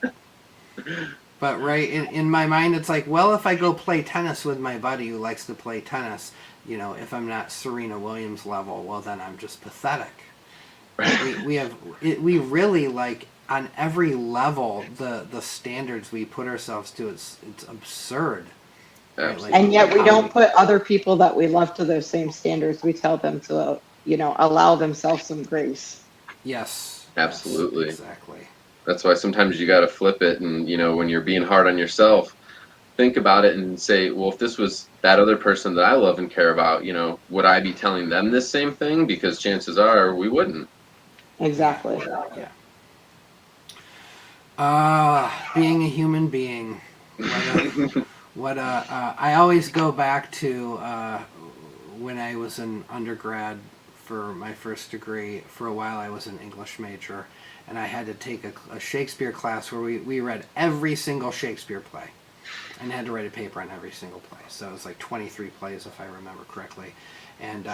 but right in my mind, it's like, well, if I go play tennis with my buddy who likes to play tennis, if I'm not Serena Williams level, well, then I'm just pathetic. We really, like, on every level, the standards we put ourselves to, it's absurd. Right? Like, and yet we don't put other people that we love to those same standards. We tell them to, allow themselves some grace. Yes. Absolutely. Yes, exactly. That's why sometimes you got to flip it, and when you're being hard on yourself, think about it and say, well, if this was that other person that I love and care about, would I be telling them this same thing? Because chances are we wouldn't. Exactly. Yeah. Being a human being. I always go back to when I was an undergrad for my first degree. For a while, I was an English major, and I had to take a Shakespeare class where we read every single Shakespeare play, and had to write a paper on every single play. So it was like 23 plays, if I remember correctly. And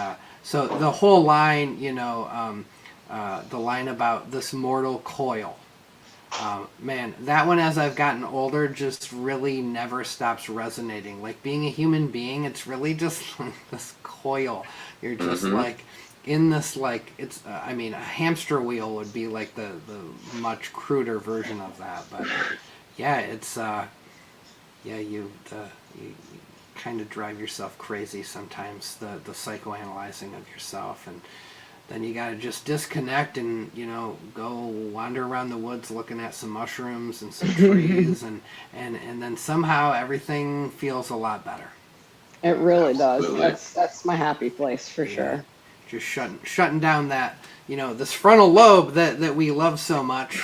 so the whole line, the line about this mortal coil. Man, that one, as I've gotten older, just really never stops resonating. Like, being a human being, it's really just like this coil. You're just like in this, like, it's I mean, a hamster wheel would be like the much cruder version of that. But yeah, it's you kind of drive yourself crazy sometimes, the psychoanalyzing of yourself. And then you got to just disconnect and, go wander around the woods looking at some mushrooms and some trees, and then somehow everything feels a lot better. It really does. That's my happy place for sure. Just shutting down that, this frontal lobe that we love so much.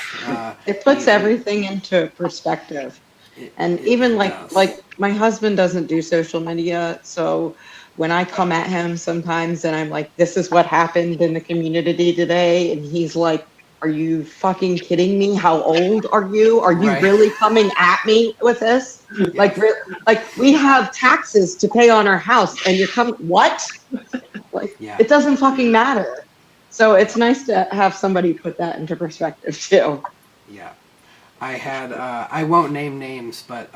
It puts everything into perspective. And even like my husband doesn't do social media, so when I come at him sometimes and I'm like, this is what happened in the community today, and he's like, are you fucking kidding me? How old are you? Are you really coming at me with this? Yeah. Like we have taxes to pay on our house, and you're coming, what? It doesn't fucking matter. So it's nice to have somebody put that into perspective too. Yeah. I had, I won't name names, but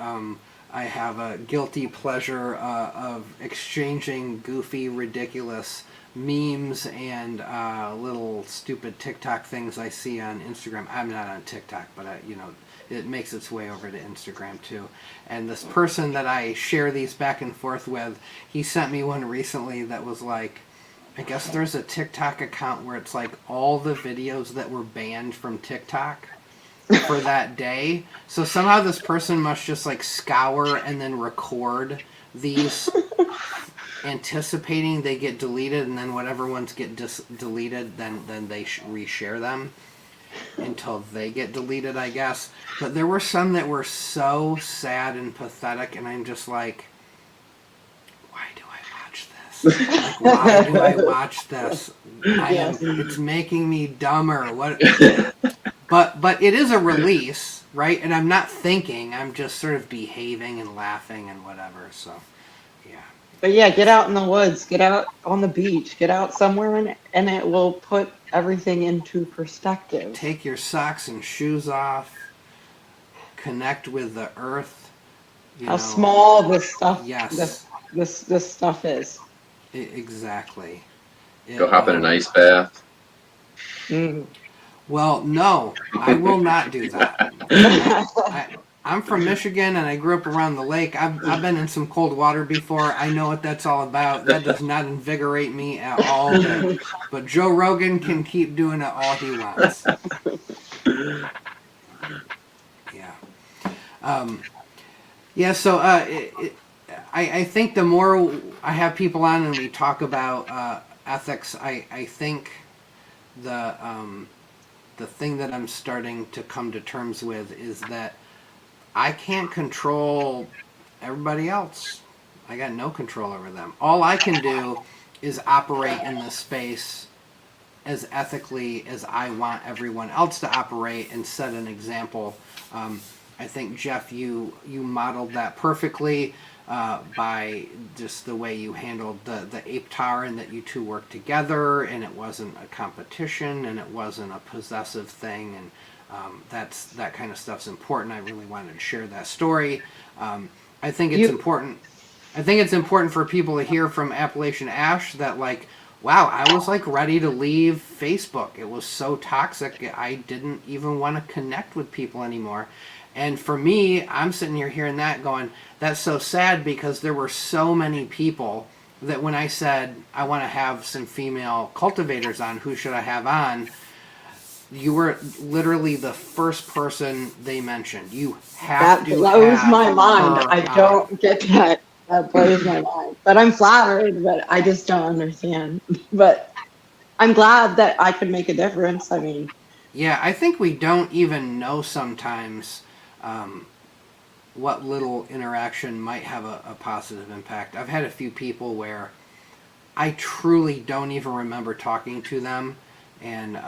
I have a guilty pleasure of exchanging goofy, ridiculous memes and little stupid TikTok things I see on Instagram. I'm not on TikTok, but it makes its way over to Instagram too. And this person that I share these back and forth with, he sent me one recently that was like, I guess there's a TikTok account where it's like all the videos that were banned from TikTok for that day. So somehow this person must just like scour and then record these, anticipating they get deleted, and then whatever ones get deleted, then they reshare them until they get deleted, I guess. But there were some that were so sad and pathetic, and I'm just like, why do I watch this? Like, why do I watch this? It's making me dumber. What? But it is a release, right? And I'm not thinking. I'm just sort of behaving and laughing and whatever. So, yeah. But yeah, get out in the woods. Get out on the beach. Get out somewhere, and it will put everything into perspective. Take your socks and shoes off. Connect with the earth. How small this stuff. Yes. This stuff is. Exactly. Go hop in an ice bath. Well, no, I will not do that. I'm from Michigan, and I grew up around the lake. I've been in some cold water before. I know what that's all about. That does not invigorate me at all. But Joe Rogan can keep doing it all he wants. Yeah. So I think the more I have people on and we talk about ethics, I think the thing that I'm starting to come to terms with is that I can't control everybody else. I got no control over them. All I can do is operate in this space as ethically as I want everyone else to operate and set an example. I think, Jeff, you modeled that perfectly by just the way you handled the APETar, and that you two worked together, and it wasn't a competition, and it wasn't a possessive thing, and that kind of stuff's important. I really wanted to share that story. I think it's important. I think it's important for people to hear from Appalachian Ash that, like, wow, I was like ready to leave Facebook. It was so toxic. I didn't even want to connect with people anymore. And for me, I'm sitting here hearing that going, that's so sad, because there were so many people that when I said I want to have some female cultivators on, who should I have on? You were literally the first person they mentioned. You have to. That blows my mind. I don't get that. That blows my mind. But I'm flattered, but I just don't understand. But I'm glad that I could make a difference. I mean, Yeah, I think we don't even know sometimes what little interaction might have a positive impact. I've had a few people where I truly don't even remember talking to them, and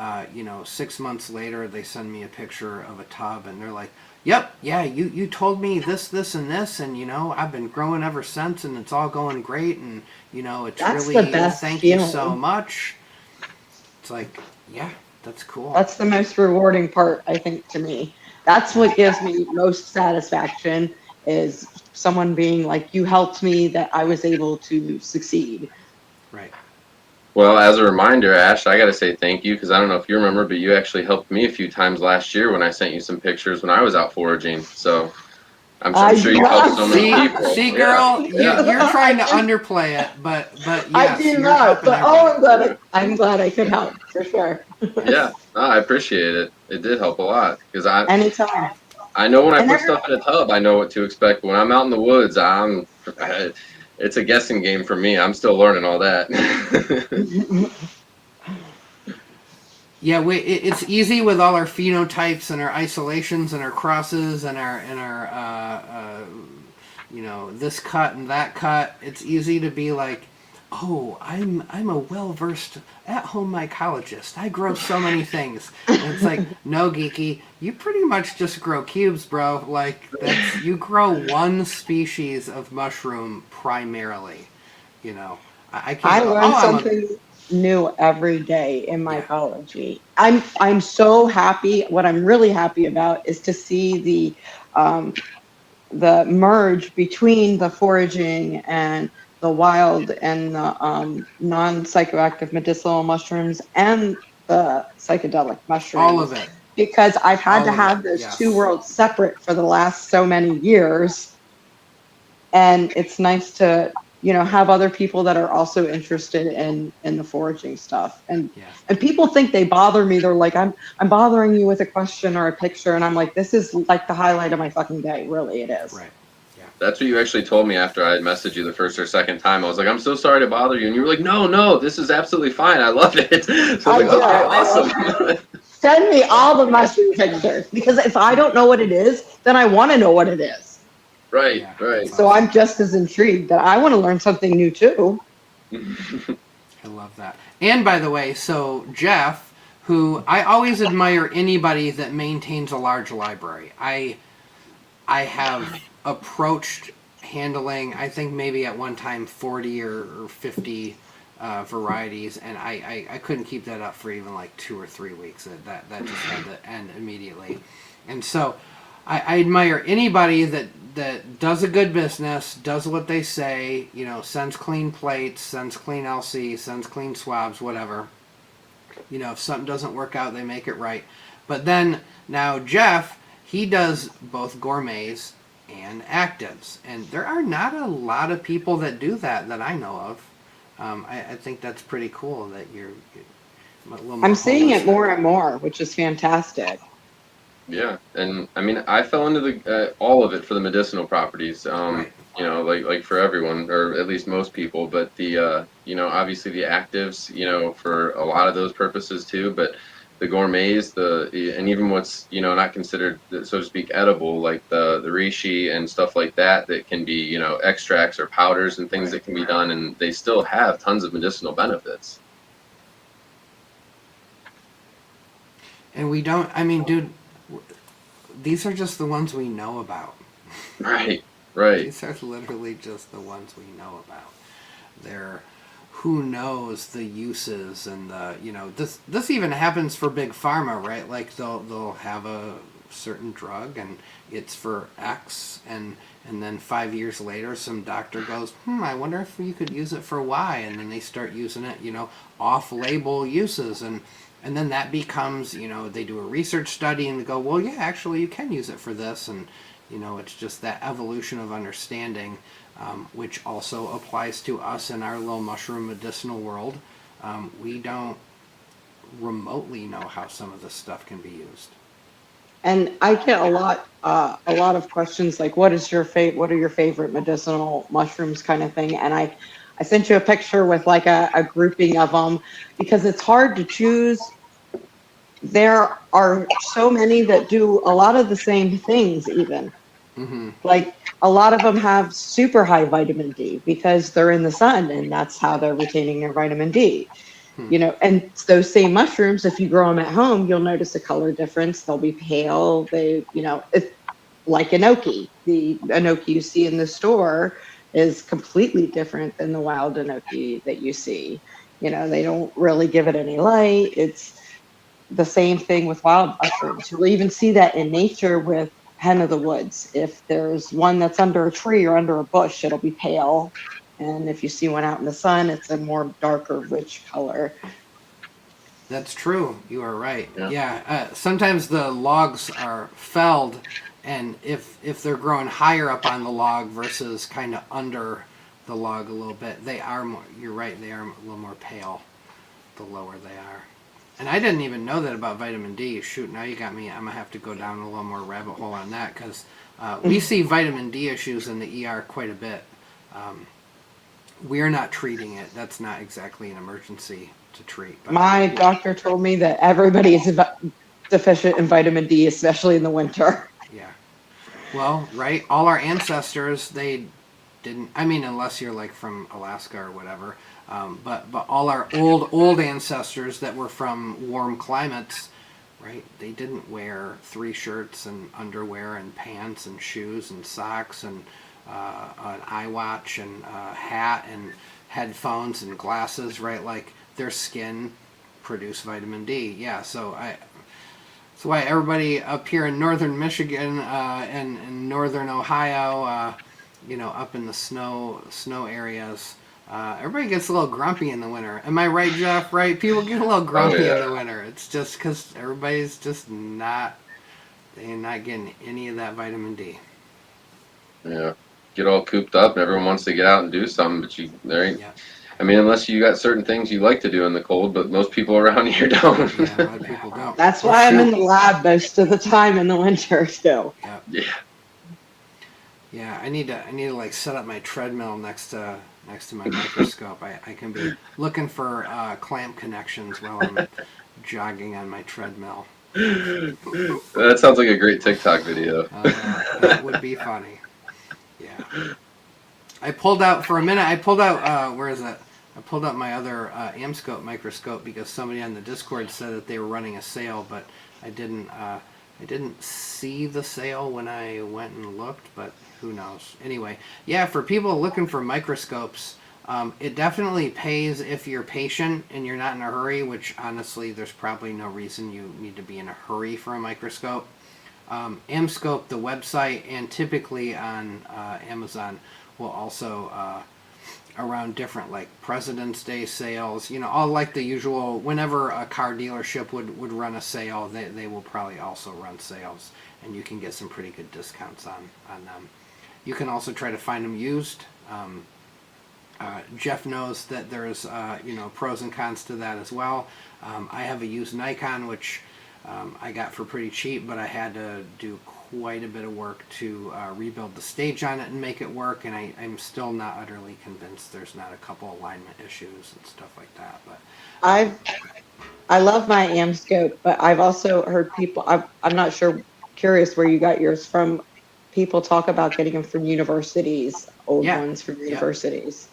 6 months later they send me a picture of a tub, and they're like, "Yep, yeah, you told me this, and this, and I've been growing ever since, and it's all going great, and it's That's really the best thank feeling. you so much." It's like, yeah, that's cool. That's the most rewarding part, I think, to me. That's what gives me most satisfaction, is someone being like, you helped me, that I was able to succeed. Right. Well, as a reminder, Ash, I got to say thank you, because I don't know if you remember, but you actually helped me a few times last year when I sent you some pictures when I was out foraging. So I'm sure you helped so many people. See, girl, you're trying to underplay it, but yes, I do not. But I'm glad I could help, for sure. Yeah, no, I appreciate it. It did help a lot, because Anytime. I know when I put stuff in a tub, I know what to expect. But when I'm out in the woods, it's a guessing game for me. I'm still learning all that. Yeah, it's easy with all our phenotypes and our isolations and our crosses and our this cut and that cut. It's easy to be like, oh, I'm a well-versed at-home mycologist. I grow so many things. And it's like, no, Geeky, you pretty much just grow cubes, bro. Like, you grow one species of mushroom primarily. I can't. I learn something new every day in mycology. I'm so happy. What I'm really happy about is to see the merge between the foraging and the wild and the non-psychoactive medicinal mushrooms and the psychedelic mushrooms. All of it. Because I've had to have those two worlds separate for the last so many years. And it's nice to, have other people that are also interested in the foraging stuff. And people think they bother me. They're like, I'm bothering you with a question or a picture. And I'm like, this is like the highlight of my fucking day. Really, it is. Right. That's what you actually told me after I messaged you the first or second time. I was like, I'm so sorry to bother you. And you were like, no, this is absolutely fine. I love it. So I was like, okay, awesome. Send me all the mushroom pictures, because if I don't know what it is, then I want to know what it is. Right. So I'm just as intrigued that I want to learn something new too. I love that. And by the way, so Jeff, who I always admire anybody that maintains a large library. I have approached handling, I think maybe at one time 40 or 50 varieties, and I couldn't keep that up for even like 2 or 3 weeks. That just had to end immediately. And so I admire anybody that does a good business, does what they say, sends clean plates, sends clean LC, sends clean swabs, whatever. If something doesn't work out, they make it right. But then now Jeff, he does both gourmets and actives, and there are not a lot of people that do that I know of. I think that's pretty cool that you're a little more. I'm seeing it more and more, which is fantastic. Yeah, and I mean, I fell into the all of it for the medicinal properties. Right. Like for everyone, or at least most people. But the obviously the actives, for a lot of those purposes too. But the gourmets, and even what's not considered, so to speak, edible, like the reishi and stuff like that can be extracts or powders and things that can be done, and they still have tons of medicinal benefits. And we don't. I mean, dude, these are just the ones we know about. Right. These are literally just the ones we know about. They're, who knows the uses, and this even happens for big pharma, right? Like they'll have a certain drug and it's for X, and then 5 years later some doctor goes, I wonder if you could use it for Y, and then they start using it, off-label uses, and then that becomes, they do a research study and they go, well, yeah, actually you can use it for this, and it's just that evolution of understanding, which also applies to us in our little mushroom medicinal world. We don't remotely know how some of this stuff can be used. And I get a lot of questions like, what are your favorite medicinal mushrooms, kind of thing. And I sent you a picture with like a grouping of them, because it's hard to choose there are so many that do a lot of the same things even. Like a lot of them have super high vitamin D because they're in the sun and that's how they're retaining their vitamin D. And those same mushrooms, if you grow them at home, you'll notice a color difference. They'll be pale. It's like enoki. The enoki you see in the store is completely different than the wild enoki that you see. They don't really give it any light. It's the same thing with wild mushrooms. You'll even see that in nature with hen of the woods. If there's one that's under a tree or under a bush, it'll be pale. And if you see one out in the sun, it's a more darker, rich color. That's true. You are right. Yeah. Sometimes the logs are felled, and if they're growing higher up on the log versus kind of under the log a little bit, they are more. You're right. They are a little more pale the lower they are. And I didn't even know that about vitamin D. Shoot, now you got me. I'm gonna have to go down a little more rabbit hole on that because we see vitamin D issues in the ER quite a bit. We're not treating it. That's not exactly an emergency to treat. But my doctor told me that everybody is deficient in vitamin D, especially in the winter. Yeah. Well, right. All our ancestors, they didn't. I mean, unless you're like from Alaska or whatever. But all our old ancestors that were from warm climates, right? They didn't wear 3 shirts and underwear and pants and shoes and socks and an eye watch and hat and headphones and glasses, right? Like their skin produced vitamin D. Yeah, so that's why everybody up here in northern Michigan and northern Ohio, up in the snow areas, everybody gets a little grumpy in the winter. Am I right, Jeff? Right? People get a little grumpy in the winter. It's just because everybody's just they're not getting any of that vitamin D. Yeah. Get all cooped up and everyone wants to get out and do something, but there ain't. Yeah. I mean, unless you got certain things you like to do in the cold, but most people around here don't. Yeah, a lot of people don't. That's why I'm in the lab most of the time in the winter too. Yeah. Yeah, I need to like set up my treadmill next to my microscope. I can be looking for clamp connections while I'm jogging on my treadmill. That sounds like a great TikTok video. That would be funny. Yeah. I pulled out where is it? I pulled out my other Amscope microscope because somebody on the Discord said that they were running a sale, but I didn't see the sale when I went and looked, but who knows? Anyway, yeah, for people looking for microscopes, it definitely pays if you're patient and you're not in a hurry, which honestly, there's probably no reason you need to be in a hurry for a microscope. Amscope, the website, and typically on Amazon will also, around different like President's Day sales, all like the usual, whenever a car dealership would run a sale, they will probably also run sales, and you can get some pretty good discounts on them. You can also try to find them used. Jeff knows that there's pros and cons to that as well. I have a used Nikon, which I got for pretty cheap, but I had to do quite a bit of work to rebuild the stage on it and make it work, and I'm still not utterly convinced there's not a couple alignment issues and stuff like that. But I love my Amscope, but I've also heard people, I'm not sure, curious where you got yours from. People talk about getting them from universities, old ones from universities.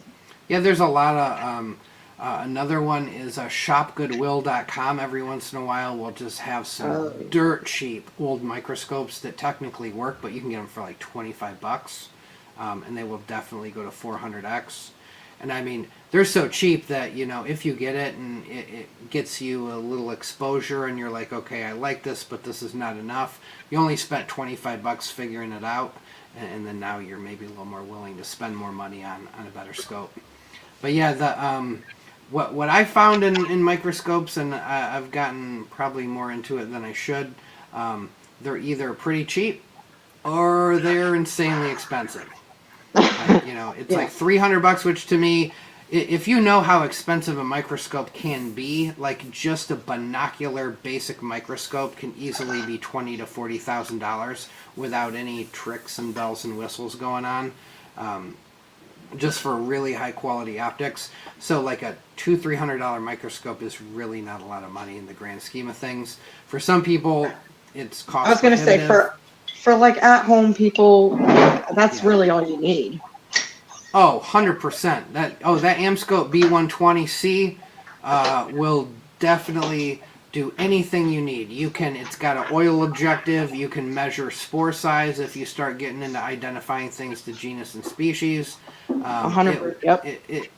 Yeah, there's a lot of another one is shopgoodwill.com. Every once in a while we'll just have some dirt cheap old microscopes that technically work, but you can get them for like $25, and they will definitely go to 400x. And I mean, they're so cheap that if you get it and it gets you a little exposure and you're like, okay, I like this, but this is not enough, you only spent $25 figuring it out, and then now you're maybe a little more willing to spend more money on a better scope. But yeah, the what I found in microscopes, and I've gotten probably more into it than I should, they're either pretty cheap or they're insanely expensive. It's like $300, which to me, if you know how expensive a microscope can be, like just a binocular basic microscope can easily be $20,000 to $40,000 without any tricks and bells and whistles going on. just for really high quality optics. So like a $200-300 microscope is really not a lot of money in the grand scheme of things. For some people, it's cost. I was going to say for like at home people, that's really all you need. Oh, 100%. That Amscope B120C will definitely do anything you need. It's got an oil objective. You can measure spore size if you start getting into identifying things to genus and species. 100%. Yep.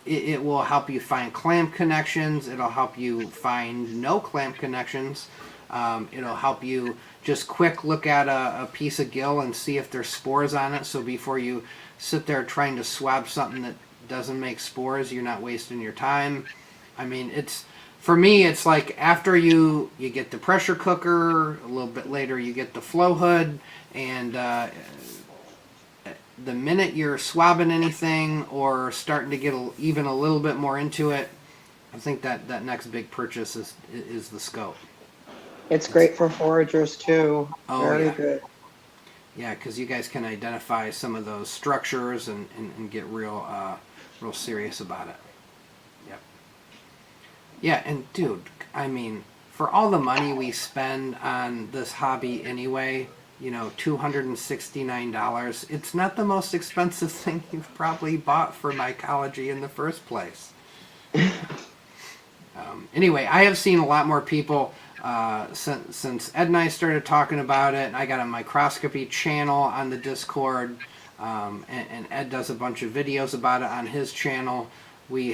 It will help you find clamp connections. It'll help you find no clamp connections. It'll help you just quick look at a piece of gill and see if there's spores on it. So before you sit there trying to swab something that doesn't make spores, you're not wasting your time. I mean, for me, it's like after you get the pressure cooker, a little bit later you get the flow hood, and the minute you're swabbing anything or starting to get even a little bit more into it, I think that next big purchase is the scope. It's great for foragers too. Oh, Very good. Yeah, because you guys can identify some of those structures and get real serious about it. Yep. Yeah, and dude, I mean, for all the money we spend on this hobby anyway, $269, it's not the most expensive thing you've probably bought for mycology in the first place. Anyway, I have seen a lot more people since Ed and I started talking about it. I got a microscopy channel on the Discord, and Ed does a bunch of videos about it on his channel. We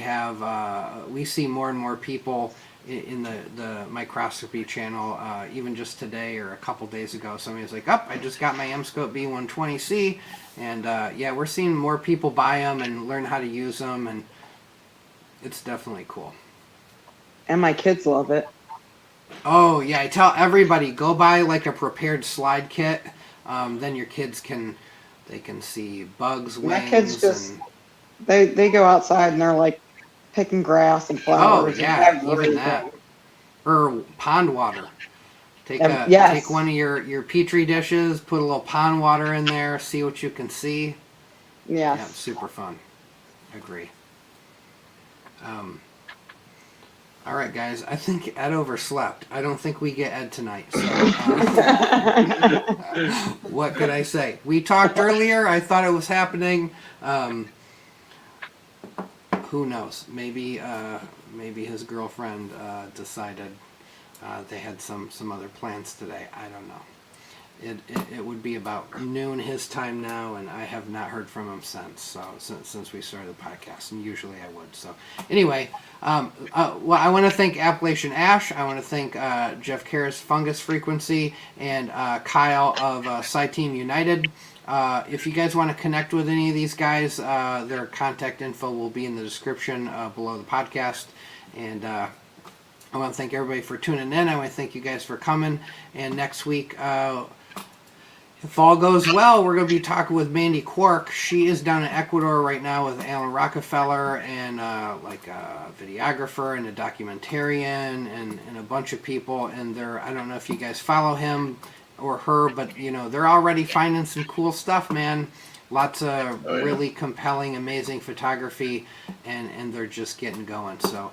see more and more people in the microscopy channel. Even just today or a couple days ago, somebody was like, I just got my Amscope B120C, and we're seeing more people buy them and learn how to use them, and it's definitely cool. And my kids love it. Oh yeah, I tell everybody, go buy like a prepared slide kit. Then your kids can see bugs, wings. My kids just they go outside and they're like picking grass and flowers. Oh yeah, even that. Or pond water. Take one of your petri dishes, put a little pond water in there, see what you can see. Yes. Yeah, super fun. Agree. All right, guys. I think Ed overslept. I don't think we get Ed tonight. So, what could I say? We talked earlier. I thought it was happening. Who knows? Maybe his girlfriend decided they had some other plans today. I don't know. It would be about noon his time now, and I have not heard from him since we started the podcast, and usually I would. So anyway, I want to thank Appalachian Ash. I want to thank Jeff Kerr's Fungus Frequency and Kyle of PsyTeam United. If you guys want to connect with any of these guys, their contact info will be in the description below the podcast. And I want to thank everybody for tuning in. I want to thank you guys for coming. And next week, if all goes well, we're going to be talking with Mandy Quark. She is down in Ecuador right now with Alan Rockefeller and like a videographer and a documentarian and a bunch of people. And I don't know if you guys follow him or her, but they're already finding some cool stuff, man. Lots of really compelling, amazing photography, and they're just getting going. So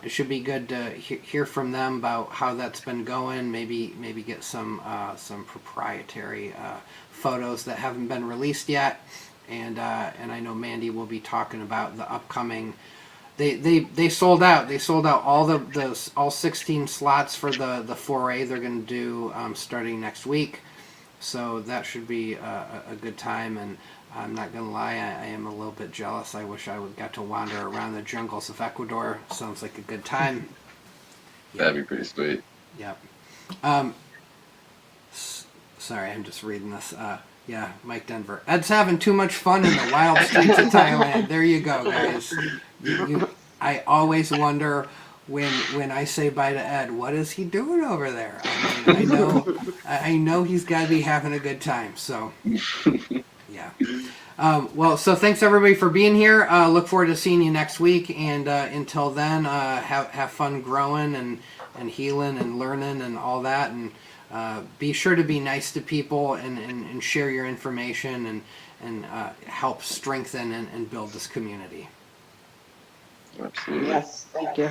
it should be good to hear from them about how that's been going. Maybe get some proprietary photos that haven't been released yet. And I know Mandy will be talking about the upcoming. They sold out. They sold out all 16 slots for the foray they're going to do starting next week. So that should be a good time. And I'm not going to lie, I am a little bit jealous. I wish I got to wander around the jungles of Ecuador. Sounds like a good time. That'd be pretty sweet. Yep. Sorry, I'm just reading this. Yeah, Mike Denver. Ed's having too much fun in the wild streets of Thailand. There you go, guys. I always wonder when I say bye to Ed, what is he doing over there? I mean, I know he's got to be having a good time. So, yeah. So thanks everybody for being here. Look forward to seeing you next week. And until then, have fun growing and healing and learning and all that. And be sure to be nice to people and share your information and help strengthen and build this community. Absolutely. Yes, thank you.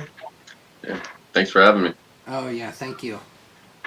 Yeah. Thanks for having me. Oh yeah, thank you.